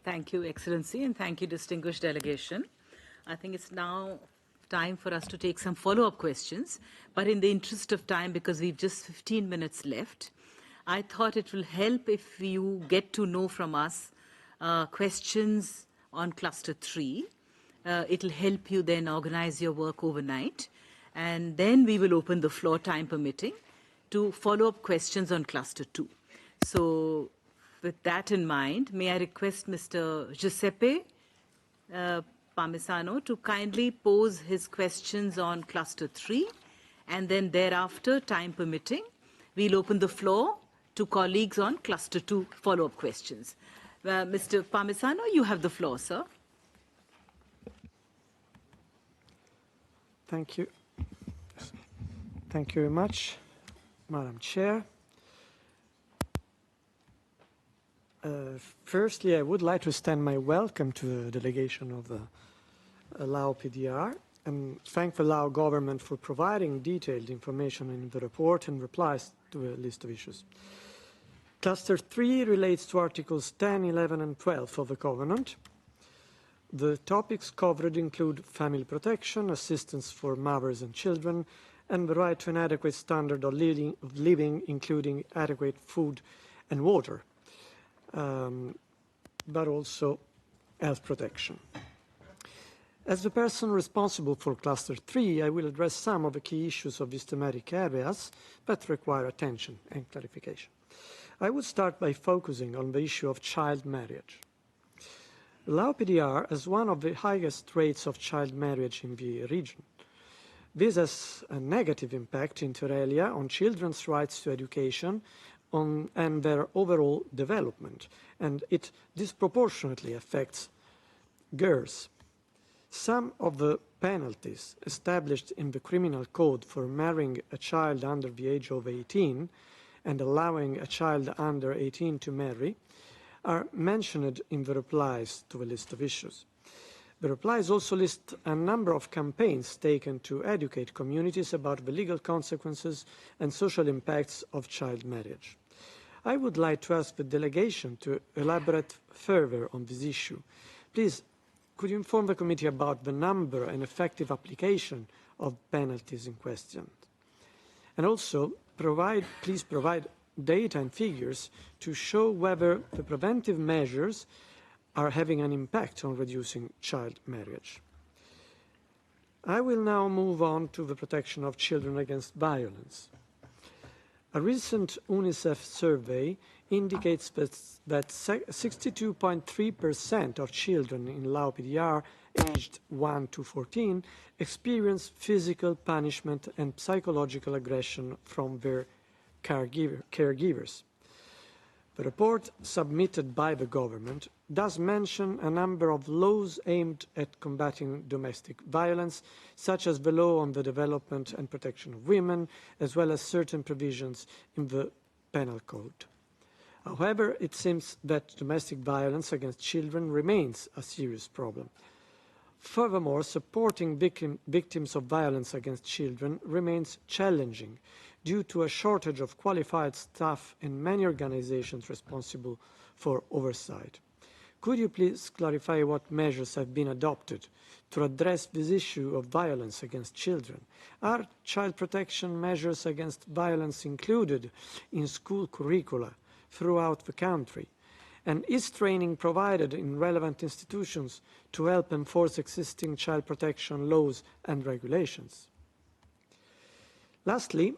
Thank you, Excellency, and thank you, distinguished delegation. I think it's now time for us to take some follow-up questions, but in the interest of time, because we've just 15 minutes left, I thought it will help if you get to know from us questions on Cluster 3. It'll help you then organize your work overnight. And then we will open the floor, time permitting, to follow-up questions on Cluster 2. So with that in mind, may I request Mr. Giuseppe Parmesano to kindly pose his questions on Cluster 3, and then thereafter, time permitting, we'll open the floor to colleagues on Cluster 2 follow-up questions. Mr. Parmesano, you have the floor, sir. Thank you. Thank you very much, Madam Chair. Firstly, I would like to extend my welcome to the delegation of the Lao PDR and thank the Lao government for providing detailed information in the report and replies to a list of issues. Cluster 3 relates to Articles 10, 11 and 12 of the Covenant. The topics covered include family protection, assistance for mothers and children, and the right to an adequate standard of living including adequate food and water. But also health protection. As the person responsible for Cluster 3, I will address some of the key issues of these thematic areas that require attention and clarification. I would start by focusing on the issue of child marriage. Lao PDR has one of the highest rates of child marriage in the region. This has a negative impact, inter alia, on children's rights to education and their overall development, and it disproportionately affects girls. Some of the penalties established in the criminal code for marrying a child under the age of 18 and allowing a child under 18 to marry are mentioned in the replies to the list of issues. The replies also list a number of campaigns taken to educate communities about the legal consequences and social impacts of child marriage. I would like to ask the delegation to elaborate further on this issue. Please, could you inform the committee about the number and effective application of penalties in question? And also, please provide data and figures to show whether the preventive measures are having an impact on reducing child marriage. I will now move on to the protection of children against violence. A recent UNICEF survey indicates that 62.3% of children in Lao PDR aged 1 to 14 experience physical punishment and psychological aggression from their caregivers. The report submitted by the government does mention a number of laws aimed at combating domestic violence, such as the Law on the Development and Protection of Women, as well as certain provisions in the Penal Code. However, it seems that domestic violence against children remains a serious problem. Furthermore, supporting victims of violence against children remains challenging due to a shortage of qualified staff in many organizations responsible for oversight. Could you please clarify what measures have been adopted to address this issue of violence against children? Are child protection measures against violence included in school curricula throughout the country? And is training provided in relevant institutions to help enforce existing child protection laws and regulations? Lastly,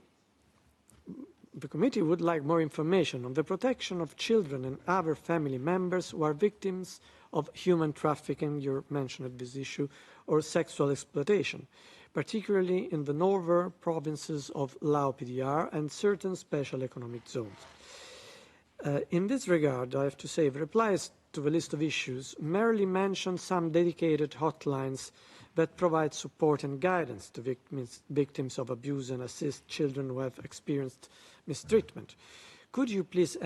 the committee would like more information on the protection of children and other family members who are victims of human trafficking, you mentioned this issue, or sexual exploitation, particularly in the northern provinces of Lao PDR and certain special economic zones. In this regard, I have to say, the replies to the list of issues merely mention some dedicated hotlines that provide support and guidance to victims of abuse and assist children who have experienced mistreatment. Could you please,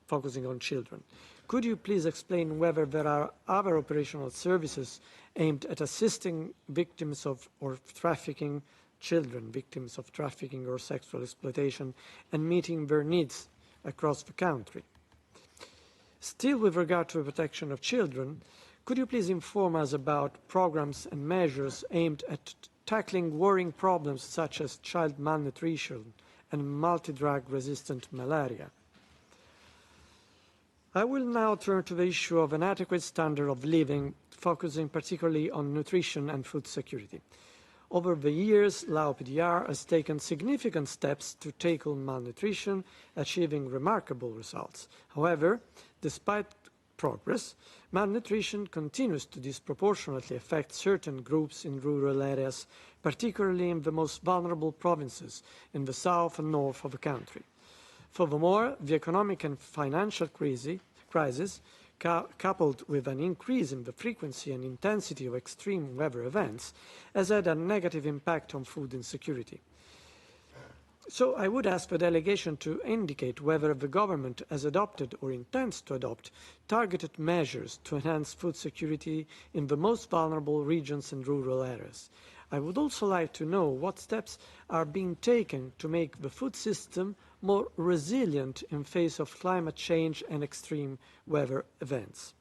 focusing on children, could you please explain whether there are other operational services aimed at assisting victims of or trafficking children, victims of trafficking or sexual exploitation, and meeting their needs across the country? Still with regard to the protection of children, could you please inform us about programs and measures aimed at tackling worrying problems such as child malnutrition and multi-drug resistant malaria? I will now turn to the issue of an adequate standard of living focusing particularly on nutrition and food security. Over the years, Lao PDR has taken significant steps to tackle malnutrition, achieving remarkable results. However, despite progress, malnutrition continues to disproportionately affect certain groups in rural areas, particularly in the most vulnerable provinces in the south and north of the country. Furthermore, the economic and financial crisis, coupled with an increase in the frequency and intensity of extreme weather events, has had a negative impact on food insecurity. So I would ask the delegation to indicate whether the government has adopted or intends to adopt targeted measures to enhance food security in the most vulnerable regions and rural areas. I would also like to know what steps are being taken to make the food system more resilient in face of climate change and extreme weather events.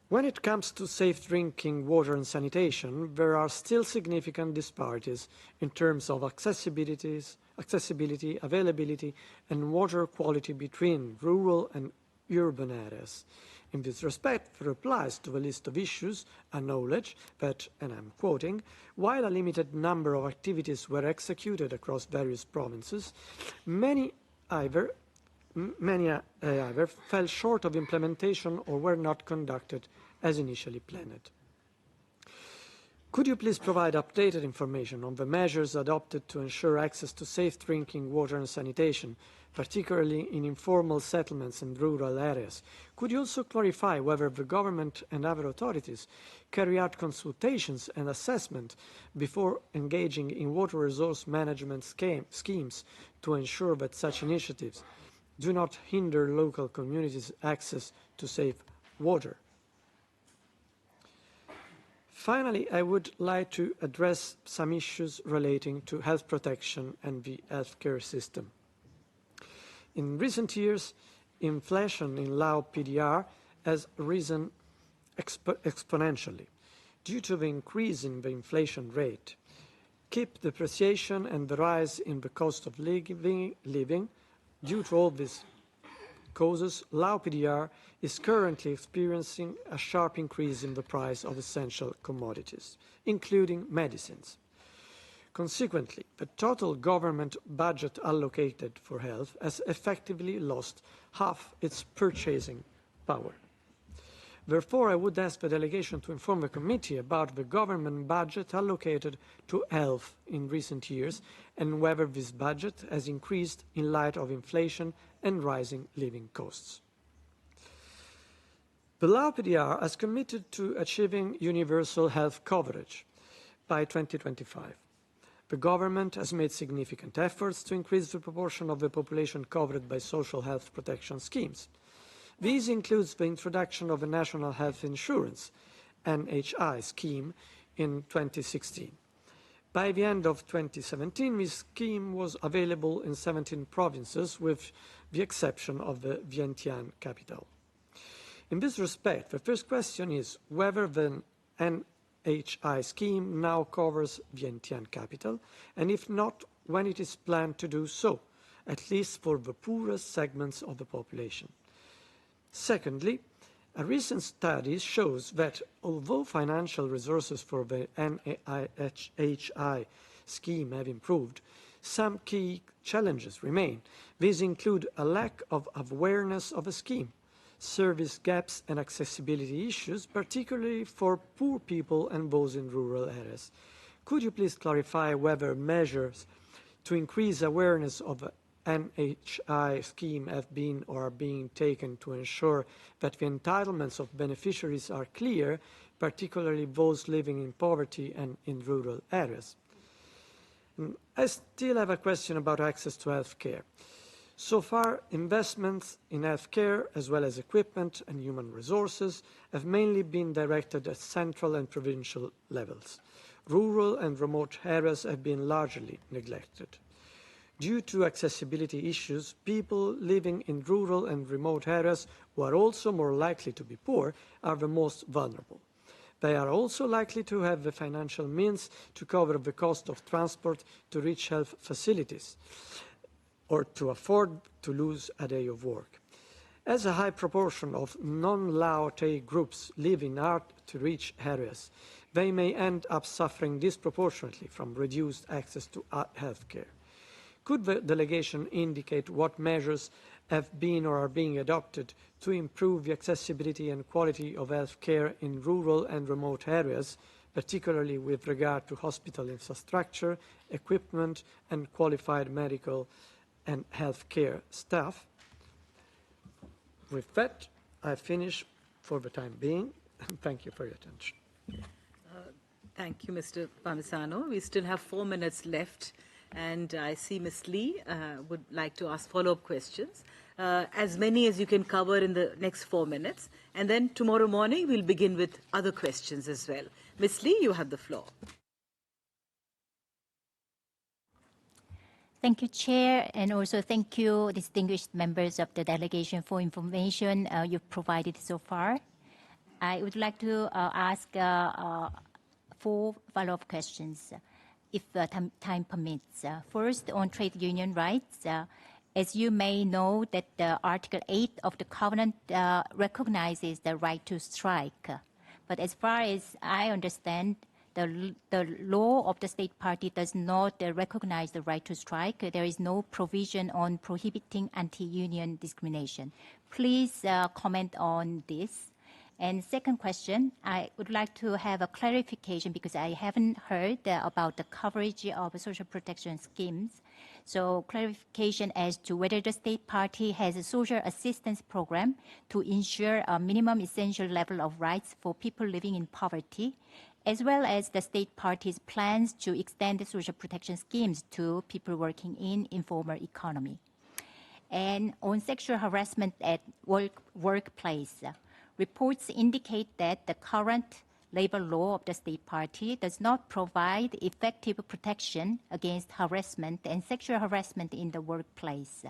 When it comes to safe drinking water and sanitation, there are still significant disparities in terms of accessibility, availability, and water quality between rural and urban areas. In this respect, the replies to the list of issues acknowledge that, and I'm quoting, while a limited number of activities were executed across various provinces, many either fell short of implementation or were not conducted as initially planned. Could you please provide updated information on the measures adopted to ensure access to safe drinking water and sanitation, particularly in informal settlements and rural areas? Could you also clarify whether the government and other authorities carry out consultations and assessment before engaging in water resource management schemes to ensure that such initiatives do not hinder local communities' access to safe water? Finally, I would like to address some issues relating to health protection and the healthcare system. In recent years, inflation in Lao PDR has risen exponentially due to the increase in the inflation rate. Keep depreciation and the rise in the cost of living. Due to all these causes, Lao PDR is currently experiencing a sharp increase in the price of essential commodities, including medicines. Consequently, the total government budget allocated for health has effectively lost half its purchasing power. Therefore, I would ask the delegation to inform the committee about the government budget allocated to health in recent years and whether this budget has increased in light of inflation and rising living costs. The Lao PDR has committed to achieving universal health coverage by 2025. The government has made significant efforts to increase the proportion of the population covered by social health protection schemes. This includes the introduction of a national health insurance, NHI, scheme in 2016. By the end of 2017, this scheme was available in 17 provinces, with the exception of the Vientiane capital. In this respect, the first question is whether the NHI scheme now covers Vientiane capital, and if not, when it is planned to do so, at least for the poorest segments of the population. Secondly, a recent study shows that although financial resources for the NHI scheme have improved, some key challenges remain. These include a lack of awareness of the scheme, service gaps and accessibility issues, particularly for poor people and those in rural areas. Could you please clarify whether measures to increase awareness of the NHI scheme have been or are being taken to ensure that the entitlements of beneficiaries are clear, particularly those living in poverty and in rural areas? I still have a question about access to health care. So far, investments in health care, as well as equipment and human resources, have mainly been directed at central and provincial levels. Rural and remote areas have been largely neglected. Due to accessibility issues, people living in rural and remote areas, who are also more likely to be poor, are the most vulnerable. They are also likely to have the financial means to cover the cost of transport to reach health facilities, or to afford to lose a day of work. As a high proportion of non-Lao TE groups live in hard-to-reach areas, they may end up suffering disproportionately from reduced access to healthcare. Could the delegation indicate what measures have been or are being adopted to improve the accessibility and quality of healthcare in rural and remote areas, particularly with regard to hospital infrastructure, equipment, and qualified medical and healthcare staff? With that, I finish for the time being, and thank you for your attention. Thank you, Mr. Palmisano. We still have 4 minutes left, and I see Ms. Lee would like to ask follow-up questions. As many as you can cover in the next 4 minutes, and then tomorrow morning we'll begin with other questions as well. Ms. Lee, you have the floor. Thank you, Chair, and also thank you, distinguished members of the delegation, for information you've provided so far. I would like to ask 4 follow-up questions, if time permits. First, on trade union rights. As you may know, that Article 8 of the Covenant recognizes the right to strike. But as far as I understand, the law of the state party does not recognize the right to strike. There is no provision on prohibiting anti-union discrimination. Please comment on this. And second question, I would like to have a clarification because I haven't heard about the coverage of social protection schemes. So clarification as to whether the state party has a social assistance program to ensure a minimum essential level of rights for people living in poverty, as well as the state party's plans to extend the social protection schemes to people working in informal economy. And on sexual harassment at workplace, reports indicate that the current labor law of the state party does not provide effective protection against harassment and sexual harassment in the workplace.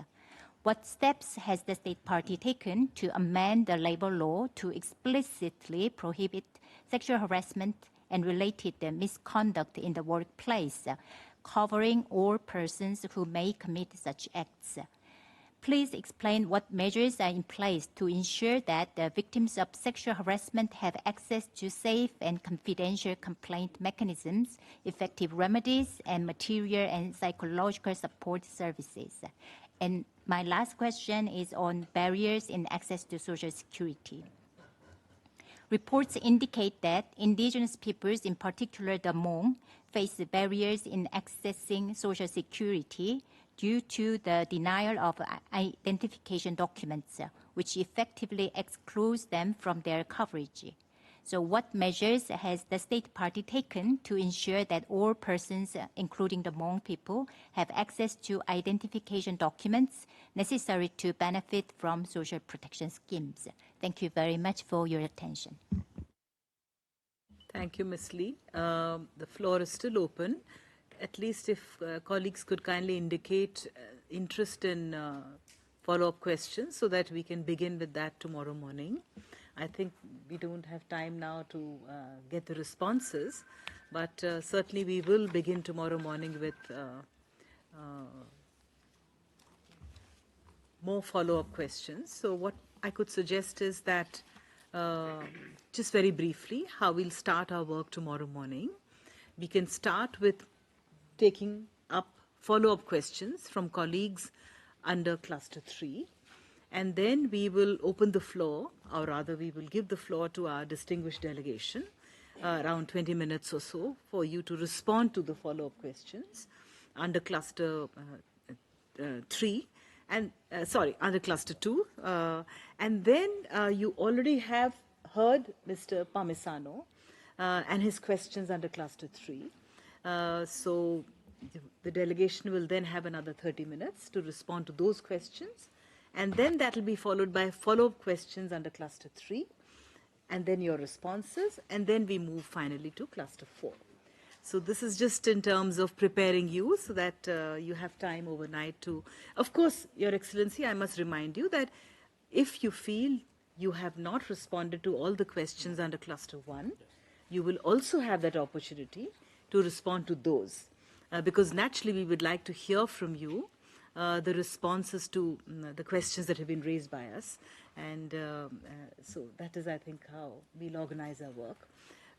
What steps has the state party taken to amend the labor law to explicitly prohibit sexual harassment and related misconduct in the workplace, covering all persons who may commit such acts? Please explain what measures are in place to ensure that the victims of sexual harassment have access to safe and confidential complaint mechanisms, effective remedies, and material and psychological support services. And my last question is on barriers in access to Social Security. Reports indicate that indigenous peoples, in particular the Hmong, face barriers in accessing Social Security due to the denial of identification documents, which effectively excludes them from their coverage. So what measures has the state party taken to ensure that all persons, including the Hmong people, have access to identification documents necessary to benefit from social protection schemes? Thank you very much for your attention. Thank you, Ms. Lee. The floor is still open. At least if colleagues could kindly indicate interest in follow-up questions so that we can begin with that tomorrow morning. I think we don't have time now to get the responses, but certainly we will begin tomorrow morning with more follow-up questions. So what I could suggest is that just very briefly how we'll start our work tomorrow morning. We can start with taking up follow-up questions from colleagues under Cluster 3. And then we will open the floor, or rather we will give the floor to our distinguished delegation, around 20 minutes or so, for you to respond to the follow-up questions under Cluster 3, and under Cluster 2. And then you already have heard Mr. Palmisano and his questions under Cluster 3. So the delegation will then have another 30 minutes to respond to those questions. And then that will be followed by follow-up questions under Cluster 3, and then your responses, and then we move finally to Cluster 4. So this is just in terms of preparing you so that you have time overnight to... Of course, Your Excellency, I must remind you that if you feel you have not responded to all the questions under Cluster 1, you will also have that opportunity to respond to those. Because naturally we would like to hear from you the responses to the questions that have been raised by us. And so that is, I think, how we'll organize our work.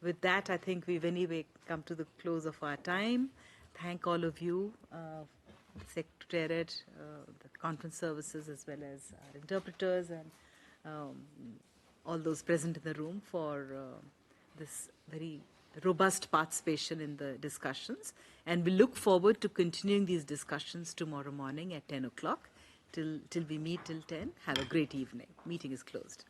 With that, I think we've anyway come to the close of our time. Thank all of you, Secretariat, the conference services, as well as our interpreters and all those present in the room for this very robust participation in the discussions. And we look forward to continuing these discussions tomorrow morning at 10 o'clock. Till we meet till 10, have a great evening. Meeting is closed.